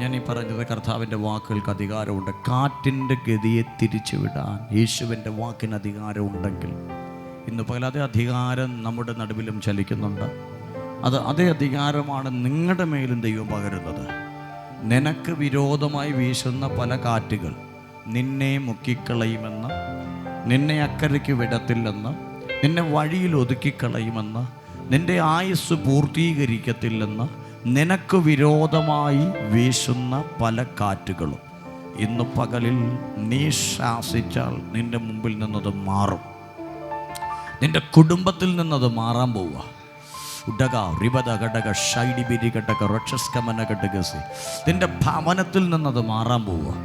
ഞാൻ ഈ പറഞ്ഞത് കർത്താവിൻ്റെ വാക്കുകൾക്ക് അധികാരമുണ്ട്. കാറ്റിൻ്റെ ഗതിയെ തിരിച്ചുവിടാൻ യേശുവിൻ്റെ വാക്കിന് അധികാരമുണ്ടെങ്കിൽ ഇന്ന് പകൽ അതേ അധികാരം നമ്മുടെ നടുവിലും ചലിക്കുന്നുണ്ട്. അതേ അധികാരമാണ് നിങ്ങളുടെ മേലും ദൈവം പകരുന്നത്. നിനക്ക് വിരോധമായി വീശുന്ന പല കാറ്റുകൾ നിന്നെ മുക്കിക്കളയുമെന്ന് നിന്നെ അക്കരയ്ക്ക് വിടത്തില്ലെന്ന്, നിന്നെ വഴിയിൽ ഒതുക്കിക്കളയുമെന്ന്, നിന്റെ ആയുസ് പൂർത്തീകരിക്കത്തില്ലെന്ന് നിനക്ക് വിരോധമായി വീശുന്ന പല കാറ്റുകളും ഇന്ന് പകലിൽ നീ ശാസിച്ചാൽ നിന്റെ മുമ്പിൽ നിന്നത് മാറും. നിന്റെ കുടുംബത്തിൽ നിന്നത് മാറാൻ പോവുക. ഉടക റിബദ ഘടക ഷൈഡി ബിരി ഘടക റക്ഷസ്കമന ഘടകസി, നിന്റെ ഭവനത്തിൽ നിന്നത് മാറാൻ പോവുക.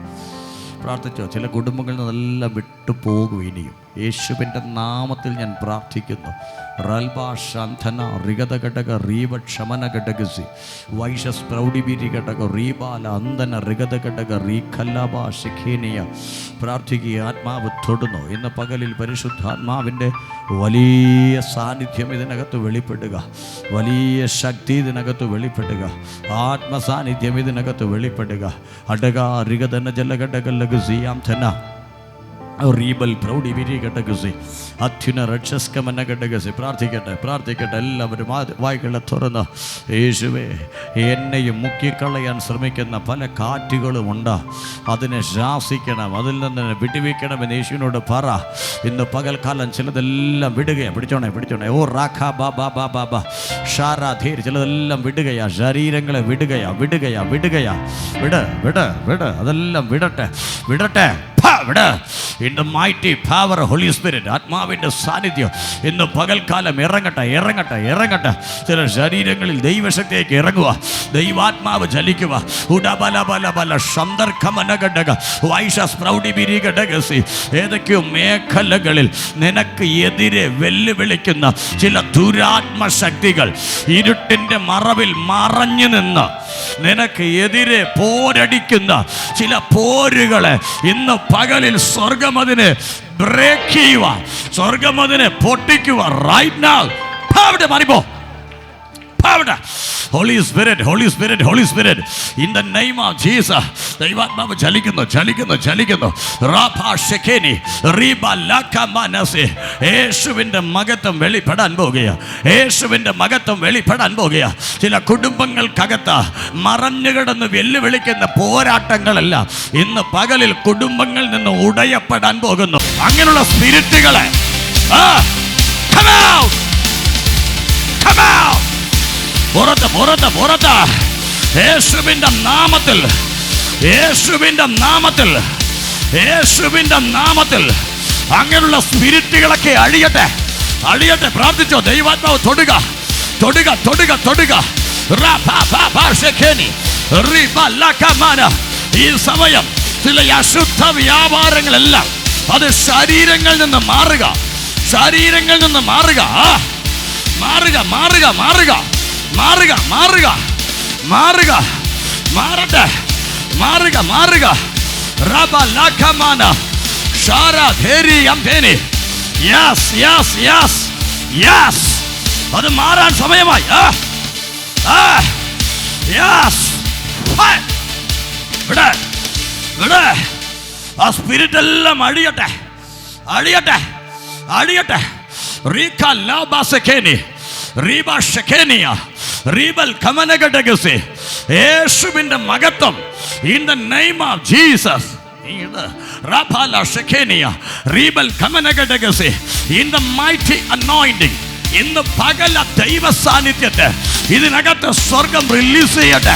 പ്രാർത്ഥിച്ചോ? ചില കുടുംബങ്ങളിൽ നിന്നെല്ലാം വിട്ടു പോകും. ഇനിയും യേശുവിൻ്റെ നാമത്തിൽ ഞാൻ പ്രാർത്ഥിക്കുന്നു. റൽബ ശാന്തന റിഗത ഘടക റീവ ക്ഷമന ഘടകസി വൈഷസ് പ്രൗഢിബിരി ഘടക റീബാല അന്തന റിഗത ഘടക റീ ഖല്ലാബ ശിഖേനിയ. പ്രാർത്ഥിക്കുക. ആത്മാവ് തൊടുന്നു. ഇന്ന് പകലിൽ പരിശുദ്ധാത്മാവിൻ്റെ വലിയ സാന്നിധ്യം ഇതിനകത്ത് വെളിപ്പെടുക. വലിയ ശക്തി ഇതിനകത്ത് വെളിപ്പെടുക. ആത്മസാന്നിധ്യം ഇതിനകത്ത് വെളിപ്പെടുക. അടക റിഗതന ജലഘടകല്ല റീബൽ പ്രൗഢി വിരികടകസി അത്യുന രക്ഷസ്കമന ഘടകസി. പ്രാർത്ഥിക്കട്ടെ എല്ലാവരും വായ്കളെ തുറന്ന്. യേശുവേ, എന്നെയും മുക്കിക്കളയാൻ ശ്രമിക്കുന്ന പല കാറ്റുകളുമുണ്ട്, അതിനെ ശാസിക്കണം, അതിൽ നിന്ന് വിടുവിക്കണമെന്ന് യേശുവിനോട് പറ. ഇന്ന് പകൽക്കാലം ചിലതെല്ലാം വിടുകയാണ്. പിടിച്ചോണേ. ഓ റാഖാ ബാബാ ബാബാ ബാ ഷാരാ ധീർ. ചിലതെല്ലാം വിടുകയാ. ശരീരങ്ങളെ വിടുകയാ. വിട്. അതെല്ലാം വിടട്ടെ. In the mighty power of Holy Spirit, ആത്മാവിൻ്റെ സാന്നിധ്യം ഇന്ന് പകൽക്കാലം ഇറങ്ങട്ടെ. ചില ശരീരങ്ങളിൽ ദൈവശക്തിയേക്ക് ഇറങ്ങുക. ദൈവാത്മാവ് ചലിക്കുക. ഏതൊക്കെയോ മേഖലകളിൽ നിനക്ക് എതിരെ വെല്ലുവിളിക്കുന്ന ചില ദുരാത്മശക്തികൾ ഇരുട്ടിൻ്റെ മറവിൽ മറഞ്ഞു നിന്ന് നിനക്ക് എതിരെ പോരടിക്കുന്ന ചില പോരുകളെ ഇന്ന് പകലിൽ സ്വർഗം അതിനെ ബ്രേക്ക് ചെയ്യുക, സ്വർഗം അതിനെ പൊട്ടിക്കുക. റൈറ്റ് നൗ മാറിപ്പോ. Holy Spirit, in the name of Jesus. ദൈവാത്മാവ് ചലിക്കുന്നു. റാഭാ ഷെഖേനി റീബാ ലാക്കാ മനസി. യേശുവിൻ്റെ മഹത്വം വെളിപ്പെടാൻ പോകുക. ചില കുടുംബങ്ങൾക്കകത്ത് മറഞ്ഞുകിടന്ന് വെല്ലുവിളിക്കുന്ന പോരാട്ടങ്ങളെല്ലാം ഇന്ന് പകലിൽ കുടുംബങ്ങളിൽ നിന്ന് ഉടയപ്പെടാൻ പോകുന്നു. അങ്ങനെയുള്ള സ്പിരിറ്റുകളെ പുറത്ത് യേശുവിൻ്റെ നാമത്തിൽ അങ്ങനെയുള്ള സ്പിരിറ്റുകളൊക്കെ അഴിയട്ടെ. പ്രാർത്ഥിച്ചോ? ദൈവാത്മാവ് തൊടുക. ഈ സമയം ചില അശുദ്ധ വ്യാപാരങ്ങളെല്ലാം അത് ശരീരങ്ങളിൽ നിന്ന് മാറുക. അത് മാറാൻ സമയമായി. ആ സ്പിരിറ്റ് എല്ലാം അഴിയട്ടെ. യേശുവിന്റെ മഹത്വം in the name of Jesus. In the mighty anointing, ഇന്ന് പകല ദൈവ സാന്നിധ്യത്തെ ഇതിനകത്ത് സ്വർഗം റിലീസ് ചെയ്യട്ടെ.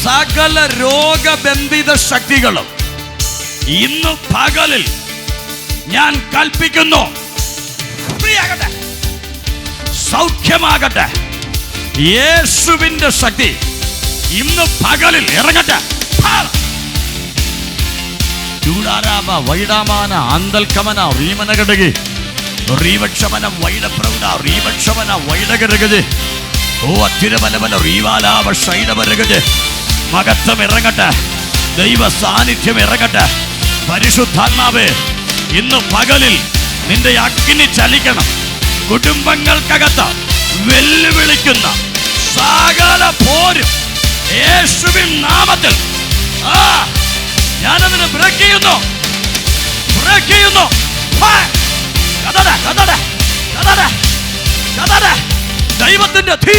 സകല രോഗബന്ധിത ശക്തികളും ഇന്ന് പകലിൽ ഞാൻ കൽപ്പിക്കുന്നു, സൗഖ്യമാകട്ടെ. യേശുവിന്റെ ശക്തി ഇന്ന് പകലിൽ ഇറങ്ങട്ടെ. വൈഡാമാന അന്തൽക്കമന റീമനകടകി റീവക്ഷമനം വൈഡപ്രൗഢ റീവക്ഷമന വൈഡകരകജ് ഓ തിരുമലമല റീവാലാവ ഷൈഡവരകജ്. മഹത്വം ഇറങ്ങട്ടെ. ദൈവ സാന്നിധ്യം ഇറങ്ങട്ടെ. പരിശുദ്ധാത്മാവേ, ഇന്ന് പകലിൽ നിന്റെ അഗ്നി ചലിക്കണം. കുടുംബങ്ങൾക്കകത്ത് വെല്ലുവിളിക്കുന്ന സകല പോരും യേശുവിൻ നാമത്തിൽ ഞാനതിനെ ബ്രേക്ക് ചെയ്യുന്നു. ദൈവത്തിന്റെ തീ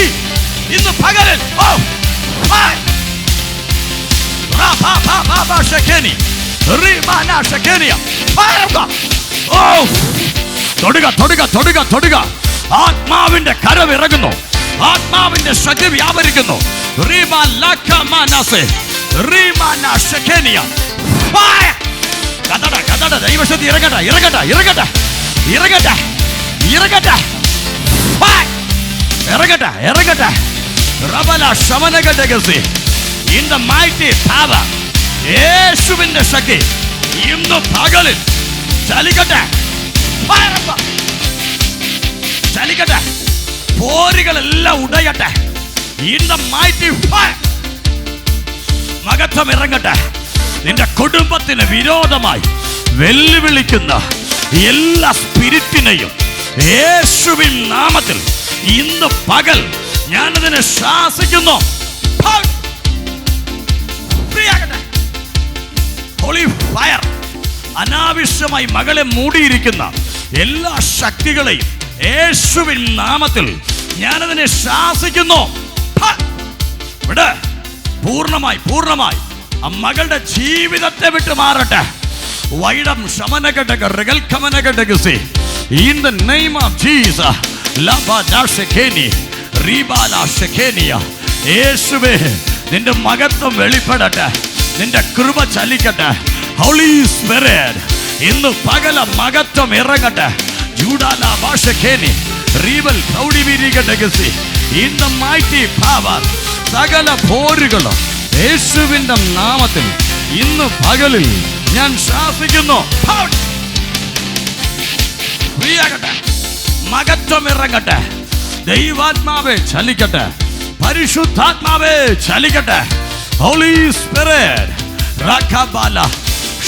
ഇന്ന് പകലിൽ തൊടുക. ആത്മാവിന്റെ കരം ഇറങ്ങുന്നു, ആത്മാവിന്റെ ശക്തി വ്യാപരിക്കുന്നു. ദൈവശക്തി ഇറങ്ങട്ടെ. In the mighty power, യേശുവിന്റെ ശക്തി ഇന്ന് പകലിൽ ചലിക്കട്ടെ. പോരുകളെല്ലാം ഉടയട്ടെ. In the mighty fire, മഹത്വം ഇറങ്ങട്ടെ. നിന്റെ കുടുംബത്തിന് വിരോധമായി വെല്ലുവിളിക്കുന്ന എല്ലാ സ്പിരിറ്റിനെയും യേശുവിൻ നാമത്തിൽ ഇന്ന് പകൽ ഞാനതിനെ ശാസിക്കുന്നു. Holy fire. അനാവശ്യമായി മകളെ മൂടിയിരിക്കുന്ന എല്ലാ ശക്തികളെയും യേശുവിൻ നാമത്തിൽ ഞാനതിനെ ശാസിക്കുന്നു. പൂർണ്ണമായി ആ മകളുടെ ജീവിതത്തെ വിട്ട് മാറട്ടെ. വൈഡം ശമനഘടകി. In the name of Jesus, യേശുവേ, നിന്റെ മഹത്വം വെളിപ്പെടട്ടെ, നിന്റെ കൃപ ചലിക്കട്ടെ. ഹോളി സ്പിരിറ്റ് ഇന്ന് പകല മഹത്വം ഇറങ്ങട്ടെ. In the mighty power, സകല പോരുകളും യേശുവിന്റെ നാമത്തിൽ ഇന്ന് പകലിൽ ഞാൻ ശാസിക്കുന്നു. മഹത്വം ഇറങ്ങട്ടെ. ദൈവാത്മാവേ ചലിക്കട്ടെ, പരിശുദ്ധാത്മാവേ ചലിക്കട്ടെ. ഹോളി സ്പിരിറ്റ് റകബാല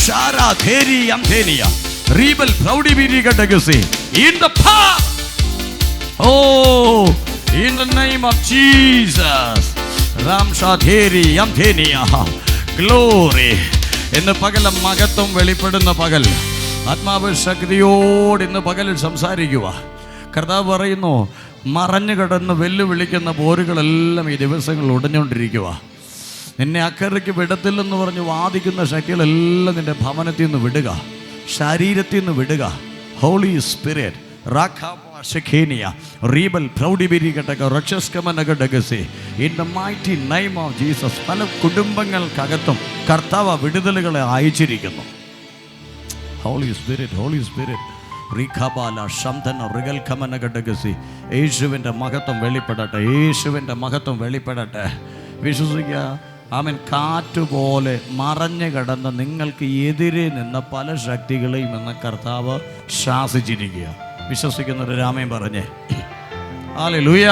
ഷാരാ ധേരി അംധേനിയ റീബൽ പ്രൗഡി വിരികടഗസി. In the power, oh, in the name of Jesus, Ramsha ധേരി അംധേനിയ. ഗ്ലോറി. ഇന്ന് പകൽ മഹത്വം വെളിപ്പെടുന്ന പകൽ, ആത്മാവ് ശക്തിയോട് ഇന്ന് പകലിൽ സംസാരിക്കുക. കർത്താവ് പറയുന്നു, മറഞ്ഞു കിടന്ന് വെല്ലുവിളിക്കുന്ന പോരുകളെല്ലാം ഈ ദിവസങ്ങൾ ഉടഞ്ഞുകൊണ്ടിരിക്കുക. നിന്നെ അക്കരയ്ക്ക് വിടത്തില്ലെന്ന് പറഞ്ഞ് വാദിക്കുന്ന ശക്തികളെല്ലാം നിന്റെ ഭവനത്തിൽ നിന്ന് വിടുക, ശരീരത്തിൽ നിന്ന് വിടുക. Holy Spirit in the mighty name of Jesus. പല കുടുംബങ്ങൾക്കകത്തും കർത്താവ് വിടുതലുകളെ അയച്ചിരിക്കുന്നു. ഹോളി സ്പിരിറ്റ് യേശുവിൻ്റെ മഹത്വം വെളിപ്പെടട്ടെ. യേശുവിൻ്റെ മഹത്വം വെളിപ്പെടട്ടെ. വിശ്വസിക്കുക. ആമേൻ. കാറ്റുപോലെ മറഞ്ഞു കിടന്ന് നിങ്ങൾക്ക് എതിരെ നിന്ന പല ശക്തികളെയും എന്ന കർത്താവ് ശാസിച്ചിരിക്കുക. വിശ്വസിക്കുന്നൊരു രാമയും പറഞ്ഞേ ഹല്ലേലൂയ.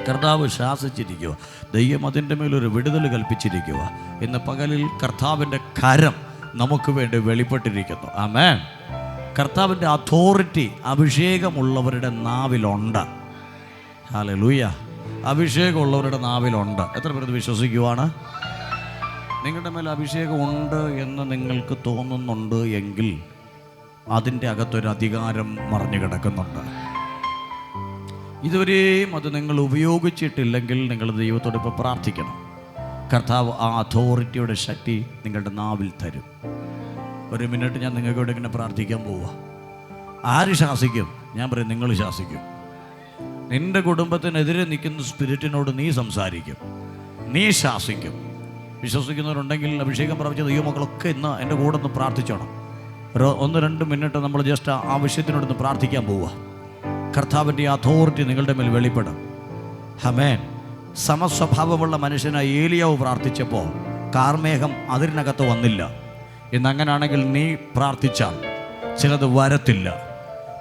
കർത്താവ് ശാസിച്ചിരിക്കുക. ദൈവം അതിൻ്റെ മേലൊരു വിടുതൽ കൽപ്പിച്ചിരിക്കുക. ഇന്ന് പകലിൽ കർത്താവിൻ്റെ കരം നമുക്ക് വേണ്ടി വെളിപ്പെട്ടിരിക്കുന്നു. ആമേൻ. കർത്താവിൻ്റെ അതോറിറ്റി അഭിഷേകമുള്ളവരുടെ നാവിലുണ്ട്. ഹല്ലേലൂയ. അഭിഷേകമുള്ളവരുടെ നാവിലുണ്ട്. എത്ര പേര് വിശ്വസിക്കുവാണ്? നിങ്ങളുടെ മേൽ അഭിഷേകം ഉണ്ട് എന്ന് നിങ്ങൾക്ക് തോന്നുന്നുണ്ട് എങ്കിൽ അതിൻ്റെ അകത്തൊരു അധികാരം മറഞ്ഞു കിടക്കുന്നുണ്ട്. ഇതുവരെയും അത് നിങ്ങൾ ഉപയോഗിച്ചിട്ടില്ലെങ്കിൽ നിങ്ങൾ ദൈവത്തോട് ഇപ്പോൾ പ്രാർത്ഥിക്കണം. കർത്താവ് ആ അതോറിറ്റിയുടെ ശക്തി നിങ്ങളുടെ നാവിൽ തരും. ഒരു മിനിറ്റ് ഞാൻ നിങ്ങൾക്കോട് ഇങ്ങനെ പ്രാർത്ഥിക്കാൻ പോവുക. ആര് ശാസിക്കും? ഞാൻ പറയും, നിങ്ങൾ ശാസിക്കും. നിൻ്റെ കുടുംബത്തിനെതിരെ നിൽക്കുന്ന സ്പിരിറ്റിനോട് നീ സംസാരിക്കും, നീ ശാസിക്കും. വിശ്വസിക്കുന്നവരുണ്ടെങ്കിൽ അഭിഷേകം പ്രാപിച്ച ദൈവമക്കളൊക്കെ ഇന്ന് എൻ്റെ കൂടെ ഒന്ന് പ്രാർത്ഥിച്ചോണം. 1-2 മിനിറ്റ് നമ്മൾ ജസ്റ്റ് ആ വിഷയത്തിനോടൊന്ന് പ്രാർത്ഥിക്കാൻ പോവുക. കർത്താവിൻ്റെ അതോറിറ്റി നിങ്ങളുടെ മേൽ വെളിപ്പെടും. ആമേൻ. സമസ്വഭാവമുള്ള മനുഷ്യനായി ഏലിയാവ് പ്രാർത്ഥിച്ചപ്പോൾ കാർമേഘം അതിനകത്ത് വന്നില്ല. ഇന്നങ്ങനാണെങ്കിൽ നീ പ്രാർത്ഥിച്ചാൽ ചിലത് വരത്തില്ല,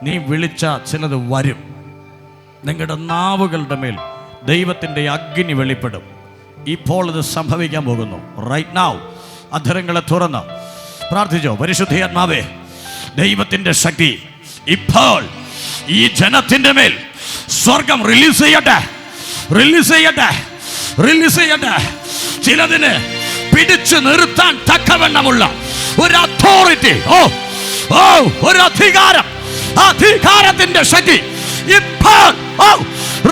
നീ വിളിച്ച ചിലത് വരും. നിങ്ങളുടെ നാവുകളുടെ മേൽ ദൈവത്തിൻ്റെ അഗ്നി വെളിപ്പെടും. ഇപ്പോൾ ഇത് സംഭവിക്കാൻ പോകുന്നു. റൈറ്റ് നൗ അധരങ്ങളെ തുറന്ന് പ്രാർത്ഥിച്ചോ. പരിശുദ്ധാത്മാവേ, ദൈവത്തിൻ്റെ ശക്തി ഇപ്പോൾ ഈ ജനത്തിൻ്റെ മേൽ സ്വർഗം റിലീസ് ചെയ്യട്ടെ. ചിലതിന് പിടിച്ചു നിർത്താൻ തക്കവണ്ണമുള്ള ഒരു അതോറിറ്റി, ഒരു അധികാരത്തിന്റെ ശക്തി ഇപ്പോൾ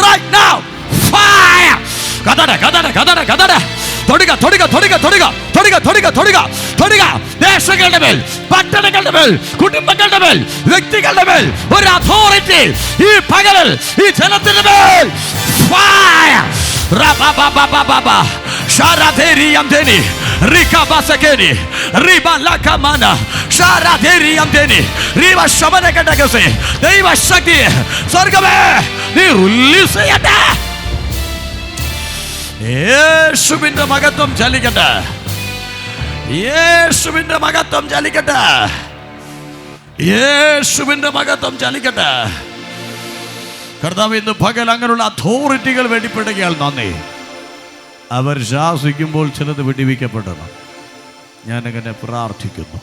right now fire. തൊടുക, തൊടുക, തൊടുക, തൊടുക, തൊടുക, തൊടുക, തൊടുക, തൊടുക. ദേശങ്ങളുടെ മേൽ, പട്ടണങ്ങളുടെ മേൽ, കുടുംബങ്ങളുടെ മേൽ, വ്യക്തികളുടെ മേൽ ഒരു അതോറിറ്റി ഈ പകലിൽ ഈ ജനത്തിന്റെ മേൽ ഫയർ. ദൈവശക്തി സ്വർഗ്ഗമേ നീ റിലീസ് ചെയ്യട്ടെ. യേശുവിന്റെ മഹത്വം ചലിക്കട്ടെ. യേശുവിന്റെ മഹത്വം ചലിക്കട്ടെ. യേശുവിന്റെ മഹത്വം ചലിക്കട്ടെ. കർത്താവ് ഇന്ന് പകൽ അങ്ങനെയുള്ള അതോറിറ്റികൾ വെളിപ്പെടുകയാൽ നന്ദി. അവർ ശാസിക്കുമ്പോൾ ചിലത് വിടിവിക്കപ്പെടണം. ഞാനങ്ങനെ പ്രാർത്ഥിക്കുന്നു.